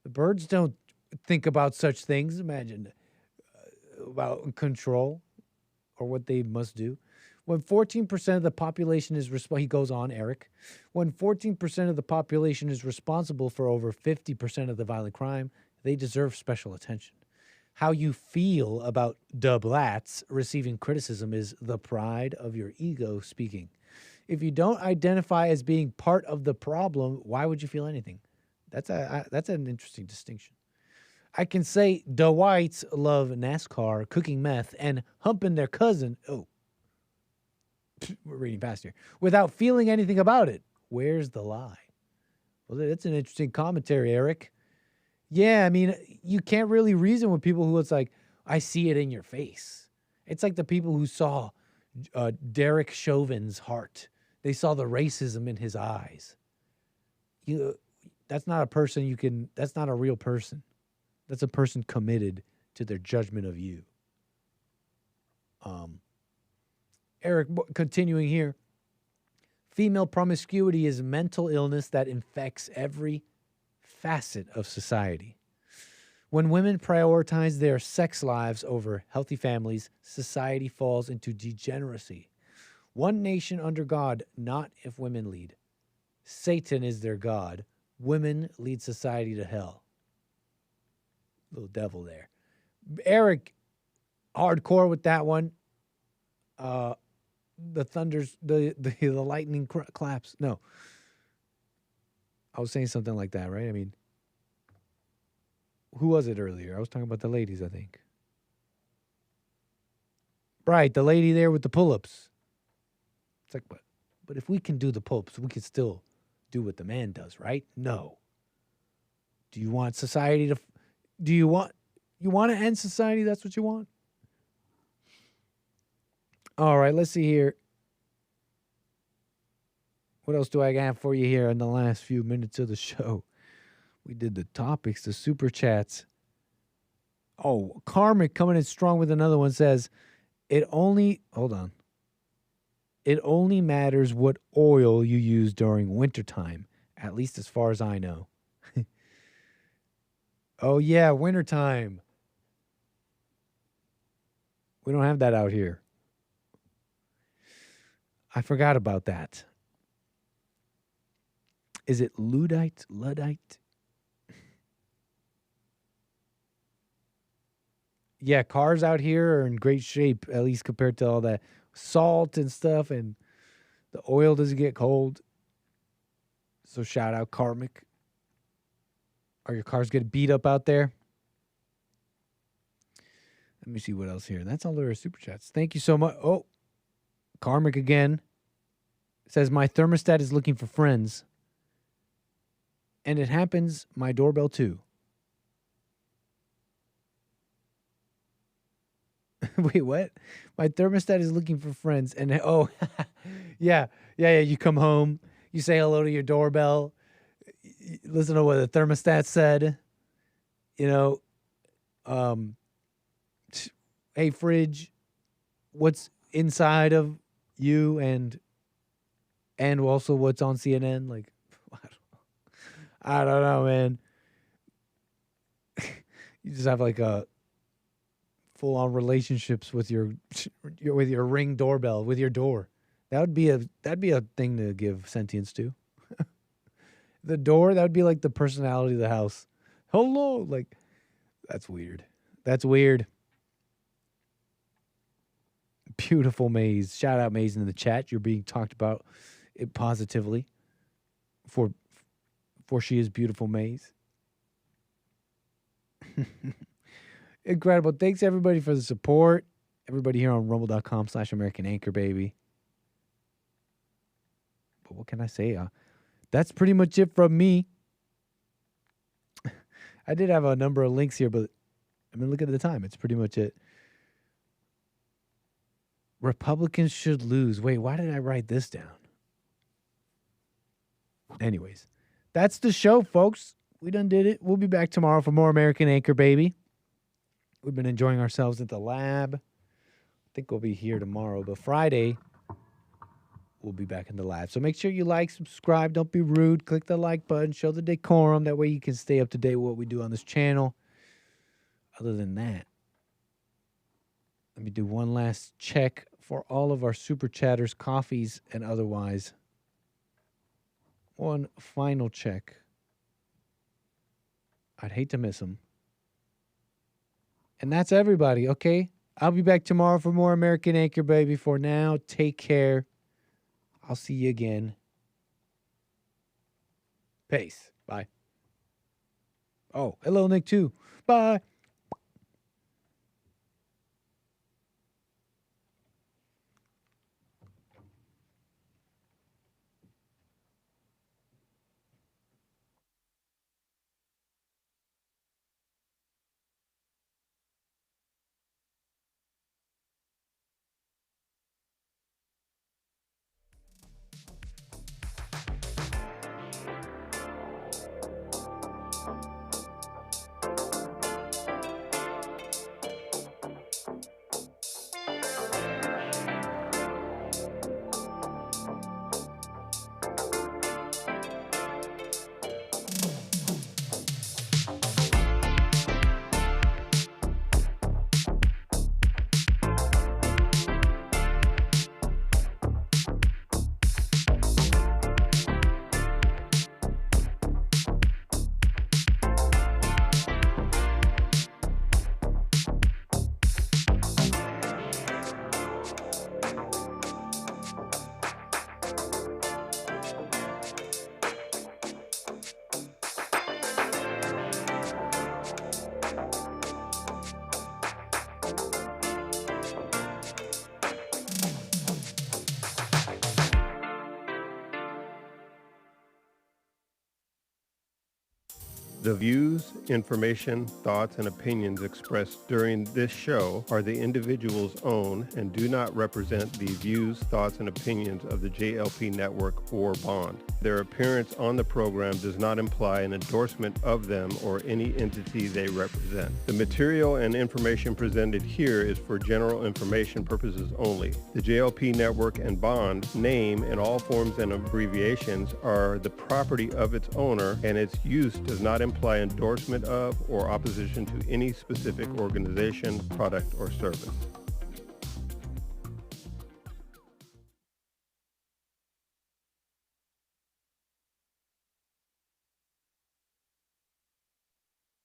Speaker 3: The birds don't think about such things. Imagine about control or what they must do. When 14% of the population is he goes on, Eric. When 14% of the population is responsible for over 50% of the violent crime, they deserve special attention. How you feel about the blats receiving criticism is the pride of your ego speaking. If you don't identify as being part of the problem, why would you feel anything? That's an interesting distinction. I can say the whites love NASCAR, cooking meth, and humping their cousin. Oh, we're reading past here. Without feeling anything about it. Where's the lie? Well, that's an interesting commentary, Eric. Yeah, I mean, you can't really reason with people who it's like, I see it in your face. It's like the people who saw Derek Chauvin's heart. They saw the racism in his eyes. That's not a person that's not a real person. That's a person committed to their judgment of you. Eric, continuing here. Female promiscuity is mental illness that infects every facet of society. When women prioritize their sex lives over healthy families, society falls into degeneracy. One nation under God, not if women lead. Satan is their God. Women lead society to hell. Little devil there. Eric, hardcore with that one. The thunders, the lightning claps. No. I was saying something like that, right? I mean, who was it earlier? I was talking about the ladies, I think. Right, the lady there with the pull-ups. It's like, but if we can do the pull-ups, we can still do what the man does, right? No. Do you want society to... You want to end society? That's what you want? All right, let's see here. What else do I have for you here in the last few minutes of the show? We did the topics, the super chats. Oh, Karmic coming in strong with another one says, it only matters what oil you use during wintertime. At least as far as I know. Oh, yeah, wintertime. We don't have that out here. I forgot about that. Is it Luddite? Yeah, cars out here are in great shape, at least compared to all that salt and stuff, and the oil doesn't get cold. So shout out Karmic. Are your cars getting beat up out there? Let me see what else here. That's all there are super chats. Thank you so much. Oh, Karmic again. Says, my thermostat is looking for friends. And it happens, my doorbell too. Wait, what? My thermostat is looking for friends. And oh, yeah. You come home, you say hello to your doorbell, listen to what the thermostat said. Hey, fridge, what's inside of you and also what's on CNN? Like, I don't know, man. You just have like a full-on relationships with your Ring doorbell, with your door. That'd be a thing to give sentience to. The door, that would be like the personality of the house. Hello, like that's weird. Beautiful Maze. Shout out Maze in the chat. You're being talked about it positively for she is beautiful Maze. Incredible. Thanks everybody for the support. Everybody here on rumble.com/American Anchor Baby. But what can I say? That's pretty much it from me. I did have a number of links here, but I mean, look at the time. It's pretty much it. Republicans should lose. Wait, why did I write this down? Anyways, that's the show, folks. We done did it. We'll be back tomorrow for more American Anchor Baby. We've been enjoying ourselves at the lab. I think we'll be here tomorrow, but Friday, we'll be back in the lab. So make sure you like, subscribe, don't be rude. Click the like button, show the decorum. That way you can stay up to date with what we do on this channel. Other than that, let me do one last check for all of our super chatters, coffees, and otherwise. One final check. I'd hate to miss them. And that's everybody, okay? I'll be back tomorrow for more American Anchor Baby. For now, take care. I'll see you again. Peace. Bye. Oh, hello, Nick, too. Bye.
Speaker 1: The views, information, thoughts, and opinions expressed during this show are the individual's own and do not represent the views, thoughts, and opinions of the JLP Network or Bond. Their appearance on the program does not imply an endorsement of them or any entity they represent. The material and information presented here is for general information purposes only. The JLP Network and Bond name and all forms and abbreviations are the property of its owner, and its use does not imply endorsement of or opposition to any specific organization, product, or service.